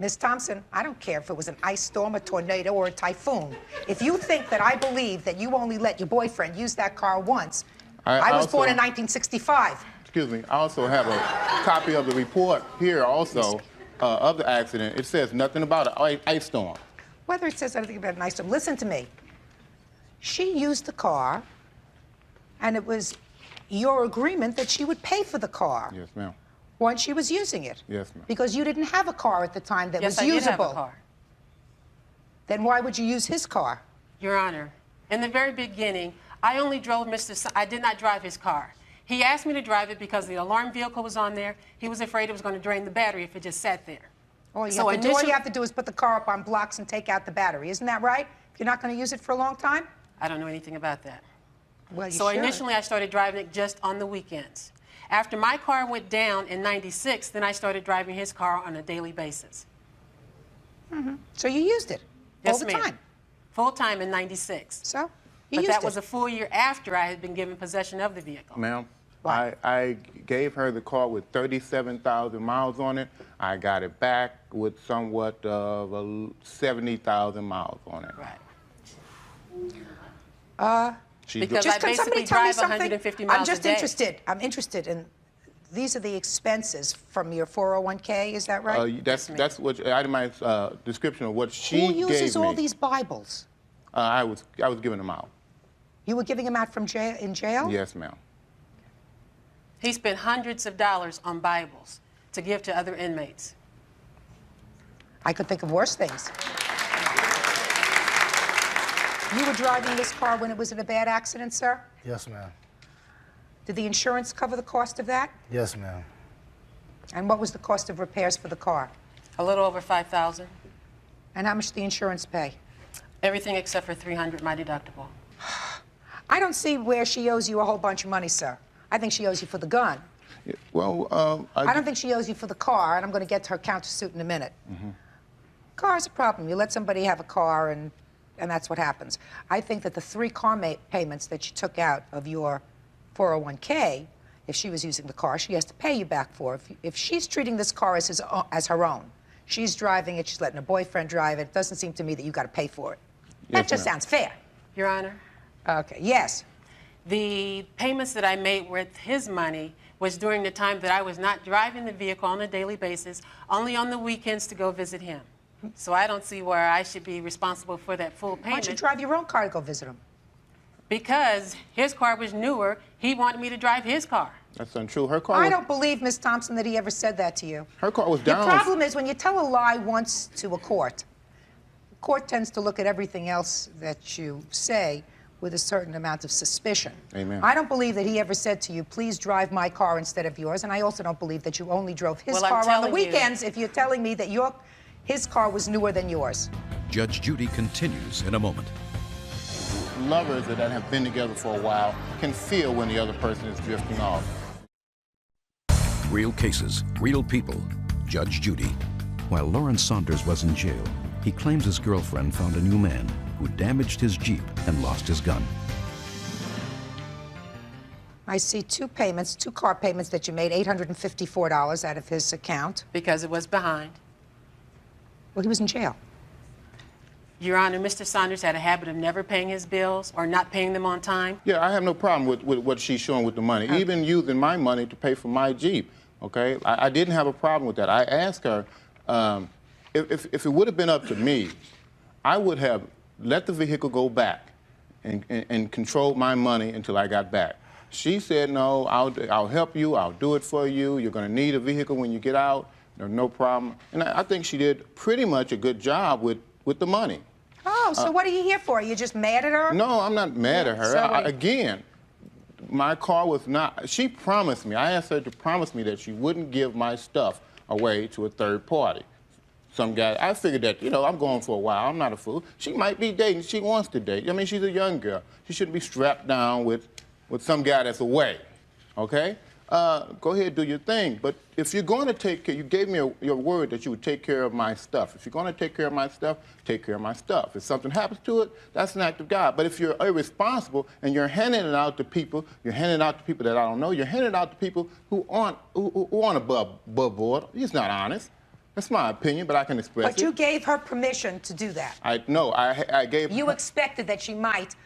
Miss Thompson, I don't care if it was an ice storm, a tornado, or a typhoon. If you think that I believe that you only let your boyfriend use that car once, I was born in 1965. Excuse me. I also have a copy of the report here also of the accident. It says nothing about an ice storm. Whether it says anything about an ice storm, listen to me. She used the car, and it was your agreement that she would pay for the car. Yes, ma'am. Once she was using it. Yes, ma'am. Because you didn't have a car at the time that was Yes, I did usable. have a car. Then why would you use his car? Your Honor, in the very beginning, I only drove I did not drive his car. He asked me to drive it because the alarm vehicle was on there. He was afraid it was going to drain the battery if it just sat there. All you have to do is put the car up on blocks and take out the battery. Isn't that right? If you're not going to use it for a long time? I don't know anything about that. Well, you So should. initially, I started driving it just on the weekends. After my car went down in '96, then I started driving his car on a daily basis. So you used it all the ma'am. time? Full time in '96. So? But used that it. was a full year after I had been given possession of the vehicle. Ma'am, I gave her the car with 37,000 miles on it. I got it back with somewhat of 70,000 miles on it. Right. Because I can somebody basically tell me drive something? 150 miles I'm just a day. interested. I'm interested in, these are the expenses from your 401k, is that right? That's what itemized description of what she Who gave me. uses all these Bibles? I was giving them out. You were giving them out from jail, in jail? Yes, ma'am. He spent hundreds of dollars on Bibles to give to other inmates. I could think of worse things. You were driving this car when it was in a bad accident, sir? Yes, ma'am. Did the insurance cover the cost of that? Yes, ma'am. And what was the cost of repairs for the car? A little over $5,000. And how much did the insurance pay? Everything except for $300, my deductible. I don't see where she owes you a whole bunch of money, sir. I think she owes you for the gun. Well, I don't think she owes you for the car, and I'm going to get to her countersuit in a minute. Car's a problem. You let somebody have a car, and that's what happens. I think that the 3 car payments that you took out of your 401k, if she was using the car, she has to pay you back for. If she's treating this car as her own, she's driving it, she's letting her boyfriend drive it, it doesn't seem to me that you got to pay for it. Yes, That just ma'am. sounds fair. Your Honor? Okay, yes. The payments that I made with his money was during the time that I was not driving the vehicle on a daily basis, only on the weekends to go visit him. So I don't see where I should be responsible for that full payment. Why don't you drive your own car to go visit him? Because his car was newer, he wanted me to drive his car. That's untrue. Her car. I don't believe, Miss Thompson, that he ever said that to you. Her car was Your down. problem is when you tell a lie once to a court, the court tends to look at everything else that you say with a certain amount of suspicion. Amen. I don't believe that he ever said to you, please drive my car instead of yours, and I also don't believe that you only drove his Well, I'm car on the telling you. weekends if you're telling me that his car was newer than yours. Judge Judy continues in a moment. Lovers that have been together for a while can feel when the other person is drifting off. Real cases, real people. Judge Judy. While Lawrence Saunders was in jail, he claims his girlfriend found a new man who damaged his Jeep and lost his gun. I see 2 car payments that you made, $854 out of his account. Because it was behind. Well, he was in jail. Your Honor, Mr. Saunders had a habit of never paying his bills or not paying them on time. Yeah, I have no problem with what she's showing with the money, even using my money to pay for my Jeep, okay? I didn't have a problem with that. I asked her, if it would have been up to me, I would have let the vehicle go back and controlled my money until I got back. She said, no, I'll help you, I'll do it for you, you're gonna need a vehicle when you get out, no problem. And I think she did pretty much a good job with the money. Oh, so what are you here for? Are you just mad at her? No, I'm not mad at her. So Again, my car was not, she promised me, I asked her to promise me that she wouldn't give my stuff away to a third party. Some guy, I figured that, I'm going for a while, I'm not a fool. She might be dating, she wants to date. I mean, she's a young girl. She shouldn't be strapped down with some guy that's away, okay? Go ahead, do your thing. But if you're going to take care, you gave me your word that you would take care of my stuff. If you're going to take care of my stuff, take care of my stuff. If something happens to it, that's an act of God. But if you're irresponsible and you're handing it out to people, you're handing it out to people that I don't know, you're handing it out to people who aren't above board. It's not honest. That's my opinion, but I can express it. But you gave her permission to do that. I gave You her... expected that she might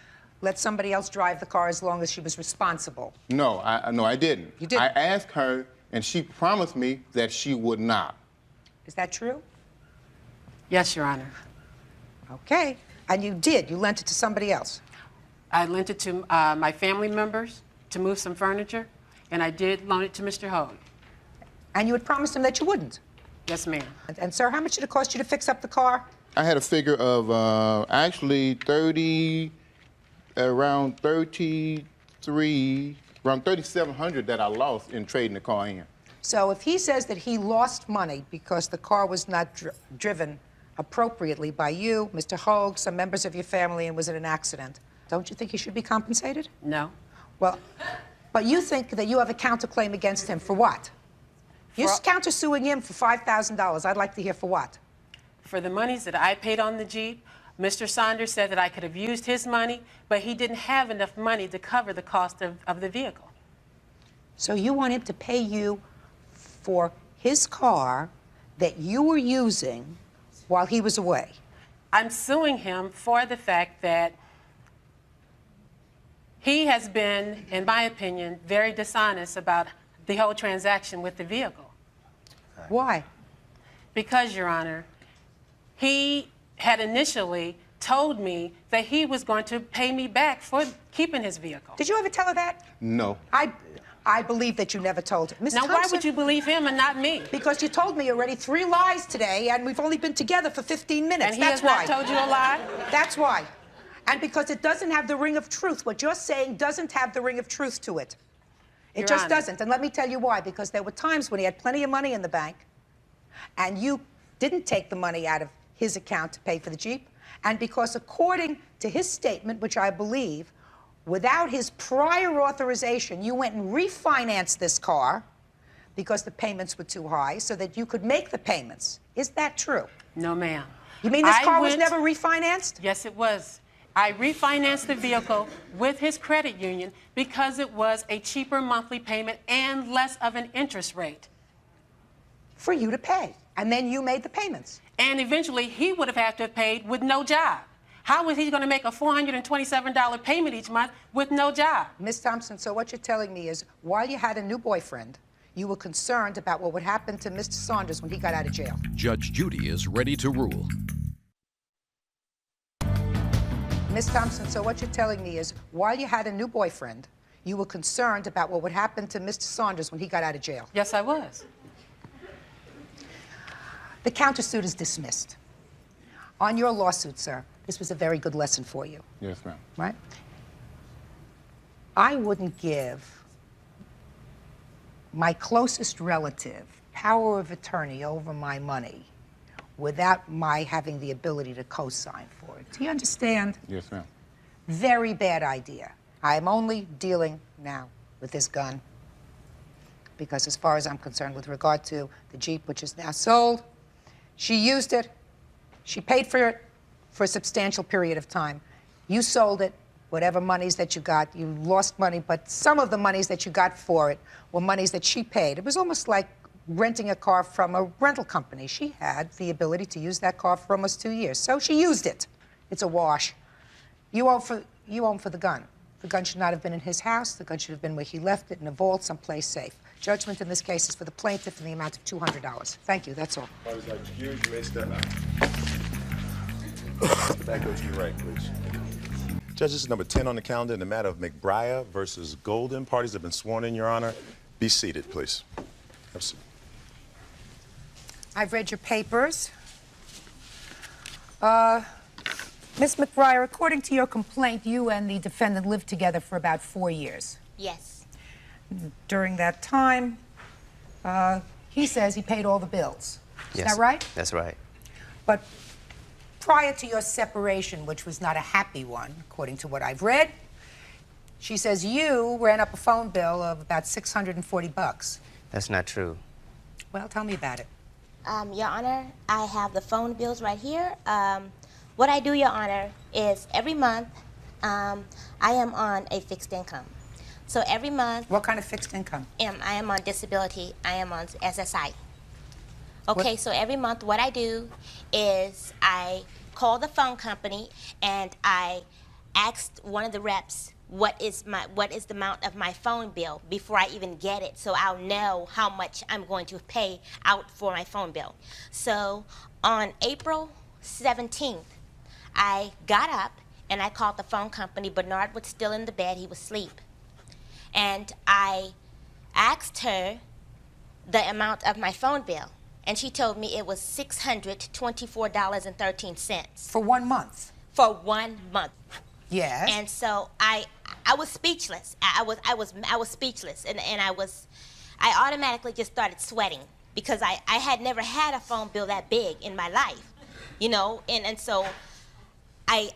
let somebody else drive the car as long as she was responsible. No, I didn't. You didn't? I asked her, and she promised me that she would not. Is that true? Yes, Your Honor. Okay. And you did. You lent it to somebody else. I lent it to my family members to move some furniture, and I did loan it to Mr. Hogue. And you had promised him that you wouldn't? Yes, ma'am. And sir, how much did it cost you to fix up the car? I had a figure of actually around 3,700 that I lost in trading the car in. So if he says that he lost money because the car was not driven appropriately by you, Mr. Hogue, some members of your family, and was in an accident, don't you think he should be compensated? No. Well, but you think that you have a counterclaim against him for what? You're countersuing him for $5,000. I'd like to hear for what? For the monies that I paid on the Jeep, Mr. Saunders said that I could have used his money, but he didn't have enough money to cover the cost of the vehicle. So you want him to pay you for his car that you were using while he was away? I'm suing him for the fact that he has been, in my opinion, very dishonest about the whole transaction with the vehicle. Why? Because, Your Honor, he had initially told me that he was going to pay me back for keeping his vehicle. Did you ever tell her that? No. I believe that you never told her. Ms. Now, Thompson, why would you believe him and not me? Because you told me already 3 lies today, and we've only been together for 15 minutes. And he That's has why. not told you a lie? That's why. And because it doesn't have the ring of truth. What you're saying doesn't have the ring of truth to it. It Your just Honor. doesn't. And let me tell you why. Because there were times when he had plenty of money in the bank, and you didn't take the money out of his account to pay for the Jeep. And because according to his statement, which I believe, without his prior authorization, you went and refinanced this car because the payments were too high so that you could make the payments. Is that true? No, ma'am. You mean this car was never refinanced? Yes, it was. I refinanced the vehicle with his credit union because it was a cheaper monthly payment and less of an interest rate. For you to pay. And then you made the payments. And eventually, he would have had to have paid with no job. How was he going to make a $427 payment each month with no job? Ms. Thompson, so what you're telling me is while you had a new boyfriend, you were concerned about what would happen to Mr. Saunders when he got out of jail. Judge Judy is ready to rule. Ms. Thompson, so what you're telling me is while you had a new boyfriend, you were concerned about what would happen to Mr. Saunders when he got out of jail. Yes, I was. The countersuit is dismissed. On your lawsuit, sir, this was a very good lesson for you. Yes, ma'am. Right? I wouldn't give my closest relative power of attorney over my money without my having the ability to co-sign for it. Do you understand? Yes, ma'am. Very bad idea. I am only dealing now with this gun because as far as I'm concerned with regard to the Jeep, which is now sold, she used it, she paid for it for a substantial period of time. You sold it, whatever monies that you got, you lost money, but some of the monies that you got for it were monies that she paid. It was almost like renting a car from a rental company. She had the ability to use that car for almost 2 years, so she used it. It's a wash. You owe for the gun. The gun should not have been in his house. The gun should have been where he left it, in a vault, someplace safe. Judgment in this case is for the plaintiff in the amount of $200. Thank you, that's all. Parties are excused. You may step out. Back goes to your right, please. Judges, number 10 on the calendar in the matter of McBriar versus Golden. Parties have been sworn in, Your Honor. Be seated, please. Have a seat. I've read your papers. Ms. McBriar, according to your complaint, you and the defendant lived together for about 4 years. Yes. During that time, he says he paid all the bills. Is Yes. that right? That's right. But prior to your separation, which was not a happy one, according to what I've read, she says you ran up a phone bill of about $640. That's not true. Well, tell me about it. Your Honor, I have the phone bills right here. What I do, Your Honor, is every month I am on a fixed income. So every month... What kind of fixed income? I am on disability. I am on SSI. Okay, so every month what I do is I call the phone company and I asked one of the reps what is the amount of my phone bill before I even get it, so I'll know how much I'm going to pay out for my phone bill. So on April 17th, I got up and I called the phone company. Bernard was still in the bed, he was asleep. And I asked her the amount of my phone bill, and she told me it was $624.13. For 1 month? For 1 month. Yes. And so I was speechless. I was speechless, and I automatically just started sweating because I had never had a phone bill that big in my life, you know, and so I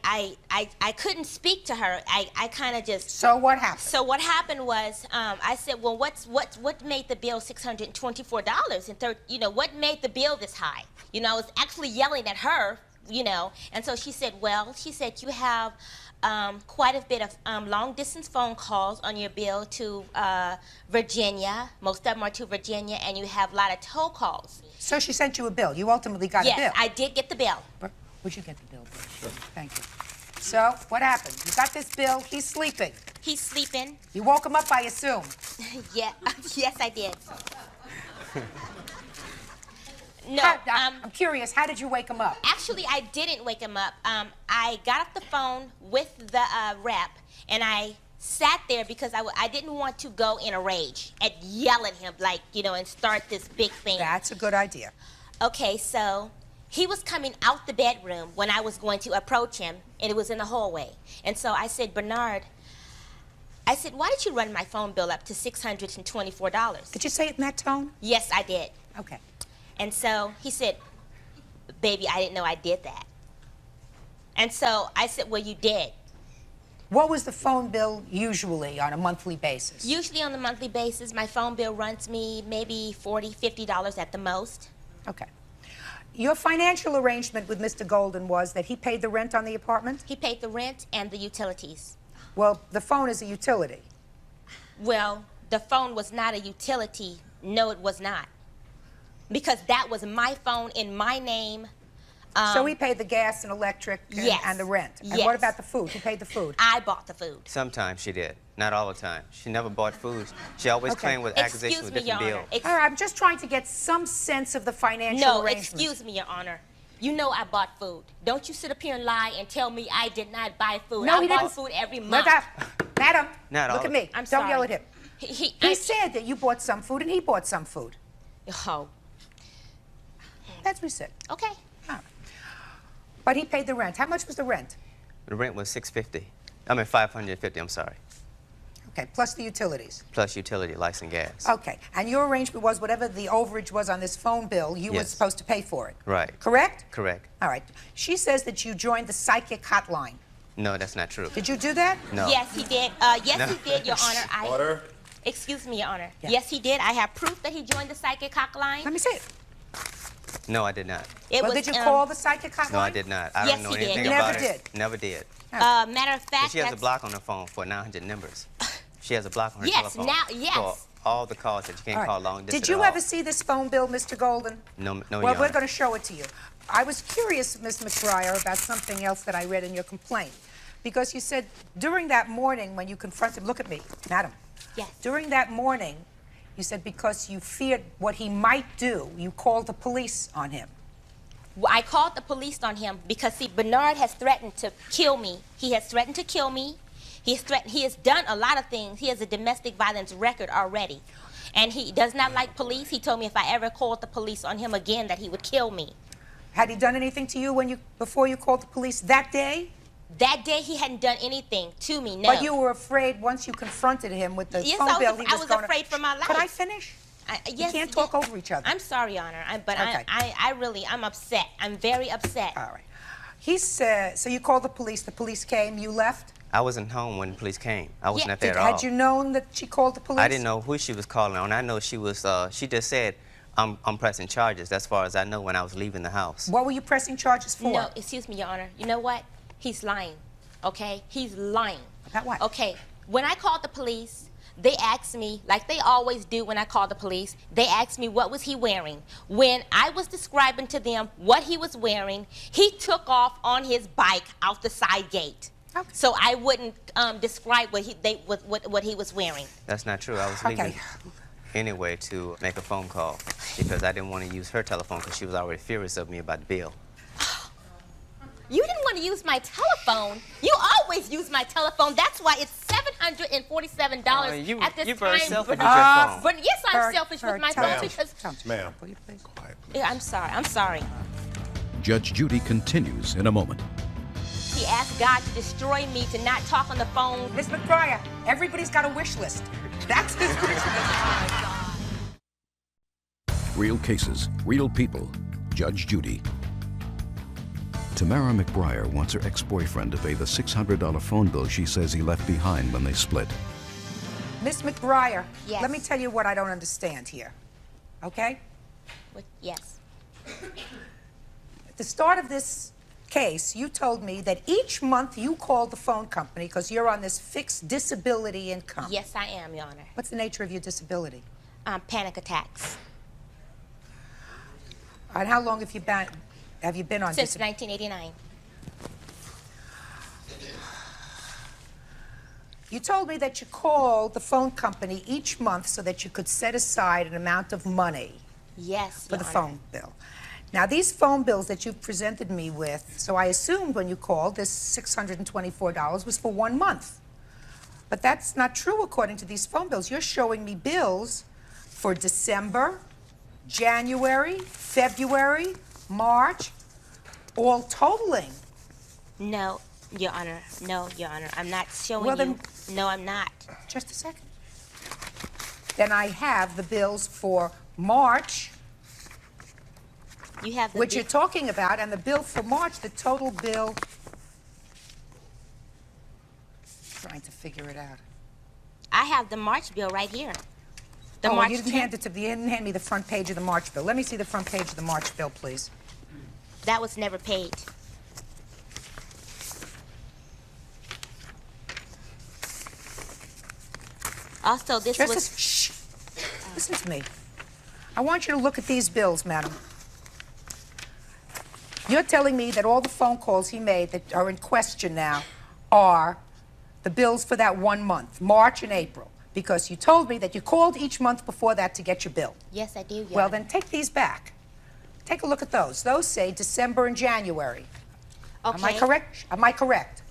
couldn't speak to her. I kind of just. So what happened? So what happened was I said, well, what made the bill $624 and you know, what made the bill this high? You know, I was actually yelling at her, you know, and so she said, well, you have quite a bit of long-distance phone calls on your bill to Virginia. Most of them are to Virginia, and you have a lot of toll calls. So she sent you a bill. You ultimately got a bill. Yes, I did get the bill. Would you get the bill? Sure. Thank you. So what happened? You got this bill. He's sleeping. He's sleeping. You woke him up, I assume. Yeah. Yes, I did. No, I'm curious. How did you wake him up? Actually, I didn't wake him up. I got off the phone with the rep, and I sat there because I didn't want to go in a rage and yell at him, like, you know, and start this big thing. That's a good idea. Okay, so he was coming out the bedroom when I was going to approach him, and it was in the hallway. And so I said, Bernard, I said, why did you run my phone bill up to $624? Did you say it in that tone? Yes, I did. Okay. And so he said, baby, I didn't know I did that. And so I said, well, you did. What was the phone bill usually on a monthly basis? Usually on a monthly basis, my phone bill runs me maybe $40, $50 at the most. Okay. Your financial arrangement with Mr. Golden was that he paid the rent on the apartment? He paid the rent and the utilities. Well, the phone is a utility. Well, the phone was not a utility. No, it was not. Because that was my phone in my name. So he paid the gas and electric and the rent. And what about the food? Who paid the food? I bought the food. Sometimes she did. Not all the time. She never bought food. She always claimed with accusations with different deals. All right, I'm just trying to get some sense of the financial arrangement. Excuse me, Your Honor. You know I bought food. Don't you sit up here and lie and tell me I did not buy food. No, I he bought didn't. food every month. Madam, Not look all at me. I'm Don't sorry. yell at him. He said that you bought some food and he bought some food. Oh. That's what he said. Okay. But he paid the rent. How much was the rent? The rent was $650. I mean $550. I'm sorry. Okay, plus the utilities. Plus utility, lights and gas. Okay, and your arrangement was whatever the overage was on this phone bill, you were Yes. supposed to pay for it. Right. Correct? Correct. All right. She says that you joined the psychic hotline. No, that's not true. Did you do that? No. Yes, he did. Yes, No. he did, Your Honor. Order. Excuse me, Your Honor. Yeah. Yes, he did. I have proof that he joined the psychic hotline. Let me see it. No, I did not. Did you call the psychic hotline? No, I did not. I Yes, don't know he did. anything You about never it. Never did. Matter of fact, She has a that's- block on her phone for 900 numbers. She has a block on her Yes, telephone now- yes. for all the calls that you can't All right. call long distance Did you at ever all. see this phone bill, Mr. Golden? No, Well, Your we're Honor. going to show it to you. I was curious, Ms. McBriar, about something else that I read in your complaint. Because you said during that morning when you confronted him, look at me, madam. Yes. During that morning, you said because you feared what he might do, you called the police on him. Well, I called the police on him because, see, Bernard has threatened to kill me. He has threatened to kill me. He has done a lot of things. He has a domestic violence record already. And he does not like police. He told me if I ever called the police on him again that he would kill me. Had he done anything to you before you called the police that day? That day he hadn't done anything to me, no. But you were afraid once you confronted him with the Yes, phone bill, I was afraid for my life. Could I finish? Yes, you can't talk over each other. I'm sorry, Your Honor, but Okay. I'm upset. I'm very upset. All right. He said, so you called the police came, you left? I wasn't home when the police came. I wasn't up there at all. Had you known that she called the police? I didn't know who she was calling on. I know she was, she just said, I'm pressing charges, as far as I know, when I was leaving the house. What were you pressing charges for? No, excuse me, Your Honor. You know what? He's lying, okay? He's lying. About what? Okay, when I called the police, they asked me, like they always do when I call the police, they asked me what was he wearing. When I was describing to them what he was wearing, he took off on his bike out the side gate. Okay. So I wouldn't describe what he was wearing. That's not true. I was leaving anyway to make a phone call because I didn't want to use her telephone because she was already furious of me about the bill. You didn't want to use my telephone. You always use my telephone. That's why it's $747 at this you very time. selfish with your phone. But yes, I'm selfish with my phone because... Ma'am. Yeah, I'm sorry. I'm sorry. Judge Judy continues in a moment. He asked God to destroy me, to not talk on the phone. Miss McBriar, everybody's got a wish list. That's his wish list. Real cases, real people. Judge Judy. Tamara McBriar wants her ex-boyfriend to pay the $600 phone bill she says he left behind when they split. Miss McBriar, yes. Let me tell you what I don't understand here, okay? Yes. At the start of this case, you told me that each month you called the phone company because you're on this fixed disability income. Yes, I am, Your Honor. What's the nature of your disability? Panic attacks. And how long have you been on Since 1989. You told me that you called the phone company each month so that you could set aside an amount of money for the phone bill. Now, these phone bills that you've presented me with, so I assumed when you called, this $624 was for 1 month. But that's not true according to these phone bills. You're showing me bills for December, January, February, March, all totaling. No, Your Honor. No, Your Honor. I'm not showing Well, you. then, No, I'm not. Just a second. Then I have the bills for March, you have the which you're talking about, and the bill for March, the total bill. Trying to figure it out. I have the March bill right here. The March you didn't hand it to me. You didn't hand me the front page of the March bill. Let me see the front page of the March bill, please. That was never paid. Also, this was... Shh. Listen to me. I want you to look at these bills, madam. You're telling me that all the phone calls he made that are in question now are the bills for that 1 month, March and April, because you told me that you called each month before that to get your bill. Yes, I do, Your Well, Honor. then take these back. Take a look at those. Those say December and January. Okay. Am I correct? Am I correct?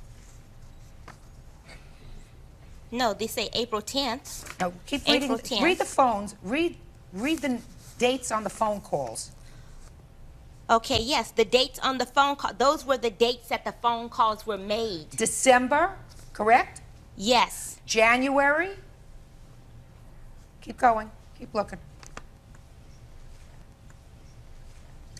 No, they say April 10th. No, keep reading. April 10th. Read the phones. Read the dates on the phone calls. Okay, yes, the dates on the phone call, those were the dates that the phone calls were made. December, correct? Yes. January? Keep going. Keep looking.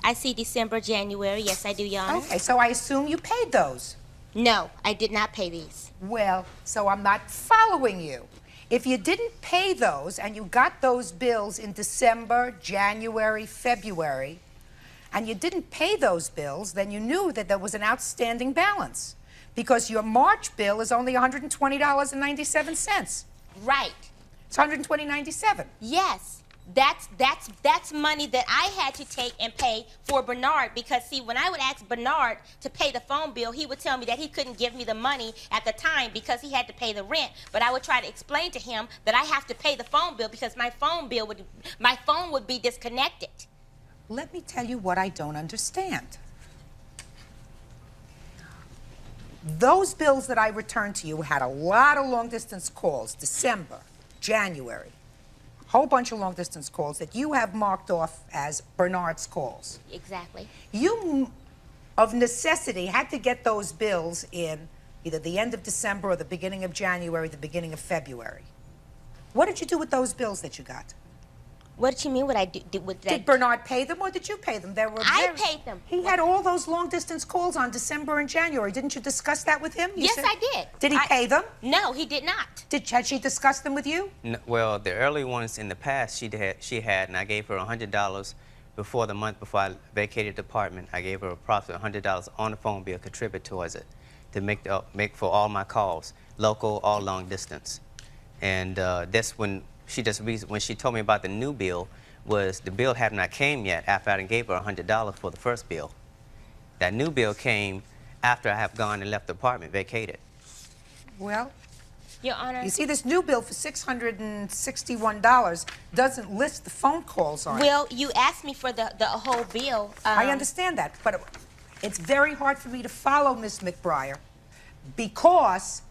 I see December, January. Yes, I do, Your Honor. Okay, so I assume you paid those. No, I did not pay these. Well, so I'm not following you. If you didn't pay those and you got those bills in December, January, February, and you didn't pay those bills, then you knew that there was an outstanding balance because your March bill is only $120.97. Right. It's $120.97. Yes. That's money that I had to take and pay for Bernard because, see, when I would ask Bernard to pay the phone bill, he would tell me that he couldn't give me the money at the time because he had to pay the rent. But I would try to explain to him that I have to pay the phone bill because my phone would be disconnected. Let me tell you what I don't understand. Those bills that I returned to you had a lot of long-distance calls, December, January, a whole bunch of long-distance calls that you have marked off as Bernard's calls. Exactly. You, of necessity, had to get those bills in either the end of December or the beginning of January, the beginning of February. What did you do with those bills that you got? What did you mean what I did with that? Did Bernard pay them or did you pay them? I paid them. He had all those long-distance calls on December and January. Didn't you discuss that with him? Yes, I did. Did he pay them? No, he did not. Had she discussed them with you? No, well, the early ones in the past she had, and I gave her $100 before the month before I vacated the apartment. I gave her approximately $100 on the phone bill, contribute towards it, to make for all my calls, local or long distance. And that's when when she told me about the new bill, was the bill had not came yet after I gave her $100 for the first bill. That new bill came after I have gone and left the apartment, vacated. Well, Your Honor. you see, this new bill for $661 doesn't list the phone calls on it. Well, you asked me for the whole bill. I understand that, but it's very hard for me to follow, Miss McBriar, because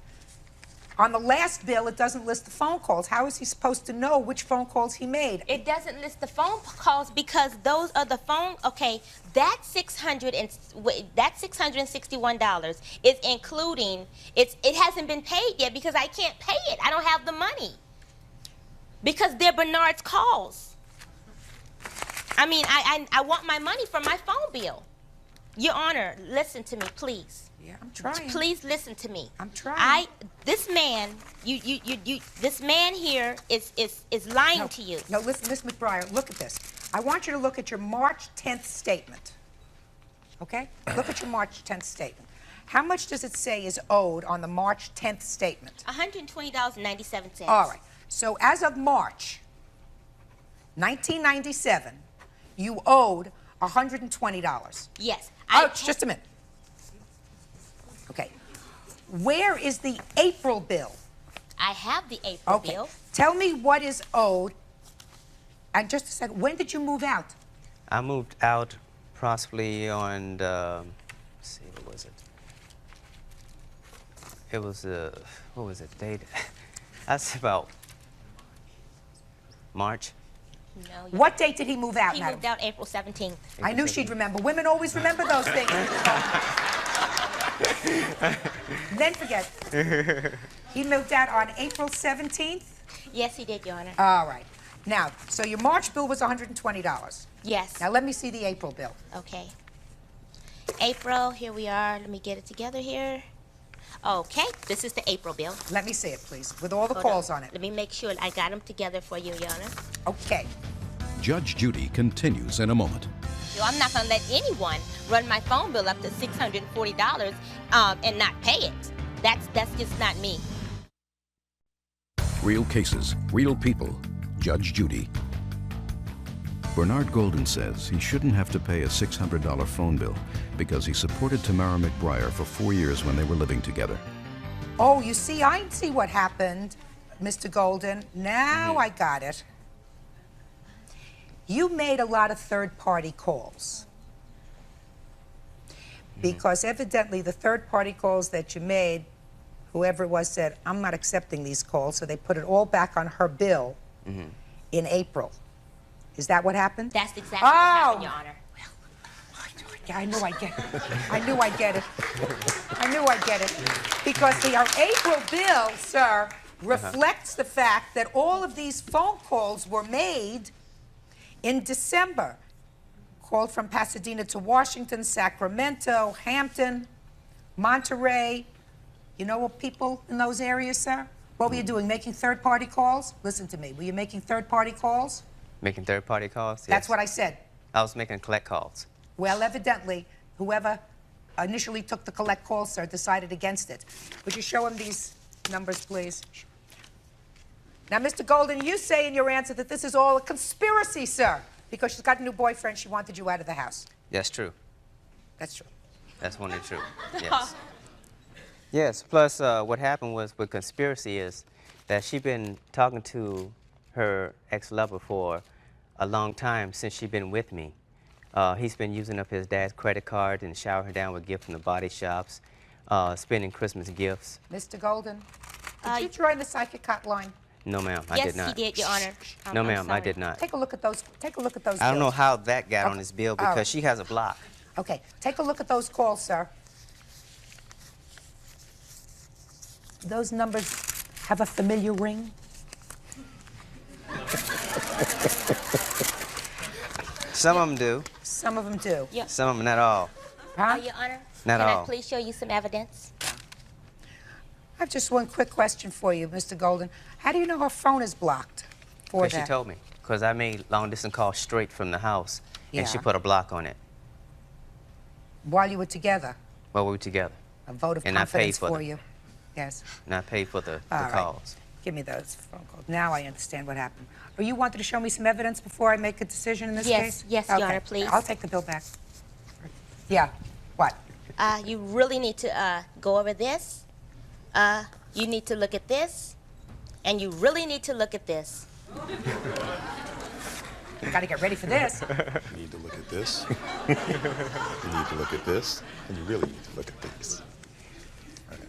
on the last bill, it doesn't list the phone calls. How is he supposed to know which phone calls he made? It doesn't list the phone calls because those are the phone. Okay, that $661 is including. It hasn't been paid yet because I can't pay it. I don't have the money because they're Bernard's calls. I mean, I want my money for my phone bill. Your Honor, listen to me, please. Yeah, I'm trying. Please listen to me. I'm trying. This man, this man here is lying to you. No, listen, Miss McBriar, look at this. I want you to look at your March 10th statement. Okay? Look at your March 10th statement. How much does it say is owed on the March 10th statement? $120.97. All right. So as of March 1997, you owed $120. Yes. Just a minute. Okay. Where is the April bill? I have the April bill. Tell me what is owed. And just a second, when did you move out? I moved out possibly on the, let's see, what was it? It was, what was it, date? That's about March. No. What date did he move out, He madam? moved out April 17th. I knew she'd remember. Women always remember those things. Then forget. He moved out on April 17th? Yes, he did, Your Honor. All right. Now, so your March bill was $120. Yes. Now let me see the April bill. Okay. April, here we are. Let me get it together here. Okay, this is the April bill. Let me see it, please, with all the Hold calls on. on it. Let me make sure I got them together for you, Your Honor. Okay. Judge Judy continues in a moment. I'm not going to let anyone run my phone bill up to $640 and not pay it. That's just not me. Real cases, real people. Judge Judy. Bernard Golden says he shouldn't have to pay a $600 phone bill because he supported Tamara McBriar for 4 years when they were living together. Oh, you see, I see what happened, Mr. Golden. Now I got it. You made a lot of third-party calls. Because evidently the third-party calls that you made, whoever it was said, I'm not accepting these calls, so they put it all back on her bill in April. Is that what happened? That's exactly what happened, Your Honor. Yeah, I knew I'd get it. I knew I'd get it. I knew I'd get it. Because the April bill, sir, reflects the fact that all of these phone calls were made in December. Called from Pasadena to Washington, Sacramento, Hampton, Monterey. You know what people in those areas, sir? What were you doing, making third-party calls? Listen to me. Were you making third-party calls? Making third-party calls? Yes. That's what I said. I was making collect calls. Well, evidently, whoever initially took the collect call, sir, decided against it. Would you show him these numbers, please? Now, Mr. Golden, you say in your answer that this is all a conspiracy, sir, because she's got a new boyfriend. She wanted you out of the house. That's true. That's true. That's 100% true. Yes. Yes. Plus, what happened was with conspiracy is that she's been talking to her ex-lover for a long time since she's been with me. He's been using up his dad's credit card and showering her down with gifts from the body shops, spending Christmas gifts. Mr. Golden, did you join the psychic hotline? No, ma'am, I Yes, did not. he did, Your Honor. No, I'm ma'am, I sorry. did not. Take a look at those. Take a look at those. I don't know bills. how that got on his bill All because right. she has a block. Okay, take a look at those calls, sir. Those numbers have a familiar ring? Some of them do. Some of them do. Yeah. Some of them, not all. Huh? Your Honor, Not can all. I please show you some evidence? I have just one quick question for you, Mr. Golden. How do you know her phone is blocked for Because she that? told me. Because I made long-distance calls straight from the house, and she Yeah. put a block on it While you were together, while we were together. a vote of And I paid confidence for for them. you. Yes. And I paid for the All right. calls. Give me those phone calls. Now I understand what happened. Or you wanted to show me some evidence before I make a decision in this case? Yes, Your Honor, please. I'll take the bill back. Yeah. What? You really need to go over this. You need to look at this. And you really need to look at this. Got to get ready for this. You need to look at this. You need to look at this. And you really need to look at this.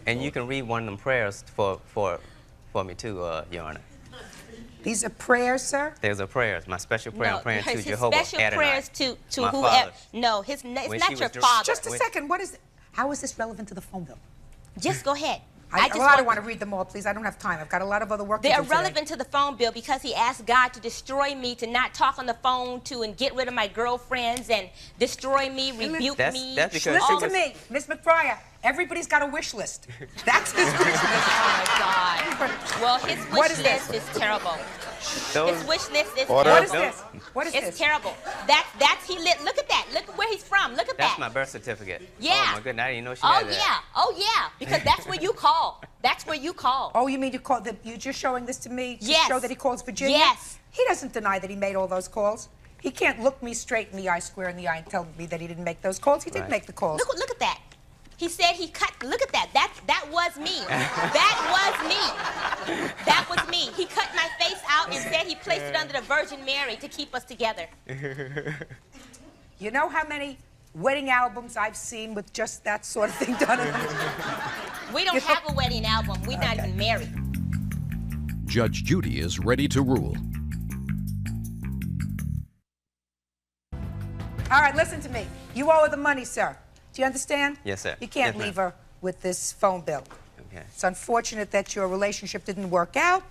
And you can read one of them prayers for me too, Your Honor. These are prayers, sir? There's a prayer. My special prayer. I'm praying to his Jehovah special Adonai. prayers to My whoever. father. No, it's When not she your was father. Just a second. How is this relevant to the phone bill? Just go ahead. I don't want to read them all, please. I don't have time. I've got a lot of other work to do They're today. relevant to the phone bill because he asked God to destroy me, to not talk on the phone, and get rid of my girlfriends and destroy me, rebuke me. That's because Listen to me, Miss McBride. Everybody's got a wish list. That's his wish list. Oh, my God. Well, his wish list is terrible. His wish list is What terrible. is this? What is it's this? terrible. Look at that. Look at where he's from. Look at That's that. my birth certificate. Yeah. Oh my goodness, I didn't even know she Oh, had that. yeah. Oh, yeah. Because that's where you call. That's where you call. Oh, you mean you're just showing this to me to Yes. show that he calls Virginia? Yes. He doesn't deny that he made all those calls. He can't look me straight in the eye, square in the eye, and tell me that he didn't make those calls. He did make the calls. Look at that. He said he cut. Look at that. That was me. That was me. That was me. He cut my face out and said he placed it under the Virgin Mary to keep us together. You know how many wedding albums I've seen with just that sort of thing done in them? We don't have a wedding album. We're not even married. Judge Judy is ready to rule. All right, listen to me. You owe her the money, sir. Do you understand? Yes, sir. You can't Yes, ma'am. leave her with this phone bill. Okay. It's unfortunate that your relationship didn't work out,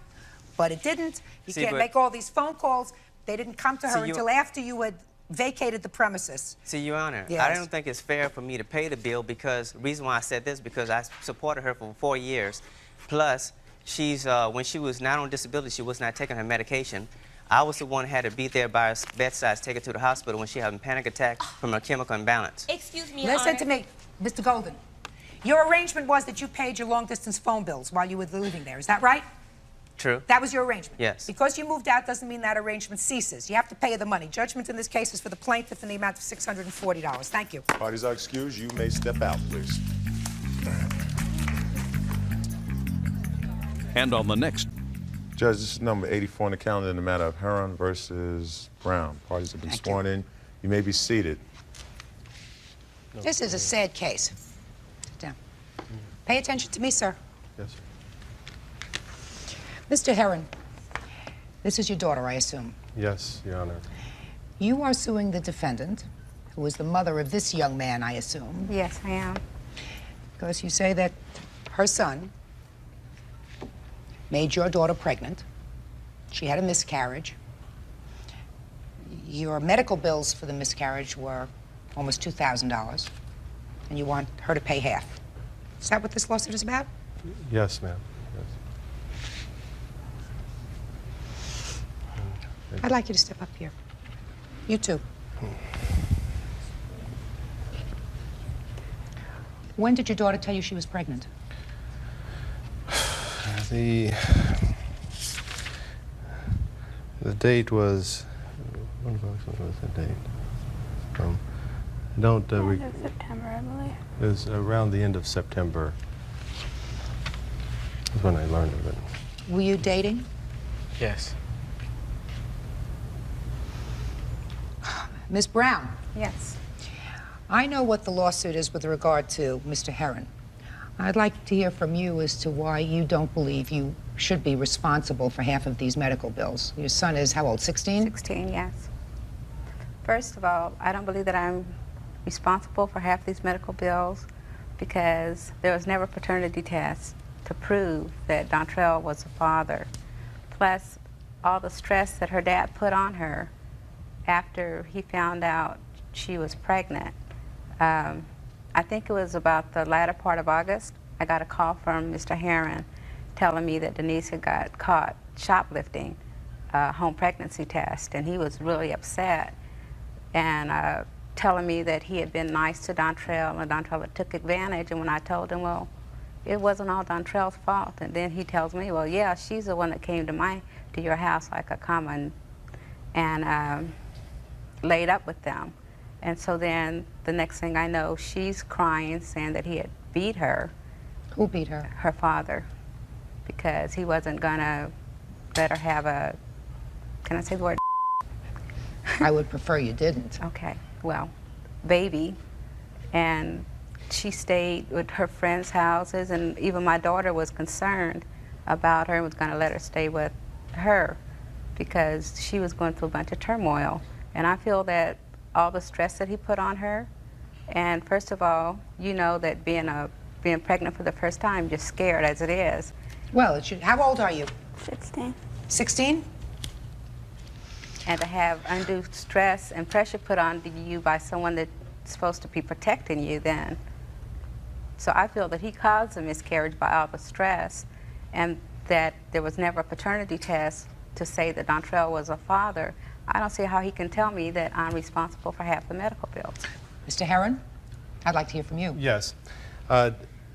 but it didn't. You See, can't but- make all these phone calls. They didn't come to her See, you- until after you had vacated the premises. See, Your Honor, Yes. I don't think it's fair for me to pay the bill because the reason why I said this because I supported her for 4 years. Plus, she's when she was not on disability, she was not taking her medication. I was the one who had to be there by her bedside, take her to the hospital when she had a panic attack from a chemical imbalance. Excuse me, Your Listen Honor. to me, Mr. Golden. Your arrangement was that you paid your long-distance phone bills while you were living there. Is that right? True. That was your arrangement? Yes. Because you moved out doesn't mean that arrangement ceases. You have to pay her the money. Judgment in this case is for the plaintiff in the amount of $640. Thank you. Parties are excused. You may step out, please. And on the next. Judge, this is number 84 on the calendar in the matter of Heron versus Brown. Parties have been sworn in. You may be seated. This is a sad case. Sit down. Pay attention to me, sir. Yes, sir. Mr. Heron, this is your daughter, I assume. Yes, Your Honor. You are suing the defendant, who is the mother of this young man, I assume. Yes, I am. Because you say that her son made your daughter pregnant. She had a miscarriage. Your medical bills for the miscarriage were almost $2,000, and you want her to pay half. Is that what this lawsuit is about? Yes, ma'am. I'd like you to step up here. You too. When did your daughter tell you she was pregnant? The date was. What was the date? Don't. September, I believe. It was around the end of September. That's when I learned of it. Were you dating? Yes. Ms. Brown. Yes. I know what the lawsuit is with regard to Mr. Heron. I'd like to hear from you as to why you don't believe you should be responsible for half of these medical bills. Your son is how old, 16? 16, yes. First of all, I don't believe that I'm responsible for half these medical bills because there was never a paternity test to prove that Dontrell was a father. Plus, all the stress that her dad put on her after he found out she was pregnant. I think it was about the latter part of August, I got a call from Mr. Heron telling me that Denise had got caught shoplifting a home pregnancy test, and he was really upset, and telling me that he had been nice to Dontrell, and Dontrell had took advantage, and when I told him, well, it wasn't all Dontrell's fault. And then he tells me, well, yeah, she's the one that came to your house like a common and laid up with them. And so then the next thing I know, she's crying, saying that he had beat her. Who beat her? Her father, because he wasn't gonna let her have a, can I say the word? I would prefer you didn't. Okay, well, baby. And she stayed with her friends' houses, and even my daughter was concerned about her and was gonna let her stay with her because she was going through a bunch of turmoil. And I feel that all the stress that he put on her, and first of all, you know that being pregnant for the first time, you're scared as it is. Well, how old are you? 16. 16? And to have undue stress and pressure put on you by someone that's supposed to be protecting you then. So I feel that he caused the miscarriage by all the stress, and that there was never a paternity test to say that Dontrell was a father. I don't see how he can tell me that I'm responsible for half the medical bills. Mr. Herron, I'd like to hear from you. Yes.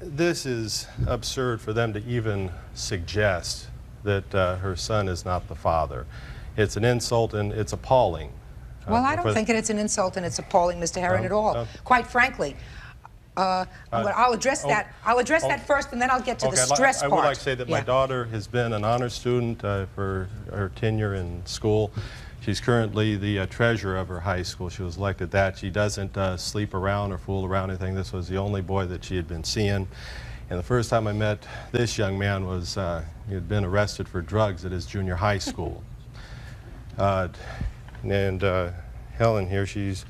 This is absurd for them to even suggest that her son is not the father. It's an insult and it's appalling. Well, I don't think it's an insult and it's appalling, Mr. Herron, at all. Quite frankly, I'll address that. I'll address that first, and then I'll get to the stress part. I would like to say that my daughter has been an honor student for her tenure in school. She's currently the treasurer of her high school. She was elected that. She doesn't sleep around or fool around or anything. This was the only boy that she had been seeing. And the first time I met this young man was he had been arrested for drugs at his junior high school. Helen here, she's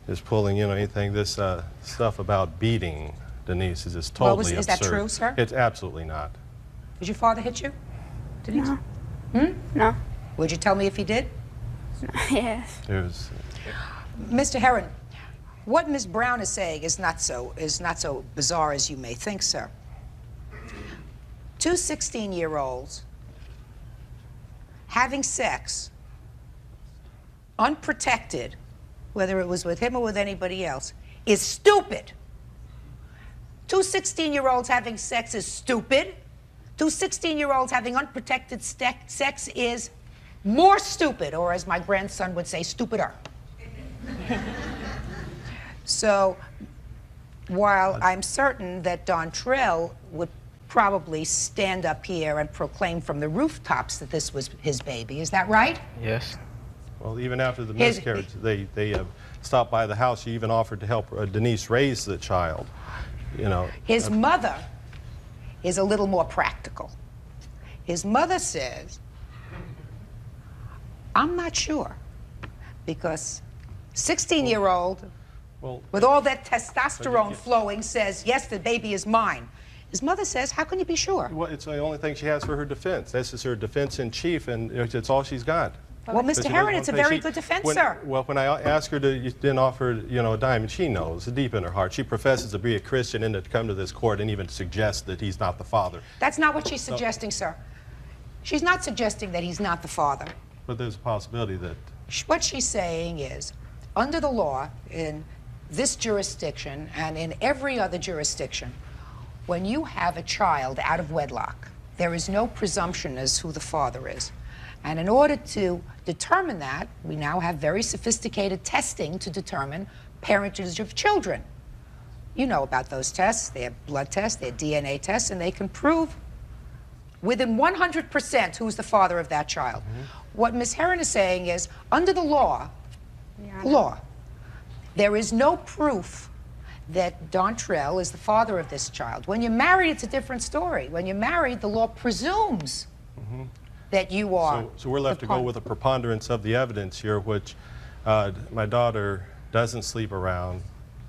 is pulling, you know, anything, this stuff about beating Denise is just totally absurd. Is that true, sir? It's absolutely not. Did your father hit you, Denise? No. No. Would you tell me if he did? Yes. It was, Mr. Herron, what Ms. Brown is saying is not so bizarre as you may think, sir. Two 16-year-olds having sex unprotected, whether it was with him or with anybody else, is stupid. Two 16-year-olds having sex is stupid. Two 16-year-olds having unprotected sex is more stupid, or as my grandson would say, stupider. So, while I'm certain that Dontrell would probably stand up here and proclaim from the rooftops that this was his baby, is that right? Yes. Well, even after the miscarriage, they stopped by the house. She even offered to help Denise raise the child. You know. His mother is a little more practical. His mother says, I'm not sure, because 16-year-old with all that testosterone flowing says, yes, the baby is mine. His mother says, how can you be sure? Well, it's the only thing she has for her defense. This is her defense in chief, and it's all she's got. Well, Mr. Herron, it's a very good defense, sir. Well, when I asked her to, you didn't offer, you know, a dime, and she knows deep in her heart. She professes to be a Christian and to come to this court and even suggest that he's not the father. That's not what she's suggesting, sir. She's not suggesting that he's not the father. But there's a possibility that... What she's saying is, under the law, in this jurisdiction and in every other jurisdiction, when you have a child out of wedlock, there is no presumption as who the father is. And in order to determine that, we now have very sophisticated testing to determine parentage of children. You know about those tests. They have blood tests, they have DNA tests, and they can prove within 100% who's the father of that child. What Ms. Herron is saying is, under the law, there is no proof that Dontrell is the father of this child. When you're married, it's a different story. When you're married, the law presumes that you are. So we're left to go with a preponderance of the evidence here, which my daughter doesn't sleep around.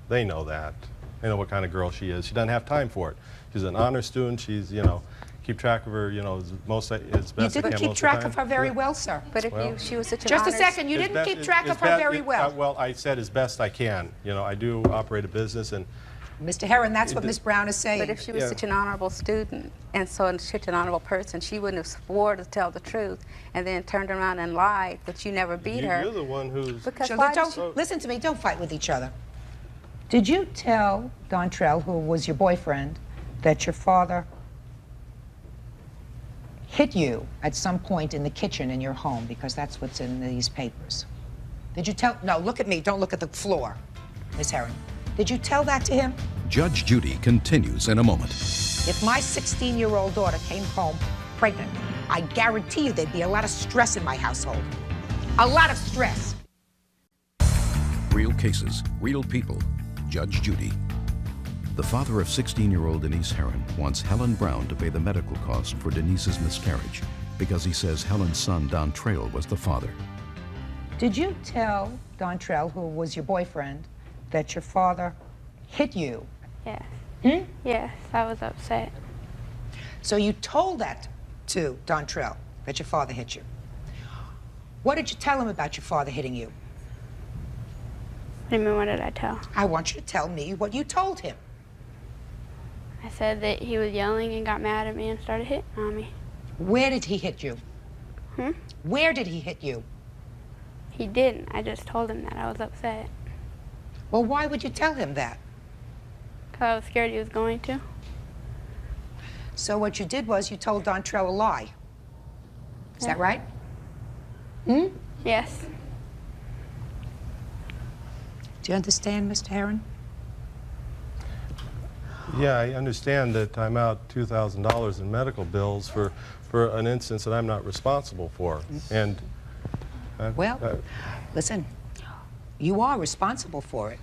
They know that. They know what kind of girl she is. She doesn't have time for it. She's an honor student. She's, you know, keep track of her, you know, as best I can. You didn't keep track of her very well, sir. But if she was such an Just a second, you didn't keep track of her very well. Well, I said as best I can. You know, I do operate a business, and Mr. Herron, that's what Ms. Brown is saying. But if she was such an honorable student and such an honorable person, she wouldn't have swore to tell the truth and then turned around and lied that you never beat her. You're the one who's... Listen to me, don't fight with each other. Did you tell Dontrell, who was your boyfriend, that your father hit you at some point in the kitchen in your home, because that's what's in these papers. Did you tell? No, look at me. Don't look at the floor, Miss Herron. Did you tell that to him? Judge Judy continues in a moment. If my 16-year-old daughter came home pregnant, I guarantee you there'd be a lot of stress in my household. A lot of stress. Real cases, real people. Judge Judy. The father of 16-year-old Denise Herron wants Helen Brown to pay the medical cost for Denise's miscarriage because he says Helen's son, Dontrell, was the father. Did you tell Dontrell, who was your boyfriend, that your father hit you? Yes. Hmm? Yes, I was upset. So you told that to Dontrell, that your father hit you. What did you tell him about your father hitting you? What do you mean, what did I tell? I want you to tell me what you told him. I said that he was yelling and got mad at me and started hitting on me. Where did he hit you? Hmm? Where did he hit you? He didn't. I just told him that I was upset. Well, why would you tell him that? Because I was scared he was going to. So what you did was you told Dontrell a lie. Is that right? Hmm? Yes. Do you understand, Mr. Herron? Yeah, I understand that I'm out $2,000 in medical bills for an instance that I'm not responsible for. And listen, you are responsible for it.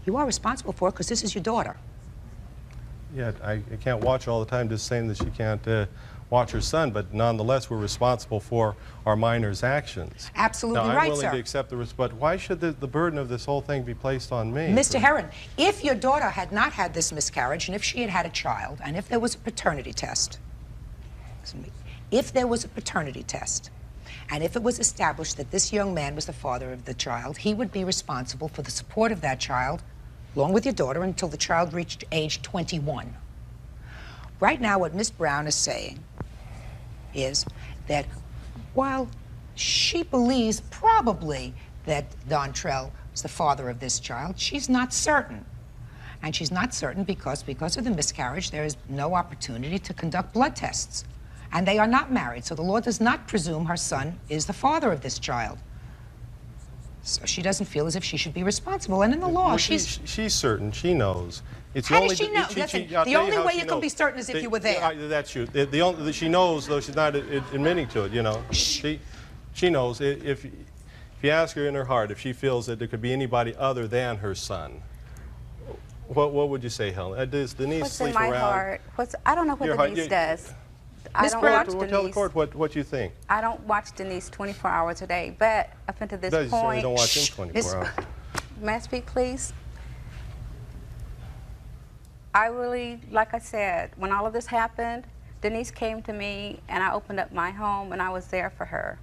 You are responsible for it because this is your daughter. Yeah, I can't watch all the time just saying that she can't watch her son, but nonetheless, we're responsible for our minor's actions. Absolutely now, right, I'm willing sir. to accept the risk, but why should the burden of this whole thing be placed on me? Mr. Herron, if your daughter had not had this miscarriage, and if she had had a child, and if there was a paternity test, if there was a paternity test, and if it was established that this young man was the father of the child, he would be responsible for the support of that child, along with your daughter, until the child reached age 21. Right now, what Miss Brown is saying is that while she believes probably that Dontrell is the father of this child, she's not certain. And she's not certain because of the miscarriage, there is no opportunity to conduct blood tests. And they are not married, so the law does not presume her son is the father of this child. So she doesn't feel as if she should be responsible. And in the law, Well, she's certain. She knows. It's How does she know? Listen, the only way you can be certain is if you were there. That's true. She knows, though she's not admitting to it. You know, she knows. If you ask her in her heart if she feels that there could be anybody other than her son, what would you say, Helen? Does Denise What's sleep in my around? heart? I don't know what Your heart- Denise does. I Miss don't Brown, watch tell the Denise. court what you think. I don't watch Denise 24 hours a day, but up until this You certainly point, don't watch him 24 hours. may I speak, please? I really, like I said, when all of this happened, Denise came to me and I opened up my home and I was there for her.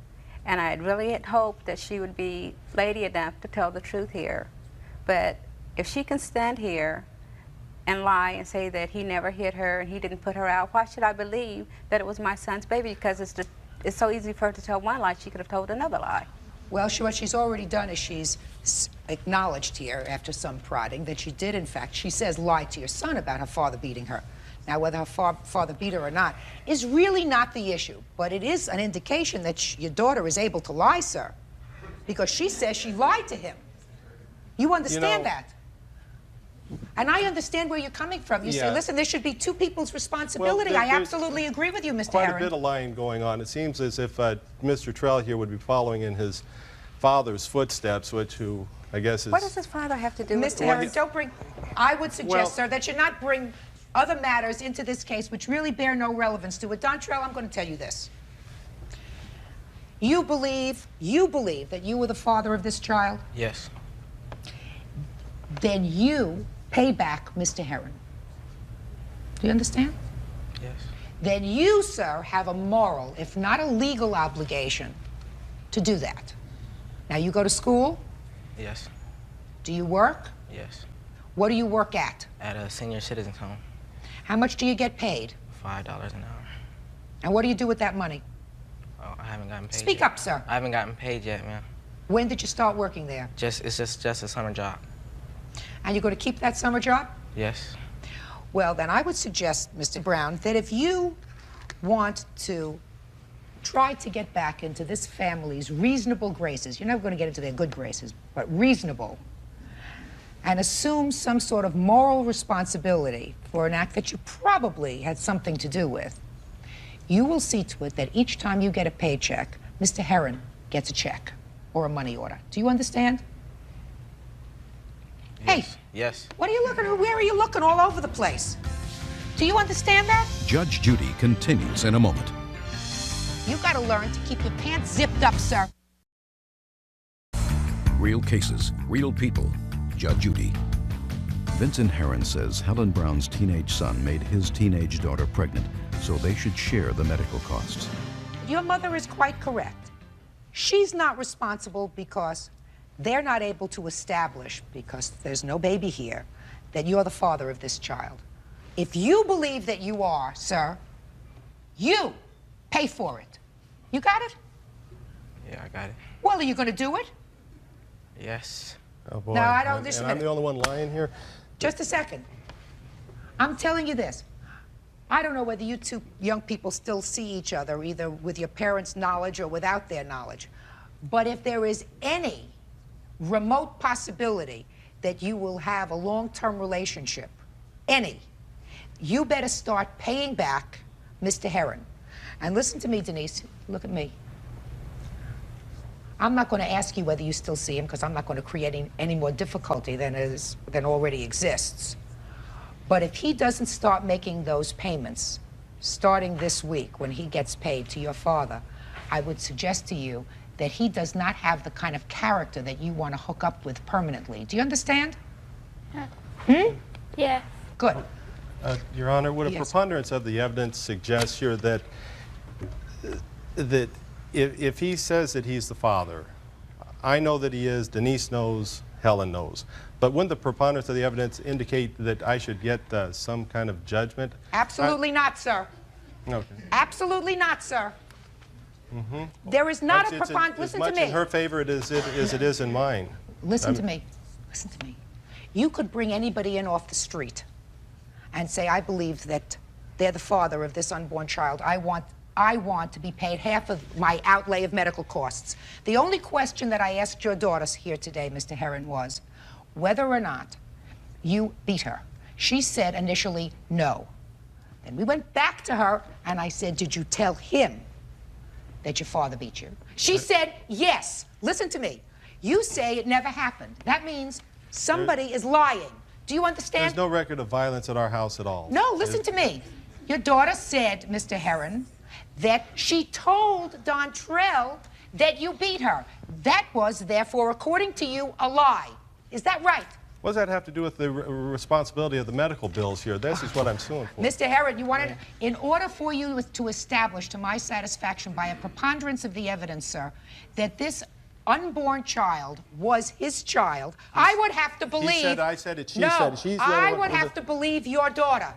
And I really had hoped that she would be lady enough to tell the truth here. But if she can stand here and lie and say that he never hit her and he didn't put her out, why should I believe that it was my son's baby? Because it's so easy for her to tell one lie, she could have told another lie. Well, what she's already done is she's acknowledged here, after some prodding, that she did, in fact, she says, lie to your son about her father beating her. Now, whether her father beat her or not is really not the issue, but it is an indication that your daughter is able to lie, sir, because she says she lied to him. You understand that? And I understand where you're coming from. You say, listen, there should be two people's responsibility. I absolutely agree with you, Mr. Quite Herron. a bit of lying going on. It seems as if Mr. Trell here would be following in his father's footsteps, who I guess is... What does his father have to do with Mr. Herron, don't bring... I would suggest, sir, that you not bring other matters into this case which really bear no relevance to it. Dontrell, I'm going to tell you this. You believe that you were the father of this child? Yes. Then you pay back Mr. Herron. Do you understand? Yes. Then you, sir, have a moral, if not a legal obligation, to do that. Now, you go to school? Yes. Do you work? Yes. What do you work at? At a senior citizens home. How much do you get paid? $5 an hour. And what do you do with that money? Oh, I haven't gotten paid Speak yet. up, sir. I haven't gotten paid yet, ma'am. When did you start working there? It's just a summer job. And you're going to keep that summer job? Yes. Well, then I would suggest, Mr. Brown, that if you want to try to get back into this family's reasonable graces, you're never going to get into their good graces, but reasonable, and assume some sort of moral responsibility for an act that you probably had something to do with, you will see to it that each time you get a paycheck, Mr. Heron gets a check or a money order. Do you understand? Yes. Hey. Yes. What are you looking at? Where are you looking all over the place? Do you understand that? Judge Judy continues in a moment. You got to learn to keep your pants zipped up, sir. Real cases, real people. Judge Judy. Vincent Heron says Helen Brown's teenage son made his teenage daughter pregnant, so they should share the medical costs. Your mother is quite correct. She's not responsible because they're not able to establish, because there's no baby here, that you're the father of this child. If you believe that you are, sir, you pay for it. You got it? Yeah, I got it. Well, are you going to do it? Yes. Oh boy. No, I don't. Listen And a I'm minute. the only one lying here? Just a second. I'm telling you this. I don't know whether you two young people still see each other, either with your parents' knowledge or without their knowledge. But if there is any remote possibility that you will have a long-term relationship, any, you better start paying back Mr. Heron. And listen to me, Denise. Look at me. I'm not going to ask you whether you still see him, because I'm not going to create any more difficulty than already exists. But if he doesn't start making those payments, starting this week when he gets paid to your father, I would suggest to you that he does not have the kind of character that you want to hook up with permanently. Do you understand? Yeah. Good. Your Honor, would a Yes. preponderance of the evidence suggest here that if he says that he's the father, I know that he is, Denise knows, Helen knows, but wouldn't the preponderance of the evidence indicate that I should get some kind of judgment? Absolutely not, sir. Okay. Absolutely not, sir. Mm-hmm. There is not a It's preponderance. as Listen much to me. in her favor as it is in mine. Listen to me. Listen to me. You could bring anybody in off the street and say, I believe that they're the father of this unborn child. I want to be paid half of my outlay of medical costs. The only question that I asked your daughter here today, Mr. Heron, was whether or not you beat her. She said initially no. Then we went back to her and I said, did you tell him that your father beat you? She said yes. Listen to me. You say it never happened. That means somebody is lying. Do you understand? There's no record of violence at our house at all. No, listen to me. Your daughter said, Mr. Heron, that she told Dontrell that you beat her. That was, therefore, according to you, a lie. Is that right? What does that have to do with the responsibility of the medical bills here? This is what I'm suing for. Mr. Heron, you wanted, in order for you to establish to my satisfaction by a preponderance of the evidence, sir, that this unborn child was his child, I would have to believe... He said, I said it, she no, said it. She's the I one would have to believe your daughter.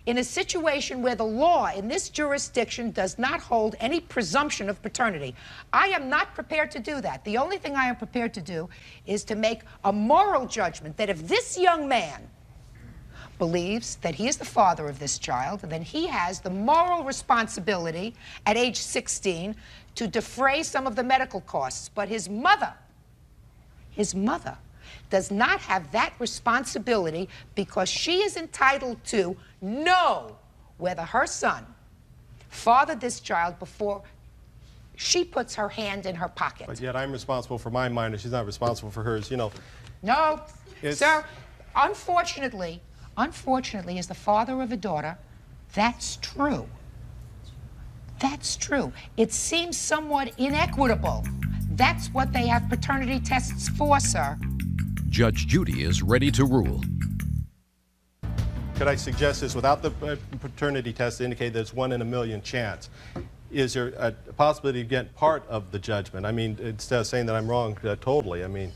In a situation where the law in this jurisdiction does not hold any presumption of paternity, I am not prepared to do that. The only thing I am prepared to do is to make a moral judgment that if this young man believes that he is the father of this child, then he has the moral responsibility at age 16 to defray some of the medical costs. But his mother does not have that responsibility because she is entitled to know whether her son fathered this child before she puts her hand in her pocket. But yet I'm responsible for my minor. She's not responsible for hers, you know. No, sir, unfortunately, as the father of a daughter, that's true. That's true. It seems somewhat inequitable. That's what they have paternity tests for, sir. Judge Judy is ready to rule. Could I suggest this without the paternity test to indicate that it's 1 in a million chance? Is there a possibility to get part of the judgment? I mean, instead of saying that I'm wrong totally, I mean...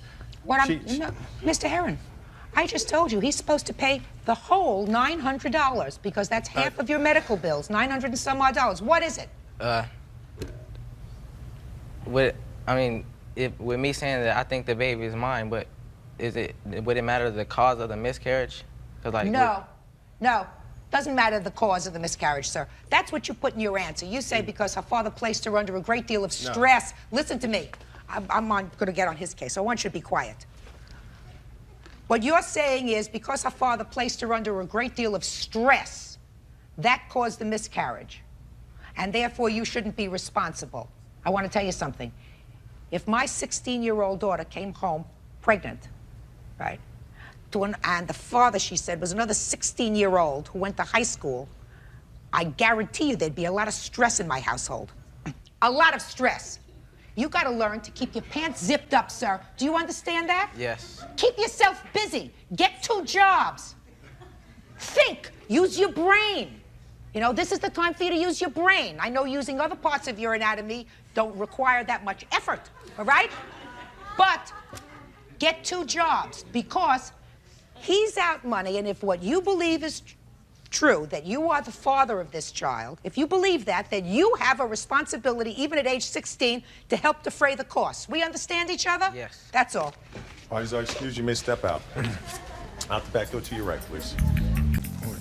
No, Mr. Heron, I just told you he's supposed to pay the whole $900 because that's half of your medical bills, $900 and some odd dollars. What is it? With me saying that I think the baby is mine, but would it matter the cause of the miscarriage? 'Cause, like, No. No. Doesn't matter the cause of the miscarriage, sir. That's what you put in your answer. You say because her father placed her under a great deal of stress. No. Listen to me. I'm going to get on his case, so I want you to be quiet. What you're saying is because her father placed her under a great deal of stress, that caused the miscarriage. And therefore, you shouldn't be responsible. I want to tell you something. If my 16-year-old daughter came home pregnant, right, and the father, she said, was another 16-year-old who went to high school, I guarantee you there'd be a lot of stress in my household. A lot of stress. You got to learn to keep your pants zipped up, sir. Do you understand that? Yes. Keep yourself busy. Get 2 jobs. Think. Use your brain. You know, this is the time for you to use your brain. I know using other parts of your anatomy don't require that much effort, all right? But get 2 jobs because he's out money, and if what you believe is true, that you are the father of this child, if you believe that, then you have a responsibility, even at age 16, to help defray the costs. We understand each other? Yes. That's all. Parties are excused. You may step out. Out the back door to your right, please.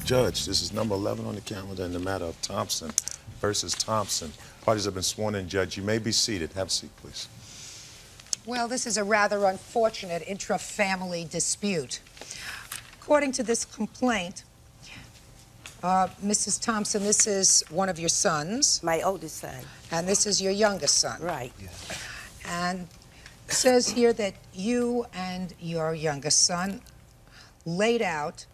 Judge, this is number 11 on the calendar in the matter of Thompson versus Thompson. Parties have been sworn in. Judge, you may be seated. Have a seat, please. Well, this is a rather unfortunate intra-family dispute. According to this complaint, Mrs. Thompson, this is one of your sons. My oldest son. And this is your youngest son. Right. And it says here that you and your youngest son laid out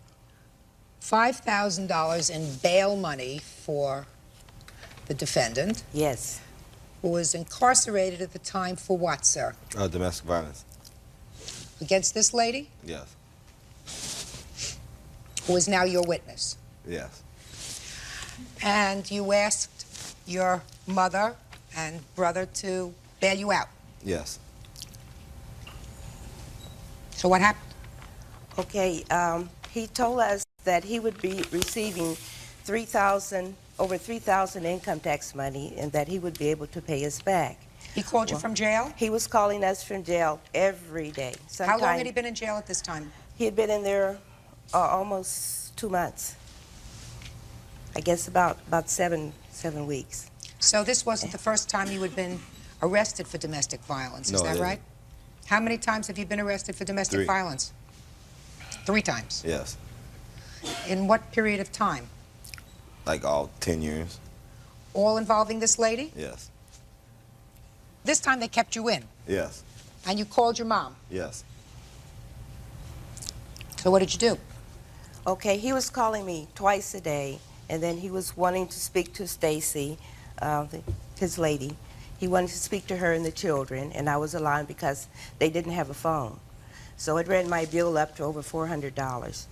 $5,000 in bail money for the defendant. Yes. Who was incarcerated at the time for what, sir? Domestic violence. Against this lady? Yes. Who is now your witness? Yes. And you asked your mother and brother to bail you out? Yes. So what happened? Okay, he told us that he would be receiving over $3,000 income tax money and that he would be able to pay us back. He called you from jail? He was calling us from jail every day. How long had he been in jail at this time? He had been in there almost 2 months. I guess about 7 weeks. So this wasn't the first time you had been arrested for domestic violence, is No, that it right? How many times have you been arrested for domestic 3. violence? 3 times. Yes. In what period of time? Like all 10 years. All involving this lady? Yes. This time they kept you in, Yes. and you called your mom. Yes. So what did you do? Okay, he was calling me twice a day, and then he was wanting to speak to Stacy, his lady. He wanted to speak to her and the children, and I was allowing because they didn't have a phone. So it ran my bill up to over $400.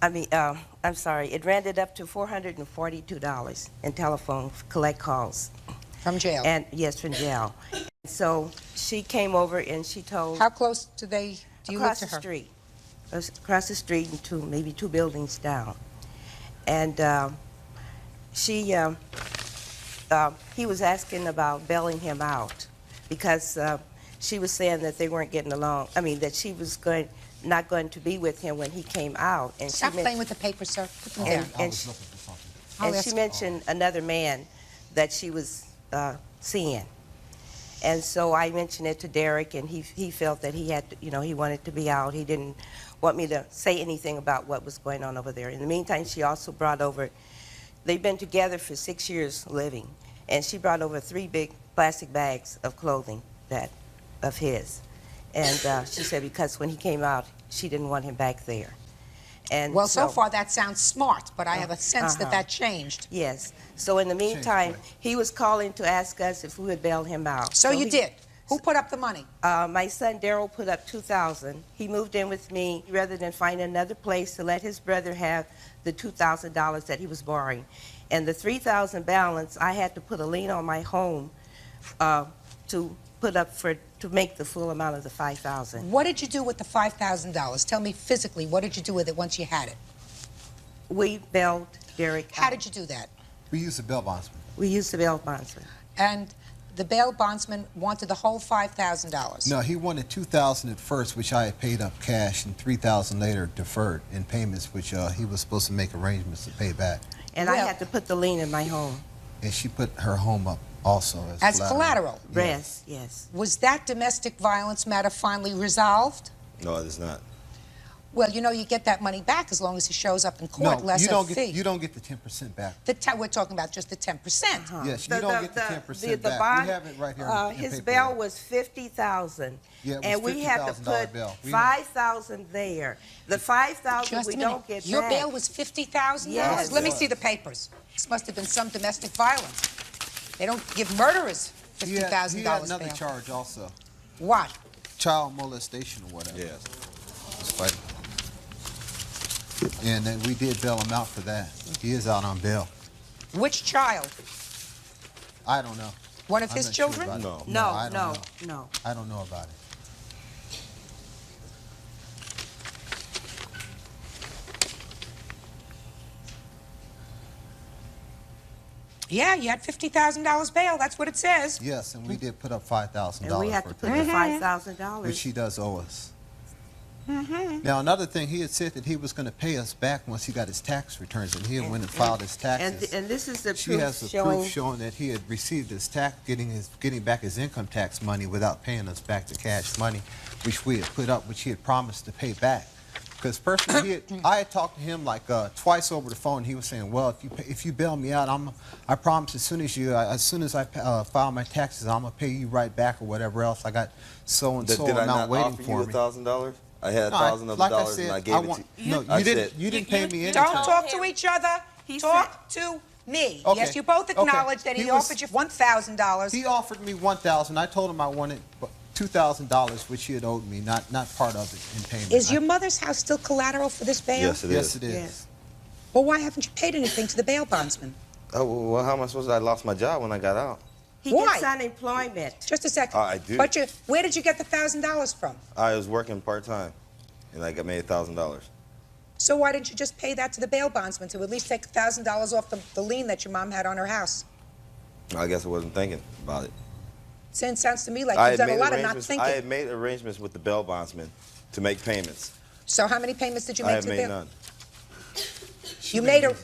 I'm sorry, it ran it up to $442 in telephone collect calls. From jail? And yes, from jail. So she came over and she told... How close do you live to her? Across the street. Across the street and maybe 2 buildings down. And he was asking about bailing him out because she was saying that they weren't getting along. I mean, that she was not going to be with him when he came out. And Stop playing with the paper, sir. Put them down. And she mentioned another man that she was seeing. And so I mentioned it to Derek, and he felt that he had to, he wanted to be out. He didn't want me to say anything about what was going on over there. In the meantime, she also brought over, they've been together for 6 years living, and she brought over 3 big plastic bags of clothing of his. And she said because when he came out, she didn't want him back there. And well, so far that sounds smart, but I have a sense that changed. Yes. So in the meantime, he was calling to ask us if we would bail him out. So you did? Who put up the money? My son Daryl put up $2,000. He moved in with me rather than find another place to let his brother have the $2,000 that he was borrowing. And the $3,000 balance, I had to put a lien on my home to put up to make the full amount of the $5,000. What did you do with the $5,000? Tell me physically, what did you do with it once you had it? We bailed Derek out. How did you do that? We used the bail bondsman. We used the bail bondsman. And the bail bondsman wanted the whole $5,000. No, he wanted $2,000 at first, which I had paid up cash, and $3,000 later deferred in payments, which he was supposed to make arrangements to pay back. And I had to put the lien in my home. And she put her home up also As collateral? Yes, yes. Was that domestic violence matter finally resolved? No, it is not. Well, you know, you get that money back as long as he shows up in court, No, less you a don't fee. get, you don't get the 10% back. We're talking about just the 10%. Yes, you don't get the 10% back. Bond, we have it right here in his paper. bail was $50,000. Yeah, it was and we had to put $5,000 there. The $5,000 we don't get Your back. bail was $50,000? Yes. Let me see the papers. This must have been some domestic violence. They don't give murderers $50,000 He had another bail. charge also. What? Child molestation or whatever. Yes. It's fighting. And then we did bail him out for that. He is out on bail. Which child? I don't know. One of I'm his not sure children? about it. No, I don't know. no. I don't know about it. Yeah, you had $50,000 bail. That's what it says. Yes, and we did put up $5,000. And we had to put the $5,000. Which he does owe us. Mm-hmm. Now, another thing, he had said that he was going to pay us back once he got his tax returns, and he had went and filed his taxes. And this is the She proof has the proof showing that he had received his tax, getting back his income tax money without paying us back the cash money, which we had put up, which he had promised to pay back. Because personally, I had talked to him like twice over the phone. He was saying, "Well, if you bail me out, I promise as soon as I file my taxes, I'm gonna pay you right back or whatever else. I got so and so amount waiting for me." Did I not offer you $1,000? I had $1,000 of dollars and I gave it to you. No, you didn't pay me anything. Don't talk to each other. Talk to me. Okay. Yes, you both acknowledge that he offered you $1,000. He offered me $1,000. I told him I wanted $2,000, which he had owed me, not part of it in payment. Is your mother's house still collateral for this bail? Yes, it is. Yes, it is. Yes. Well, why haven't you paid anything to the bail bondsman? Oh, well, how am I supposed to? I lost my job when I got out. He Why? gets unemployment. Just a second. I do. But where did you get the $1,000 from? I was working part-time, and I made $1,000. So why didn't you just pay that to the bail bondsman to at least take $1,000 off the lien that your mom had on her house? I guess I wasn't thinking about it. Sounds to me like you've done a lot of not thinking. I had made arrangements with the bail bondsman to make payments. So how many payments did you make I to the have made bail?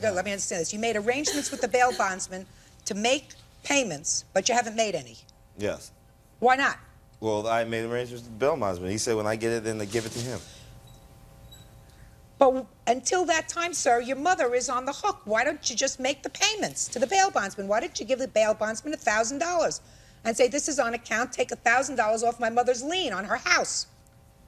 none. Let me understand this. You made arrangements with the bail bondsman to make payments, but you haven't made any. Yes. Why not? Well, I made arrangements with the bail bondsman. He said when I get it, then they give it to him. But until that time, sir, your mother is on the hook. Why don't you just make the payments to the bail bondsman? Why didn't you give the bail bondsman $1,000 and say, this is on account, take $1,000 off my mother's lien on her house?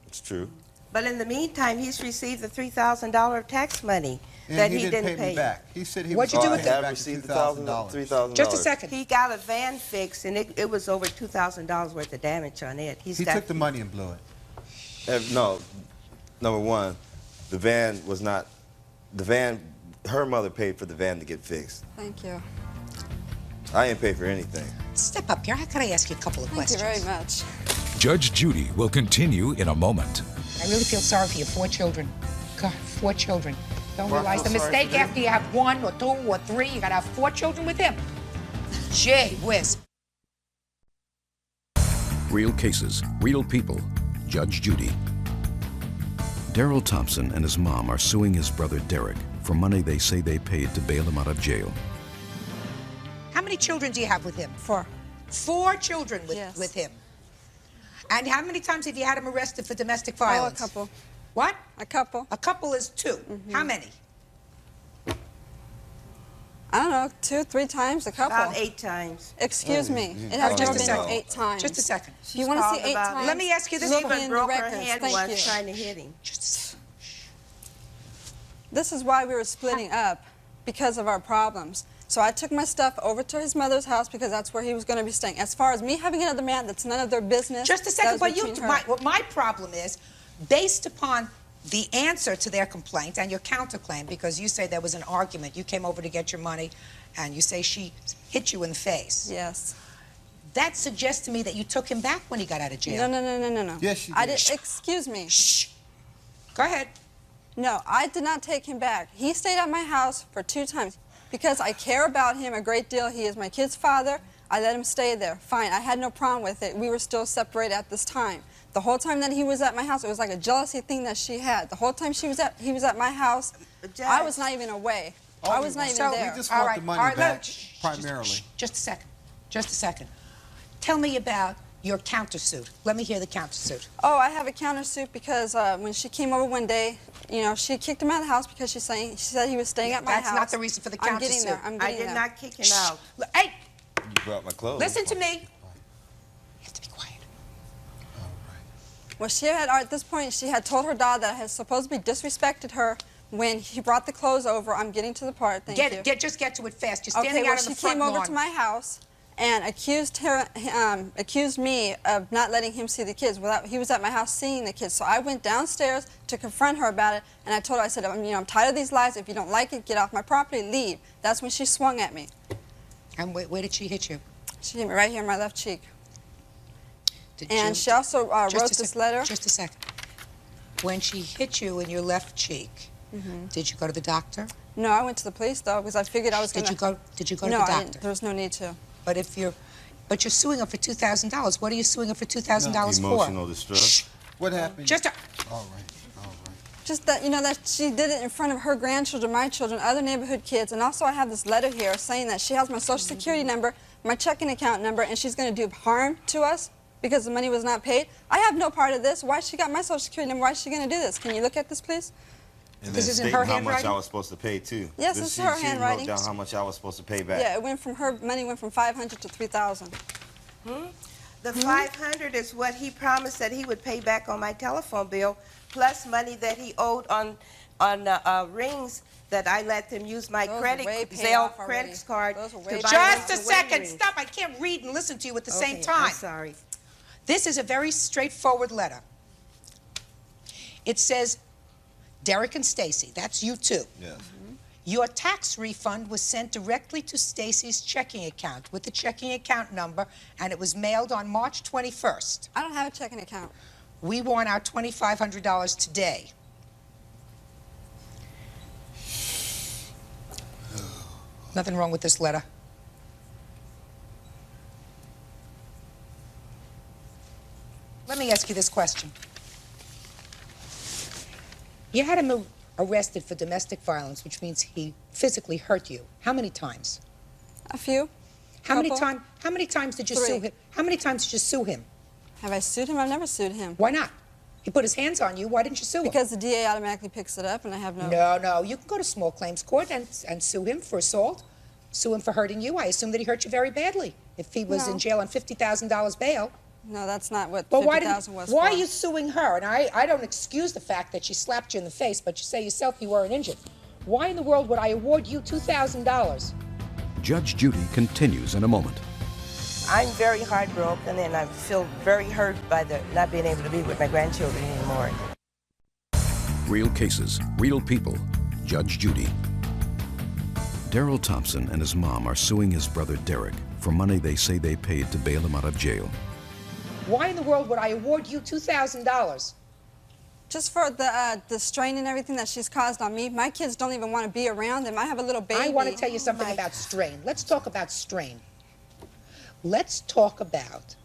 It's true. But in the meantime, he's received the $3,000 tax money that he didn't pay me back. He said he What'd was you do with pay it? back I received the $2,000. $3,000. Just a second. He got a van fixed, and it was over $2,000 worth of damage on it. He took the money and blew it. No, number one, the van was not, her mother paid for the van to get fixed. Thank you. I didn't pay for anything. Step up here. How can I ask you a couple of questions? Thank you very much. Judge Judy will continue in a moment. I really feel sorry for your 4 children. God, 4 children. Don't Well, realize the I'm sorry mistake for them. after you have 1 or 2 or 3, you gotta have 4 children with him. Gee whiz. Real cases, real people. Judge Judy. Daryl Thompson and his mom are suing his brother Derek for money they say they paid to bail him out of jail. How many children do you have with him? 4. 4 children with him. And how many times have you had him arrested for domestic violence? Oh, a couple. What? A couple. A couple is 2. How many? I don't know, 2, 3 times, a couple. About 8 times. Excuse me. It has never been 8 times. Just a second. Do you want to see 8 times? Let me ask you this. Look Even in the broke her records. hand Thank once you. trying to hit him. This is why we were splitting up, because of our problems. So I took my stuff over to his mother's house because that's where he was going to be staying. As far as me having another man, that's none of their business. Just a second. What my problem is, based upon the answer to their complaint and your counterclaim, because you say there was an argument, you came over to get your money, and you say she hit you in the face. Yes. That suggests to me that you took him back when he got out of jail. No. Yes, you I did. did. Excuse me. Shh. Go ahead. No, I did not take him back. He stayed at my house for 2 times because I care about him a great deal. He is my kid's father. I let him stay there. Fine, I had no problem with it. We were still separated at this time. The whole time that he was at my house, it was like a jealousy thing that she had. The whole time he was at my house, I was not even away. I was not even there. We just want the money back, primarily. Just a second. Just a second. Tell me about your countersuit. Let me hear the countersuit. Oh, I have a countersuit because when she came over one day, you know, she kicked him out of the house because she said he was staying at my house. That's not the reason for the countersuit. I'm getting there. I'm getting there. I did not kick him out. Hey! You brought my clothes. Listen to me. Well, she had, at this point, she had told her dad that I had supposedly disrespected her when he brought the clothes over. I'm getting to the part, thank you. Just get to it fast. You're standing okay, out on the front she came over lawn. to my house and accused me of not letting him see the kids. Well, he was at my house seeing the kids. So I went downstairs to confront her about it, and I told her, I said, you know, I'm tired of these lies. If you don't like it, get off my property, leave. That's when she swung at me. And where did she hit you? She hit me right here in my left cheek. And she also wrote this letter. Just a second. When she hit you in your left cheek, did you go to the doctor? No, I went to the police though because I figured I was going to. Did you go to the doctor? No, there was no need to. But you're suing her for $2,000. What are you suing her for $2,000 for? Emotional distress. What happened? All right. Just that, you know, that she did it in front of her grandchildren, my children, other neighborhood kids. And also I have this letter here saying that she has my Social Security number, my checking account number, and she's going to do harm to us because the money was not paid. I have no part of this. Why she got my Social Security number? Why is she going to do this? Can you look at this, please? And this then isn't stating her how much handwriting? I was supposed to pay, too. Yes, it's her handwriting. She wrote down how much I was supposed to pay back. Yeah, it went from her money went from $500 to $3,000. The $500 is what he promised that he would pay back on my telephone bill, plus money that he owed on rings that I let them use my Zelle credit card to buy. Just a second. Stop. I can't read and listen to you at the same time. I'm sorry. This is a very straightforward letter. It says, Derek and Stacy, that's you two. Yes. Your tax refund was sent directly to Stacy's checking account with the checking account number, and it was mailed on March 21st. I don't have a checking account. We want our $2,500 today. Nothing wrong with this letter. Let me ask you this question. You had him arrested for domestic violence, which means he physically hurt you. How many times? A few. How many times did you sue him? How many times did you sue him? Have I sued him? I've never sued him. Why not? He put his hands on you. Why didn't you sue him? Because the DA automatically picks it up, and I have no. No. You can go to small claims court and sue him for assault. Sue him for hurting you. I assume that he hurt you very badly. If he was in jail on $50,000 bail. No, that's not what But $50,000 was why for. are you suing her? And I don't excuse the fact that she slapped you in the face, but you say yourself you weren't injured. Why in the world would I award you $2,000? Judge Judy continues in a moment. I'm very heartbroken, and I feel very hurt by the not being able to be with my grandchildren anymore. Real cases, real people. Judge Judy. Daryl Thompson and his mom are suing his brother Derek for money they say they paid to bail him out of jail. Why in the world would I award you $2,000? Just for the strain and everything that she's caused on me. My kids don't even want to be around them. I have a little baby. I want to tell you something about strain. Let's talk about strain. Let's talk about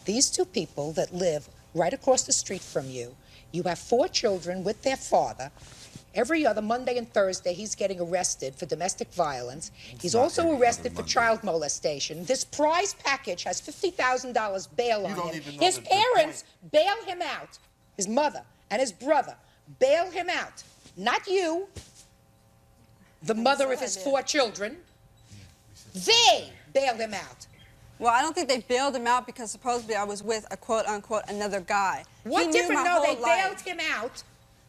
these two people that live right across the street from you. You have 4 children with their father. Every other Monday and Thursday, he's getting arrested for domestic violence. He's also arrested for child molestation. This prize package has $50,000 bail on him. His parents bail him out. His mother and his brother bail him out. Not you, the mother of his 4 children. They bailed him out. Well, I don't think they bailed him out because supposedly I was with a quote-unquote another guy. What different? No, they bailed him out.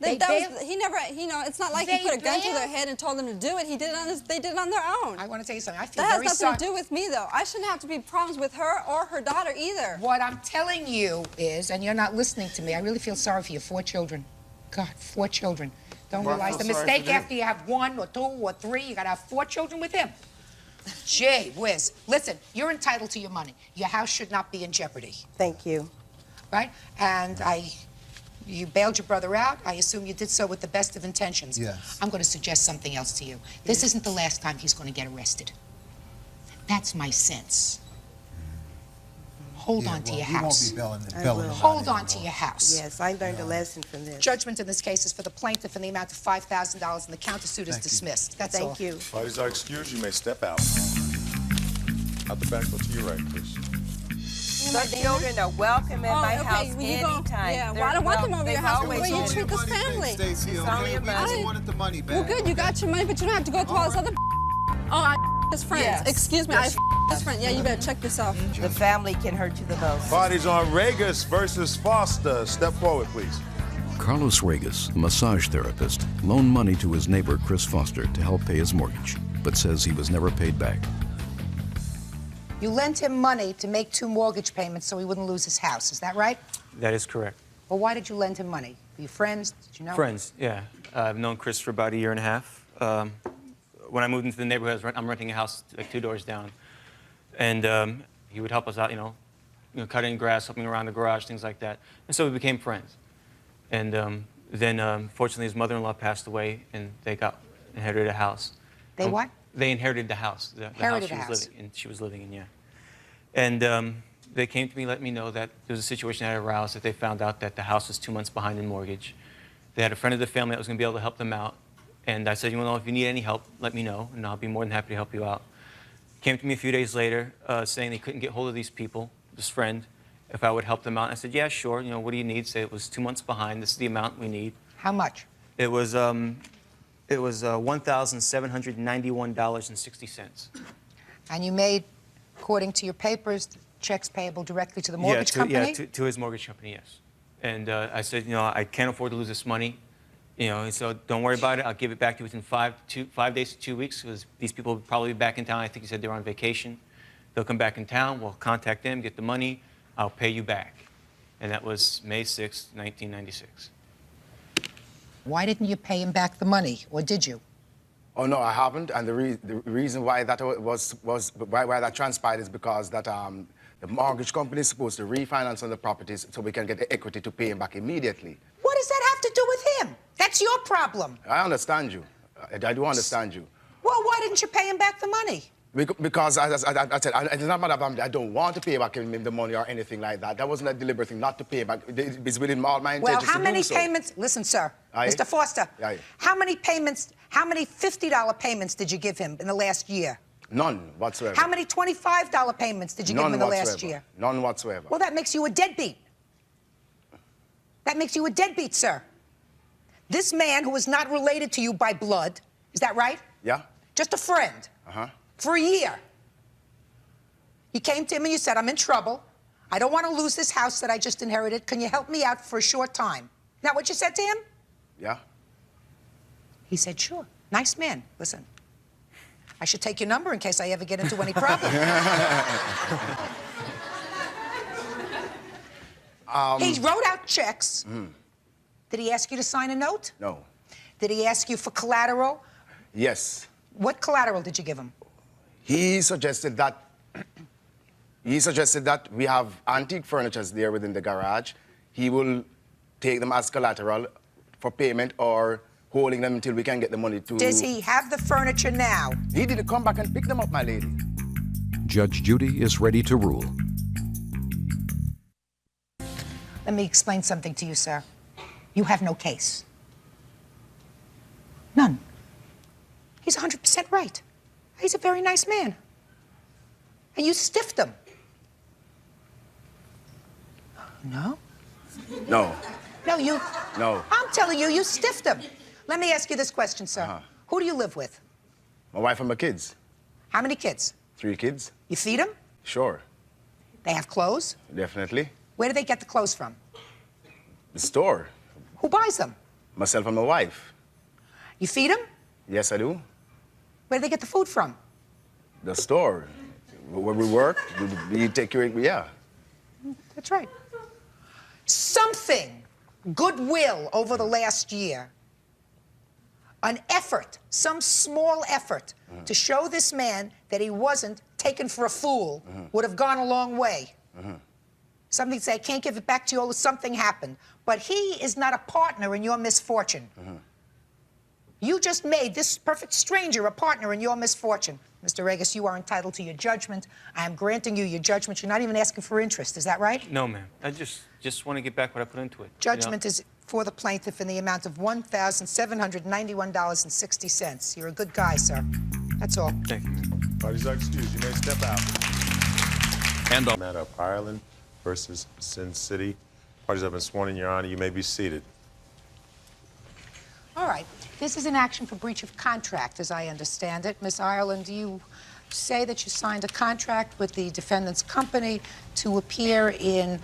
He never, you know, it's not like he put a gun to their head and told them to do it. He did it on they did it on their own. I want to tell you something. I feel that very has nothing to do with me, though. I shouldn't have to be problems with her or her daughter either. What I'm telling you is, and you're not listening to me, I really feel sorry for your 4 children. God, 4 children. Don't realize the mistake after you have 1 or 2 or 3. You got to have 4 children with him. Gee whiz. Listen, you're entitled to your money. Your house should not be in jeopardy. Thank you. Right? And you bailed your brother out. I assume you did so with the best of intentions. Yes. I'm going to suggest something else to you. This isn't the last time he's going to get arrested. That's my sense. hold on to your house. You won't be I belling will. about Hold it on anymore. to your house. Yes, I learned a lesson from this. Judgment in this case is for the plaintiff in the amount of $5,000, and the countersuit is dismissed. That's all. Thank you. Parties are excused. You may step out. Out the back, go to your right, please. The children are welcome at my house anytime. Yeah, They're well, I don't want them over they've your house. always The way you been- treat this family. Stacey, It's okay? only a We matter- just wanted the money back. Well, good, you got your money, but you don't have to go through all this other. Oh, I his friends. Yes. Excuse me, Yes, I his friend. Yeah, you better check yourself. The family can hurt you the most. Parties on Regas versus Foster. Step forward, please. Carlos Regas, a massage therapist, loaned money to his neighbor Chris Foster to help pay his mortgage, but says he was never paid back. You lent him money to make 2 mortgage payments so he wouldn't lose his house. Is that right? That is correct. Well, why did you lend him money? Were you friends? Did you know? Friends, yeah. I've known Chris for about a year and a half. When I moved into the neighborhood, I'm renting a house like 2 doors down. And he would help us out, you know, cutting grass, helping around the garage, things like that. And so we became friends. And then, fortunately, his mother-in-law passed away, and they inherited a house. They what? They inherited the house, the Inherited house a house. she was living in, yeah. And they came to me, let me know that there was a situation that had aroused, that they found out that the house was 2 months behind in mortgage. They had a friend of the family that was going to be able to help them out. And I said, you know, if you need any help, let me know, and I'll be more than happy to help you out. Came to me a few days later saying they couldn't get hold of these people, this friend, if I would help them out. And I said, yeah, sure. You know, what do you need? Say it was 2 months behind. This is the amount we need. How much? It was $1,791.60. And you made, according to your papers, checks payable directly to the mortgage company? Yeah, to his mortgage company, yes. And I said, you know, I can't afford to lose this money. You know, so don't worry about it. I'll give it back to you within 5 days to 2 weeks, because these people will probably be back in town. I think he said they were on vacation. They'll come back in town. We'll contact them, get the money. I'll pay you back. And that was May 6, 1996. Why didn't you pay him back the money, or did you? Oh no, I haven't. And the reason why that why that transpired is because that the mortgage company is supposed to refinance on the properties so we can get the equity to pay him back immediately. What does that have to do with him? That's your problem. I understand you. I do understand you. Well, why didn't you pay him back the money? Because, as I said, it's not matter of I don't want to pay back him the money or anything like that. That wasn't a deliberate thing not to pay back. It's within all my intentions Well, how to many do so. payments? Listen, sir, Aye. Mr. Foster. Aye. How many payments? How many $50 payments did you give him in the last year? None whatsoever. How many $25 payments did you give him in the last year? None whatsoever. Well, that makes you a deadbeat. That makes you a deadbeat, sir. This man who is not related to you by blood, is that right? Yeah. Just a friend. Uh-huh. For a year. You came to him and you said, I'm in trouble. I don't want to lose this house that I just inherited. Can you help me out for a short time? Is that what you said to him? Yeah. He said, sure. Nice man. Listen, I should take your number in case I ever get into any problem. He wrote out checks. Mm. Did he ask you to sign a note? No. Did he ask you for collateral? Yes. What collateral did you give him? He suggested that we have antique furniture there within the garage. He will take them as collateral for payment or holding them until we can get the money to... Does he have the furniture now? He didn't come back and pick them up, my lady. Judge Judy is ready to rule. Let me explain something to you, sir. You have no case. None. He's 100% right. He's a very nice man. And you stiffed him. No? No. No, you... No. I'm telling you, you stiffed him. Let me ask you this question, sir. Who do you live with? My wife and my kids. How many kids? 3 kids. You feed them? Sure. They have clothes? Definitely. Where do they get the clothes from? The store. Who buys them? Myself and my wife. You feed them? Yes, I do. Where do they get the food from? The store. Where we work, we take care of it, yeah. That's right. Something, goodwill over the last year, an effort, some small effort to show this man that he wasn't taken for a fool would have gone a long way. Something to say, I can't give it back to you, something happened. But he is not a partner in your misfortune. You just made this perfect stranger a partner in your misfortune. Mr. Regis, you are entitled to your judgment. I am granting you your judgment. You're not even asking for interest. Is that right? No, ma'am. I just want to get back what I put into it. Judgment is for the plaintiff in the amount of $1,791.60. You're a good guy, sir. That's all. Thank you. Parties are excused. You may step out. And the matter of Ireland versus Sin City. Parties have been sworn in, Your Honor. You may be seated. All right. This is an action for breach of contract, as I understand it. Miss Ireland, do you say that you signed a contract with the defendant's company to appear in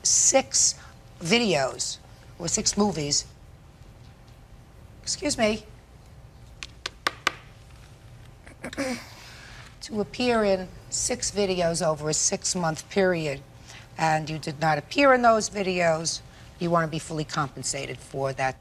6 videos or 6 movies? Excuse me. To appear in 6 videos over a 6-month period, and you did not appear in those videos, you want to be fully compensated for that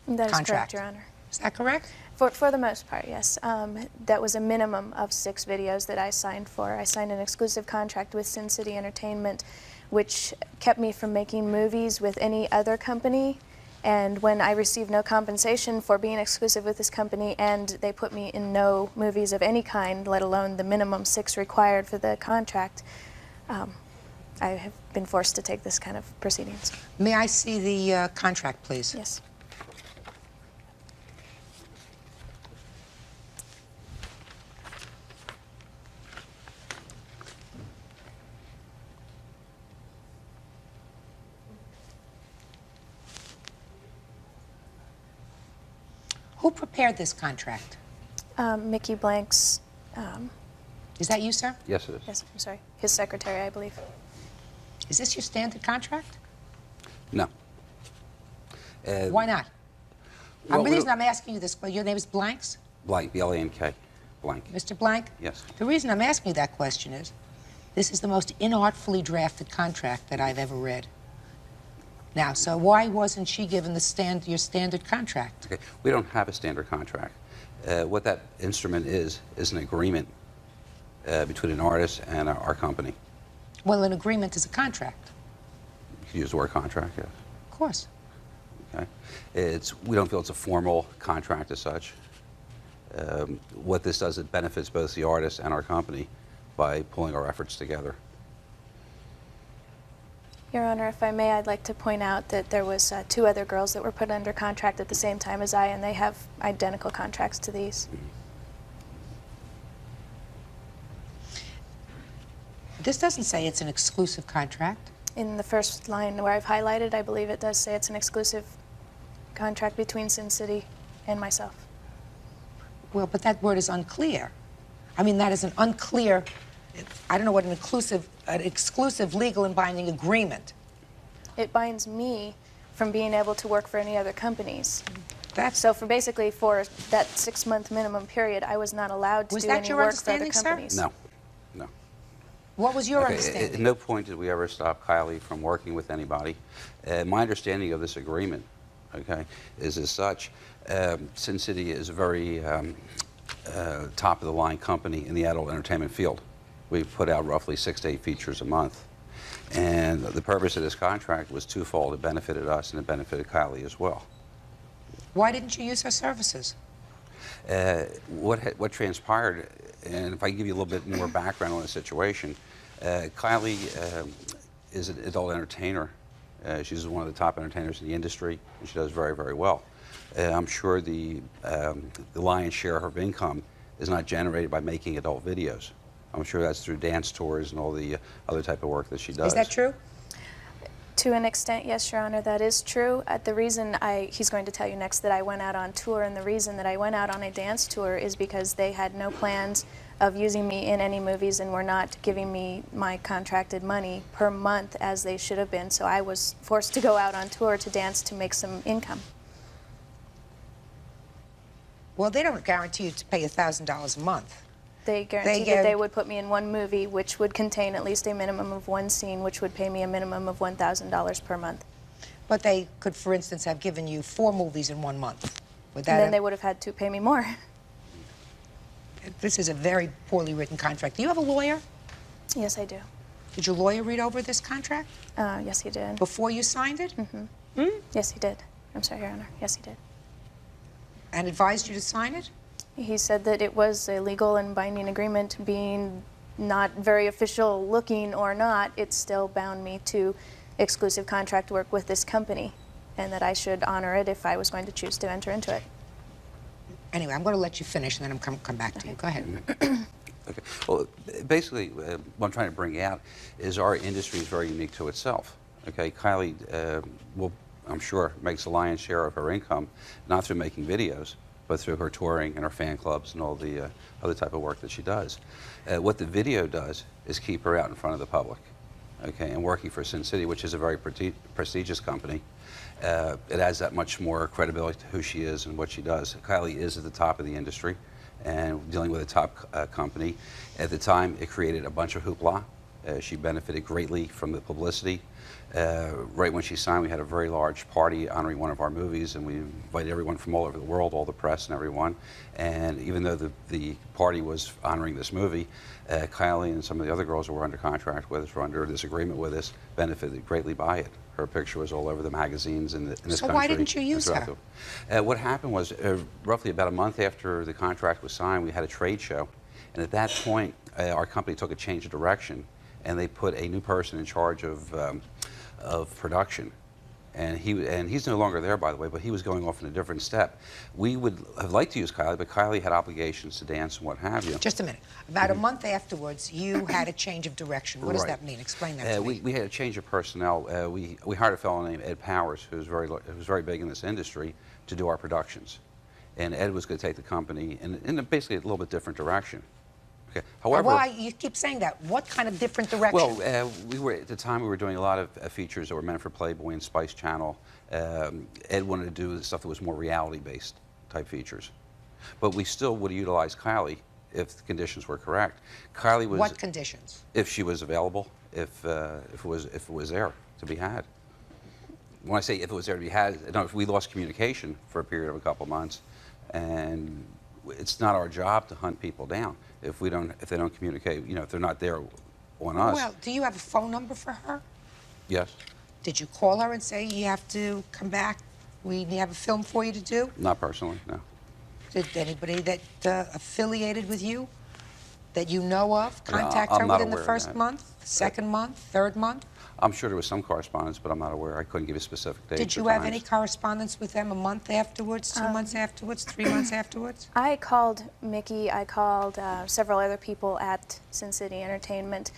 That is contract. correct, Your Honor. Is that correct? For the most part, yes. That was a minimum of 6 videos that I signed for. I signed an exclusive contract with Sin City Entertainment, which kept me from making movies with any other company. And when I received no compensation for being exclusive with this company, and they put me in no movies of any kind, let alone the minimum 6 required for the contract, I have been forced to take this kind of proceedings. May I see the contract, please? Yes. Who prepared this contract? Mickey Blank's. Is that you, sir? Yes, it is. Yes, I'm sorry. His secretary, I believe. Is this your standard contract? No. Why not? well, The we reason don't- I'm asking you this, well, your name is Blanks? Blank, B-L-A-N-K, Blank. Mr. Blank? Yes. The reason I'm asking you that question is, this is the most inartfully drafted contract that I've ever read. Now, so why wasn't she given your standard contract? Okay. We don't have a standard contract. What that instrument is an agreement between an artist and our company. Well, an agreement is a contract. You can use the word contract, yes. Of course. Okay. We don't feel it's a formal contract as such. What this does, it benefits both the artist and our company by pulling our efforts together. Your Honor, if I may, I'd like to point out that there was 2 other girls that were put under contract at the same time as I, and they have identical contracts to these. This doesn't say it's an exclusive contract. In the first line where I've highlighted, I believe it does say it's an exclusive contract between Sin City and myself. Well, but that word is unclear. I mean, that is an unclear, I don't know what an exclusive legal and binding agreement. It binds me from being able to work for any other companies. That's so for basically for that 6-month minimum period, I was not allowed to Was do that any your work for other understanding, sir? companies. No, no. What was your Okay, understanding? At no point did we ever stop Kylie from working with anybody. My understanding of this agreement, okay, is as such. Sin City is a very top-of-the-line company in the adult entertainment field. We put out roughly 6 to 8 features a month. And the purpose of this contract was twofold. It benefited us and it benefited Kylie as well. Why didn't you use her services? What transpired, and if I give you a little bit more background on the situation, Kylie is an adult entertainer. She's one of the top entertainers in the industry, and she does very, very well. I'm sure the lion's share of her income is not generated by making adult videos. I'm sure that's through dance tours and all the other type of work that she does. Is that true? To an extent, yes, Your Honor, that is true. The reason he's going to tell you next that I went out on tour, and the reason that I went out on a dance tour is because they had no plans of using me in any movies and were not giving me my contracted money per month as they should have been. So I was forced to go out on tour to dance to make some income. Well, they don't guarantee you to pay $1,000 a month. They guaranteed that they would put me in one movie, which would contain at least a minimum of 1 scene, which would pay me a minimum of $1,000 per month. But they could, for instance, have given you 4 movies in 1 month. Would that And then they would have had to pay me more. This is a very poorly written contract. Do you have a lawyer? Yes, I do. Did your lawyer read over this contract? Yes, he did. Before you signed it? Mm-hmm. Yes, he did. I'm sorry, Your Honor. Yes, he did. and advised you to sign it? He said that it was a legal and binding agreement, being not very official looking or not, it still bound me to exclusive contract work with this company, and that I should honor it if I was going to choose to enter into it. Anyway, I'm going to let you finish, and then I'm come back to you. Go ahead. Okay. Well, basically, what I'm trying to bring out is our industry is very unique to itself. Okay, Kylie I'm sure, makes the lion's share of her income, not through making videos, but through her touring and her fan clubs and all the other type of work that she does. What the video does is keep her out in front of the public, okay, and working for Sin City, which is a very prestigious company. It adds that much more credibility to who she is and what she does. Kylie is at the top of the industry and dealing with a top company. At the time, it created a bunch of hoopla. She benefited greatly from the publicity. Right when she signed, we had a very large party honoring one of our movies, and we invited everyone from all over the world, all the press and everyone. And even though the party was honoring this movie, Kylie and some of the other girls who were under contract with us, were under this agreement with us, benefited greatly by it. Her picture was all over the magazines in this country. So why didn't you use her? What happened was, roughly about a month after the contract was signed, we had a trade show. And at that point, our company took a change of direction, and they put a new person in charge of production. And he's no longer there, by the way, but he was going off in a different step. We would have liked to use Kylie, but Kylie had obligations to dance and what have you. Just a minute. About a month afterwards, you had a change of direction. What does Right. that mean? Explain that to me. We had a change of personnel. We hired a fellow named Ed Powers, who was very big in this industry, to do our productions. And Ed was going to take the company in basically a little bit different direction. Okay. However, Why? You keep saying that. What kind of different direction? well, at the time we were doing a lot of features that were meant for Playboy and Spice Channel. Ed wanted to do stuff that was more reality-based type features, but we still would utilize Kylie if the conditions were correct. Kylie was. What conditions? If she was available, if it was there to be had. When I say if it was there to be had, no, if we lost communication for a period of a couple months, and it's not our job to hunt people down if they don't communicate. You know, if they're not there on us. Well, do you have a phone number for her? Yes. Did you call her and say you have to come back? We have a film for you to do? Not personally, no. Did anybody that affiliated with you that you know of contact I'm her not within the aware of first that. month, second month, third month? I'm sure there was some correspondence, but I'm not aware. I couldn't give you specific dates. Did you or have times. any correspondence with them a month afterwards, 2 months afterwards, 3 months afterwards? I called Mickey, I called several other people at Sin City Entertainment,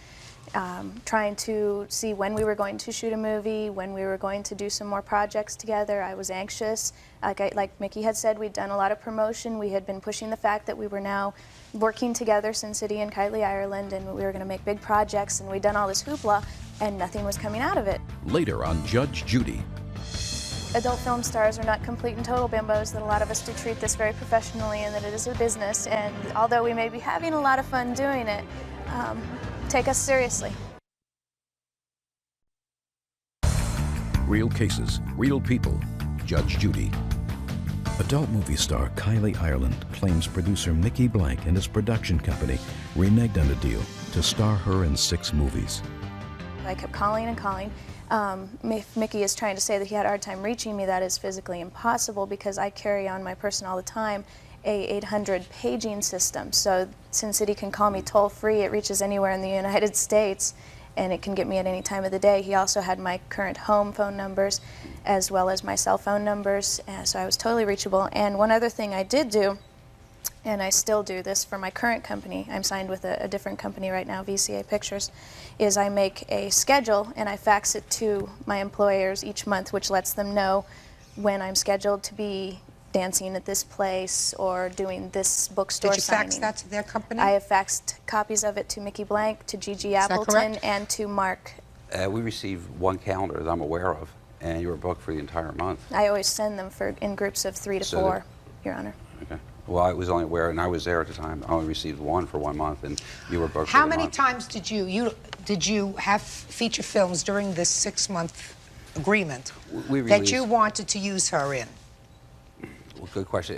trying to see when we were going to shoot a movie, when we were going to do some more projects together. I was anxious. Like Mickey had said, we'd done a lot of promotion. We had been pushing the fact that we were now working together, Sin City and Kylie, Ireland, and we were going to make big projects, and we'd done all this hoopla, and nothing was coming out of it. Later on Judge Judy. Adult film stars are not complete and total bimbos, that a lot of us do treat this very professionally and that it is a business, and although we may be having a lot of fun doing it, take us seriously. Real cases, real people. Judge Judy. Adult movie star Kylie Ireland claims producer Mickey Blank and his production company reneged on a deal to star her in 6 movies. I kept calling and calling. If Mickey is trying to say that he had a hard time reaching me, that is physically impossible because I carry on my person all the time a 800 paging system. So Sin City can call me toll-free. It reaches anywhere in the United States, and it can get me at any time of the day. He also had my current home phone numbers as well as my cell phone numbers, so I was totally reachable. And one other thing I did do, and I still do this for my current company, I'm signed with a different company right now, VCA Pictures, is I make a schedule and I fax it to my employers each month, which lets them know when I'm scheduled to be dancing at this place or doing this bookstore signing. Did you fax that to their company? I have faxed copies of it to Mickey Blank, to Gigi Appleton, and to Mark. We received one calendar that I'm aware of, and you were booked for the entire month. I always send them in groups of 3 to 4, Your Honor. Okay. Well, I was only aware, and I was there at the time. I only received one for 1 month, and you were booked How for the many month. times did you have feature films during this 6-month agreement that you wanted to use her in? Well, good question.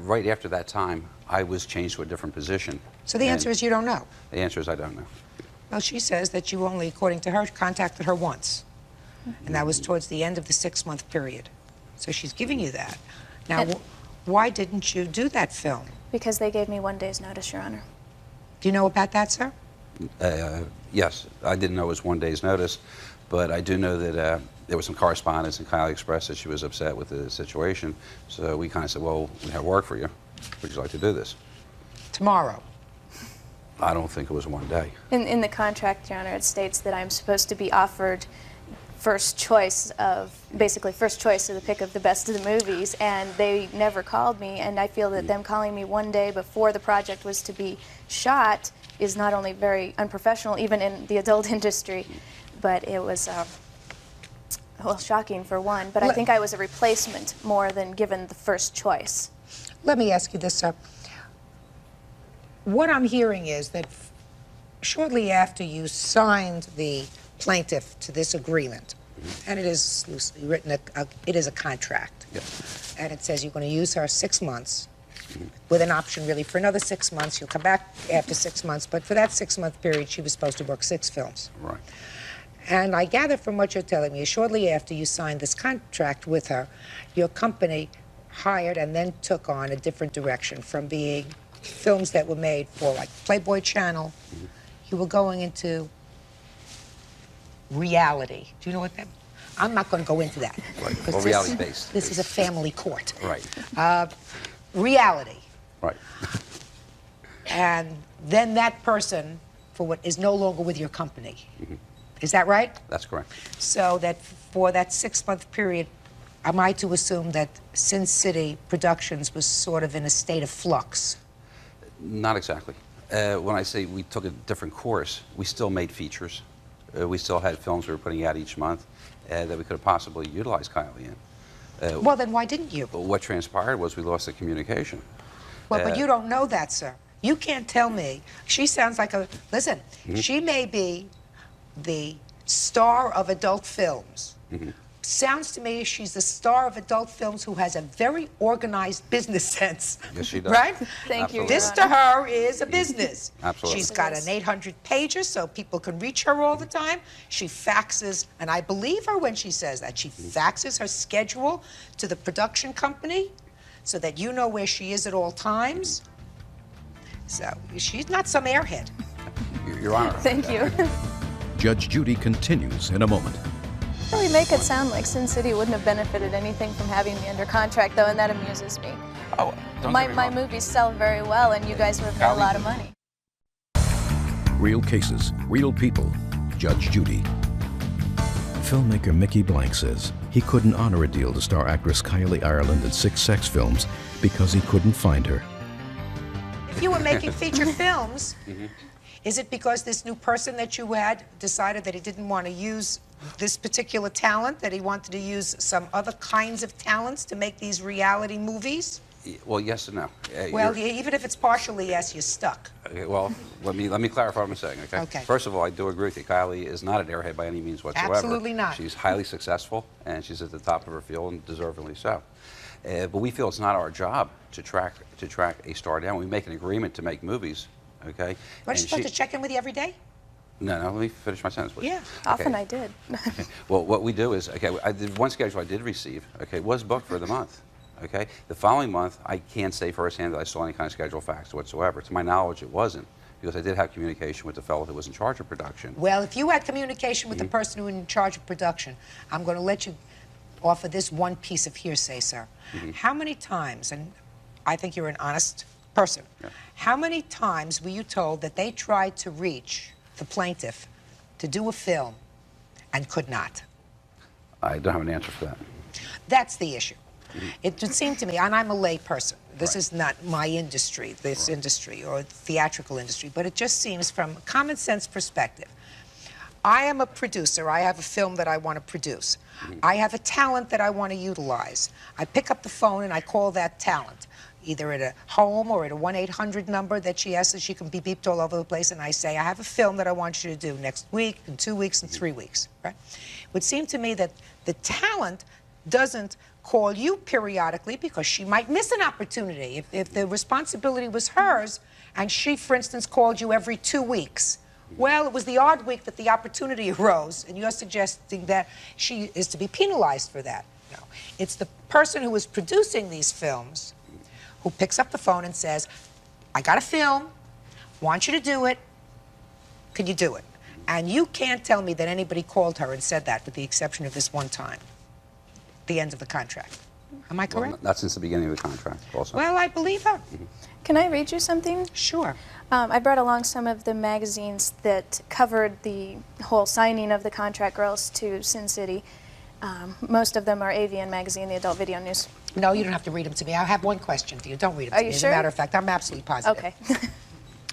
Right after that time, I was changed to a different position. So the answer is you don't know. The answer is I don't know. Well, she says that you only, according to her, contacted her once. And that was towards the end of the 6-month period. So she's giving you that. Now, Why didn't you do that film? Because they gave me 1 day's notice, Your Honor. Do you know about that, sir? Yes, I didn't know it was 1 day's notice, but I do know that there was some correspondence, and Kylie expressed that she was upset with the situation. So we kind of said, well, we have work for you. Would you like to do this? Tomorrow. I don't think it was 1 day. In the contract, Your Honor, it states that I'm supposed to be offered first choice of the pick of the best of the movies, and they never called me, and I feel that them calling me 1 day before the project was to be shot is not only very unprofessional, even in the adult industry, but it was, well, shocking for one, but I think I was a replacement more than given the first choice. Let me ask you this, sir. What I'm hearing is that shortly after you signed the plaintiff to this agreement, and it is loosely written, it is a contract, and it says you're going to use her 6 months, with an option really for another 6 months. You'll come back after 6 months, but for that 6-month period, she was supposed to work 6 films. Right. And I gather from what you're telling me, shortly after you signed this contract with her, your company hired and then took on a different direction from being films that were made for like Playboy Channel. You were going into reality. Do you know what that? I'm not going to go into that. Right. Well, reality-based. This is a family court. Right. Reality. Right. And then that person, for what is no longer with your company. Is that right? That's correct. So that for that 6-month period, am I to assume that Sin City Productions was sort of in a state of flux? Not exactly. When I say we took a different course, we still made features. We still had films we were putting out each month that we could have possibly utilized Kylie in. Well, then why didn't you? What transpired was we lost the communication. Well, but you don't know that, sir. You can't tell me. She sounds like a... Listen, she may be the star of adult films. Sounds to me she's the star of adult films who has a very organized business sense. Yes, she does. Right? Thank you. This to her is a business. Absolutely. She's got an 800-pager so people can reach her all the time. She faxes, and I believe her when she says that. She faxes her schedule to the production company so that you know where she is at all times. So she's not some airhead. Your Honor. Thank you. Judge Judy continues in a moment. We make it sound like Sin City wouldn't have benefited anything from having me under contract, though, and that amuses me. Oh, my movies sell very well, and you guys would have made a lot of money. Real cases, real people. Judge Judy. Filmmaker Mickey Blank says he couldn't honor a deal to star actress Kylie Ireland in 6 sex films because he couldn't find her. If you were making feature films, is it because this new person that you had decided that he didn't want to use this particular talent, that he wanted to use some other kinds of talents to make these reality movies? Well, yes and no. Well, even if it's partially yes, you're stuck. Okay, well, let me clarify what I'm saying, okay? Okay. First of all, I do agree with you. Kylie is not an airhead by any means whatsoever. Absolutely not. She's highly successful, and she's at the top of her field, and deservedly so. But we feel it's not our job to track a star down. We make an agreement to make movies, okay? What, are you supposed to check in with you every day? No, let me finish my sentence, please. Yeah, often I did. Okay. Well, what we do is, okay, one schedule I did receive, okay, was booked for the month, okay? The following month, I can't say firsthand that I saw any kind of schedule fax whatsoever. To my knowledge, it wasn't, because I did have communication with the fellow who was in charge of production. Well, if you had communication with the person who was in charge of production, I'm going to let you offer this one piece of hearsay, sir. How many times, and I think you're an honest person, how many times were you told that they tried to reach the plaintiff to do a film and could not? I don't have an answer for that. That's the issue. It would seem to me, and I'm a lay person, this is not my industry, this industry or theatrical industry, but it just seems from a common sense perspective. I am a producer. I have a film that I want to produce. I have a talent that I want to utilize. I pick up the phone and I call that talent, either at a home or at a 1-800 number that she has so she can be beeped all over the place, and I say, I have a film that I want you to do next week, in 2 weeks, in 3 weeks, right? It would seem to me that the talent doesn't call you periodically because she might miss an opportunity. If the responsibility was hers and she, for instance, called you every 2 weeks, well, it was the odd week that the opportunity arose, and you're suggesting that she is to be penalized for that. No. It's the person who is producing these films who picks up the phone and says, I got a film, want you to do it, can you do it? And you can't tell me that anybody called her and said that, with the exception of this one time, the end of the contract. Am I correct? Well, not since the beginning of the contract, also. Well, I believe her. Can I read you something? Sure. I brought along some of the magazines that covered the whole signing of the contract girls to Sin City. Most of them are AVN Magazine, the Adult Video News. No, you don't have to read them to me. I have one question for you. Don't read them to Are me. you As sure? a matter of fact, I'm absolutely positive. Okay.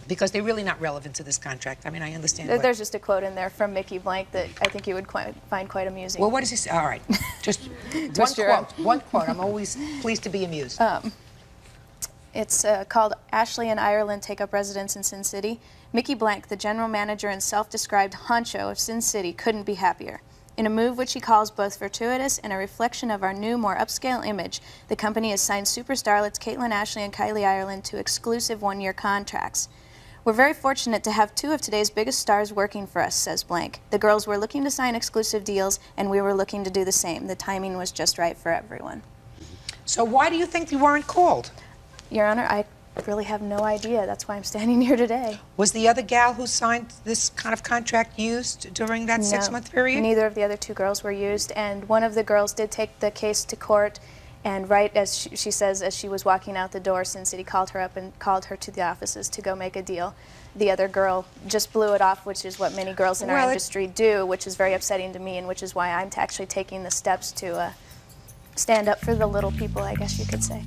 Because they're really not relevant to this contract. I mean, I understand. There's just a quote in there from Mickey Blank that I think you would find quite amusing. Well, what does he say? All right. Just one Twist your arm. quote. One quote. I'm always pleased to be amused. It's called Ashley and Ireland Take Up Residence in Sin City. Mickey Blank, the general manager and self-described honcho of Sin City, couldn't be happier. In a move which he calls both fortuitous and a reflection of our new, more upscale image, the company has signed super starlets Caitlin Ashley and Kylie Ireland to exclusive one-year contracts. We're very fortunate to have two of today's biggest stars working for us, says Blank. The girls were looking to sign exclusive deals, and we were looking to do the same. The timing was just right for everyone. So why do you think you weren't called? Your Honor, I really have no idea. That's why I'm standing here today. Was the other gal who signed this kind of contract used during that 6-month period? Neither of the other two girls were used, and one of the girls did take the case to court, and right as she says, as she was walking out the door, Sin City called her up and called her to the offices to go make a deal. The other girl just blew it off, which is what many girls in our industry do, which is very upsetting to me, and which is why I'm actually taking the steps to stand up for the little people, I guess you could say.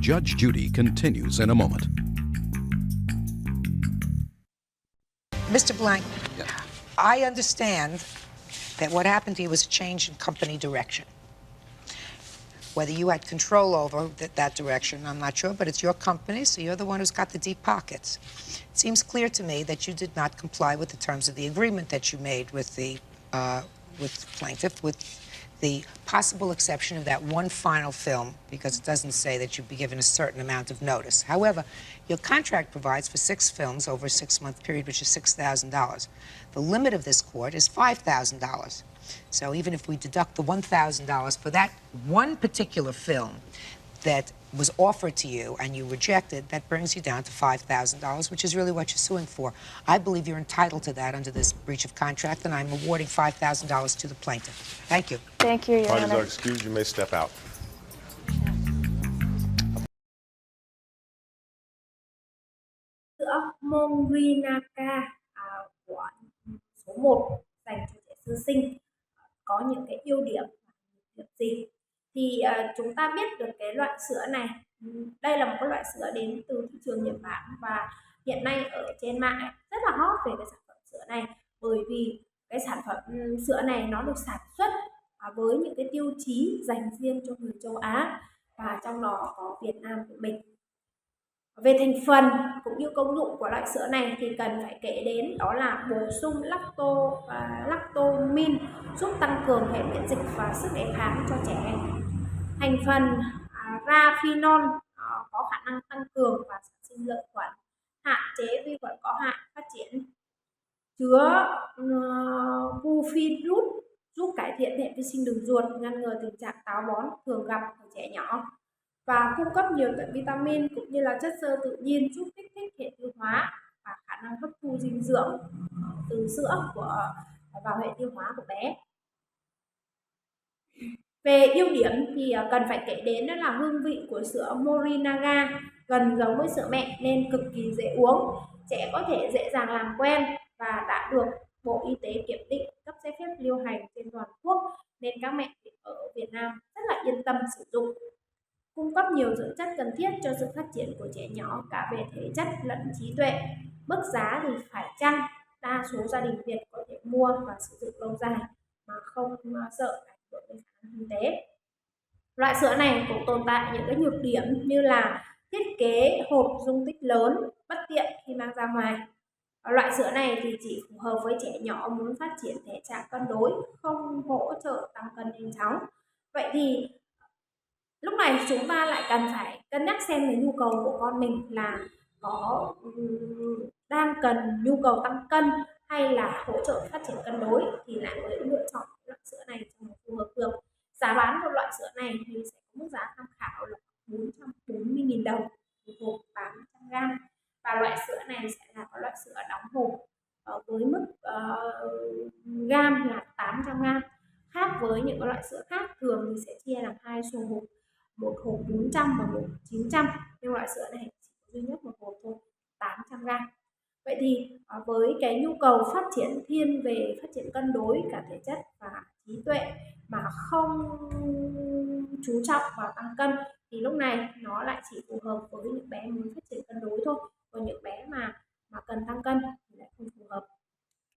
Judge Judy continues in a moment. Mr. Blank, I understand that what happened to you was a change in company direction. Whether you had control over that direction, I'm not sure, but it's your company, so you're the one who's got the deep pockets. It seems clear to me that you did not comply with the terms of the agreement that you made with the plaintiff, with the possible exception of that one final film, because it doesn't say that you'd be given a certain amount of notice. However, your contract provides for 6 films over a 6-month period, which is $6,000. The limit of this court is $5,000. So even if we deduct the $1,000 for that one particular film that was offered to you and you rejected, that brings you down to $5,000, which is really what you're suing for. I believe you're entitled to that under this breach of contract, and I'm awarding $5,000 to the plaintiff. Thank you. Thank you, Your Parties Honor. are excused. You may step out. Sữa Morinaka của số 1 dành cho trẻ sơ sinh có những cái ưu điểm gì thì chúng ta biết được cái loại sữa này. Đây là một cái loại sữa đến từ thị trường Nhật Bản và hiện nay ở trên mạng rất là hot về cái sản phẩm sữa này, bởi vì cái sản phẩm sữa này nó được sản xuất với những cái tiêu chí dành riêng cho người châu Á, và trong đó có Việt Nam của mình. Về thành phần cũng như công dụng của loại sữa này thì cần phải kể đến đó là bổ sung lactomin, giúp tăng cường hệ miễn dịch và sức đề kháng cho trẻ. Thành phần raffinol có khả năng tăng cường và sản sinh lợi khuẩn, hạn chế vi khuẩn có hại phát triển. Chứa bufidrut giúp cải thiện hệ vi sinh đường ruột, ngăn ngừa tình trạng táo bón thường gặp ở trẻ nhỏ, và cung cấp nhiều tận vitamin cũng như là chất xơ tự nhiên giúp kích thích hệ tiêu hóa và khả năng hấp thu dinh dưỡng từ sữa vào hệ tiêu hóa của bé. Về ưu điểm thì cần phải kể đến đó là hương vị của sữa Morinaga gần giống với sữa mẹ nên cực kỳ dễ uống, trẻ có thể dễ dàng làm quen và đã được Bộ Y tế kiểm định cấp giấy phép lưu hành trên toàn quốc, nên các mẹ ở Việt Nam rất là yên tâm sử dụng. Cung cấp nhiều dưỡng chất cần thiết cho sự phát triển của trẻ nhỏ cả về thể chất lẫn trí tuệ. Mức giá thì phải chăng đa số gia đình Việt có thể mua và sử dụng lâu dài mà không sợ ảnh hưởng đến khả năng kinh tế. Loại sữa này cũng tồn tại những cái nhược điểm như là thiết kế hộp dung tích lớn, bất tiện khi mang ra ngoài. Loại sữa này thì chỉ phù hợp với trẻ nhỏ muốn phát triển thể trạng cân đối, không hỗ trợ tăng cân nhanh chóng. Vậy thì lúc này chúng ta lại cần phải cân nhắc xem cái nhu cầu của con mình là có đang cần nhu cầu tăng cân hay là hỗ trợ phát triển cân đối, thì lại mới lựa chọn loại sữa này cho nó phù hợp được. Giá bán của loại sữa này thì sẽ có mức giá tham khảo là 440.000 thường thì sẽ chia làm 2 số hộp, một hộp 400 và một 900, nhưng loại sữa này chỉ có duy nhất một hộp thôi, 800g. Vậy thì với cái nhu cầu phát triển thiên về phát triển cân đối cả thể chất và trí tuệ mà không chú trọng vào tăng cân thì lúc này nó lại chỉ phù hợp với những bé mới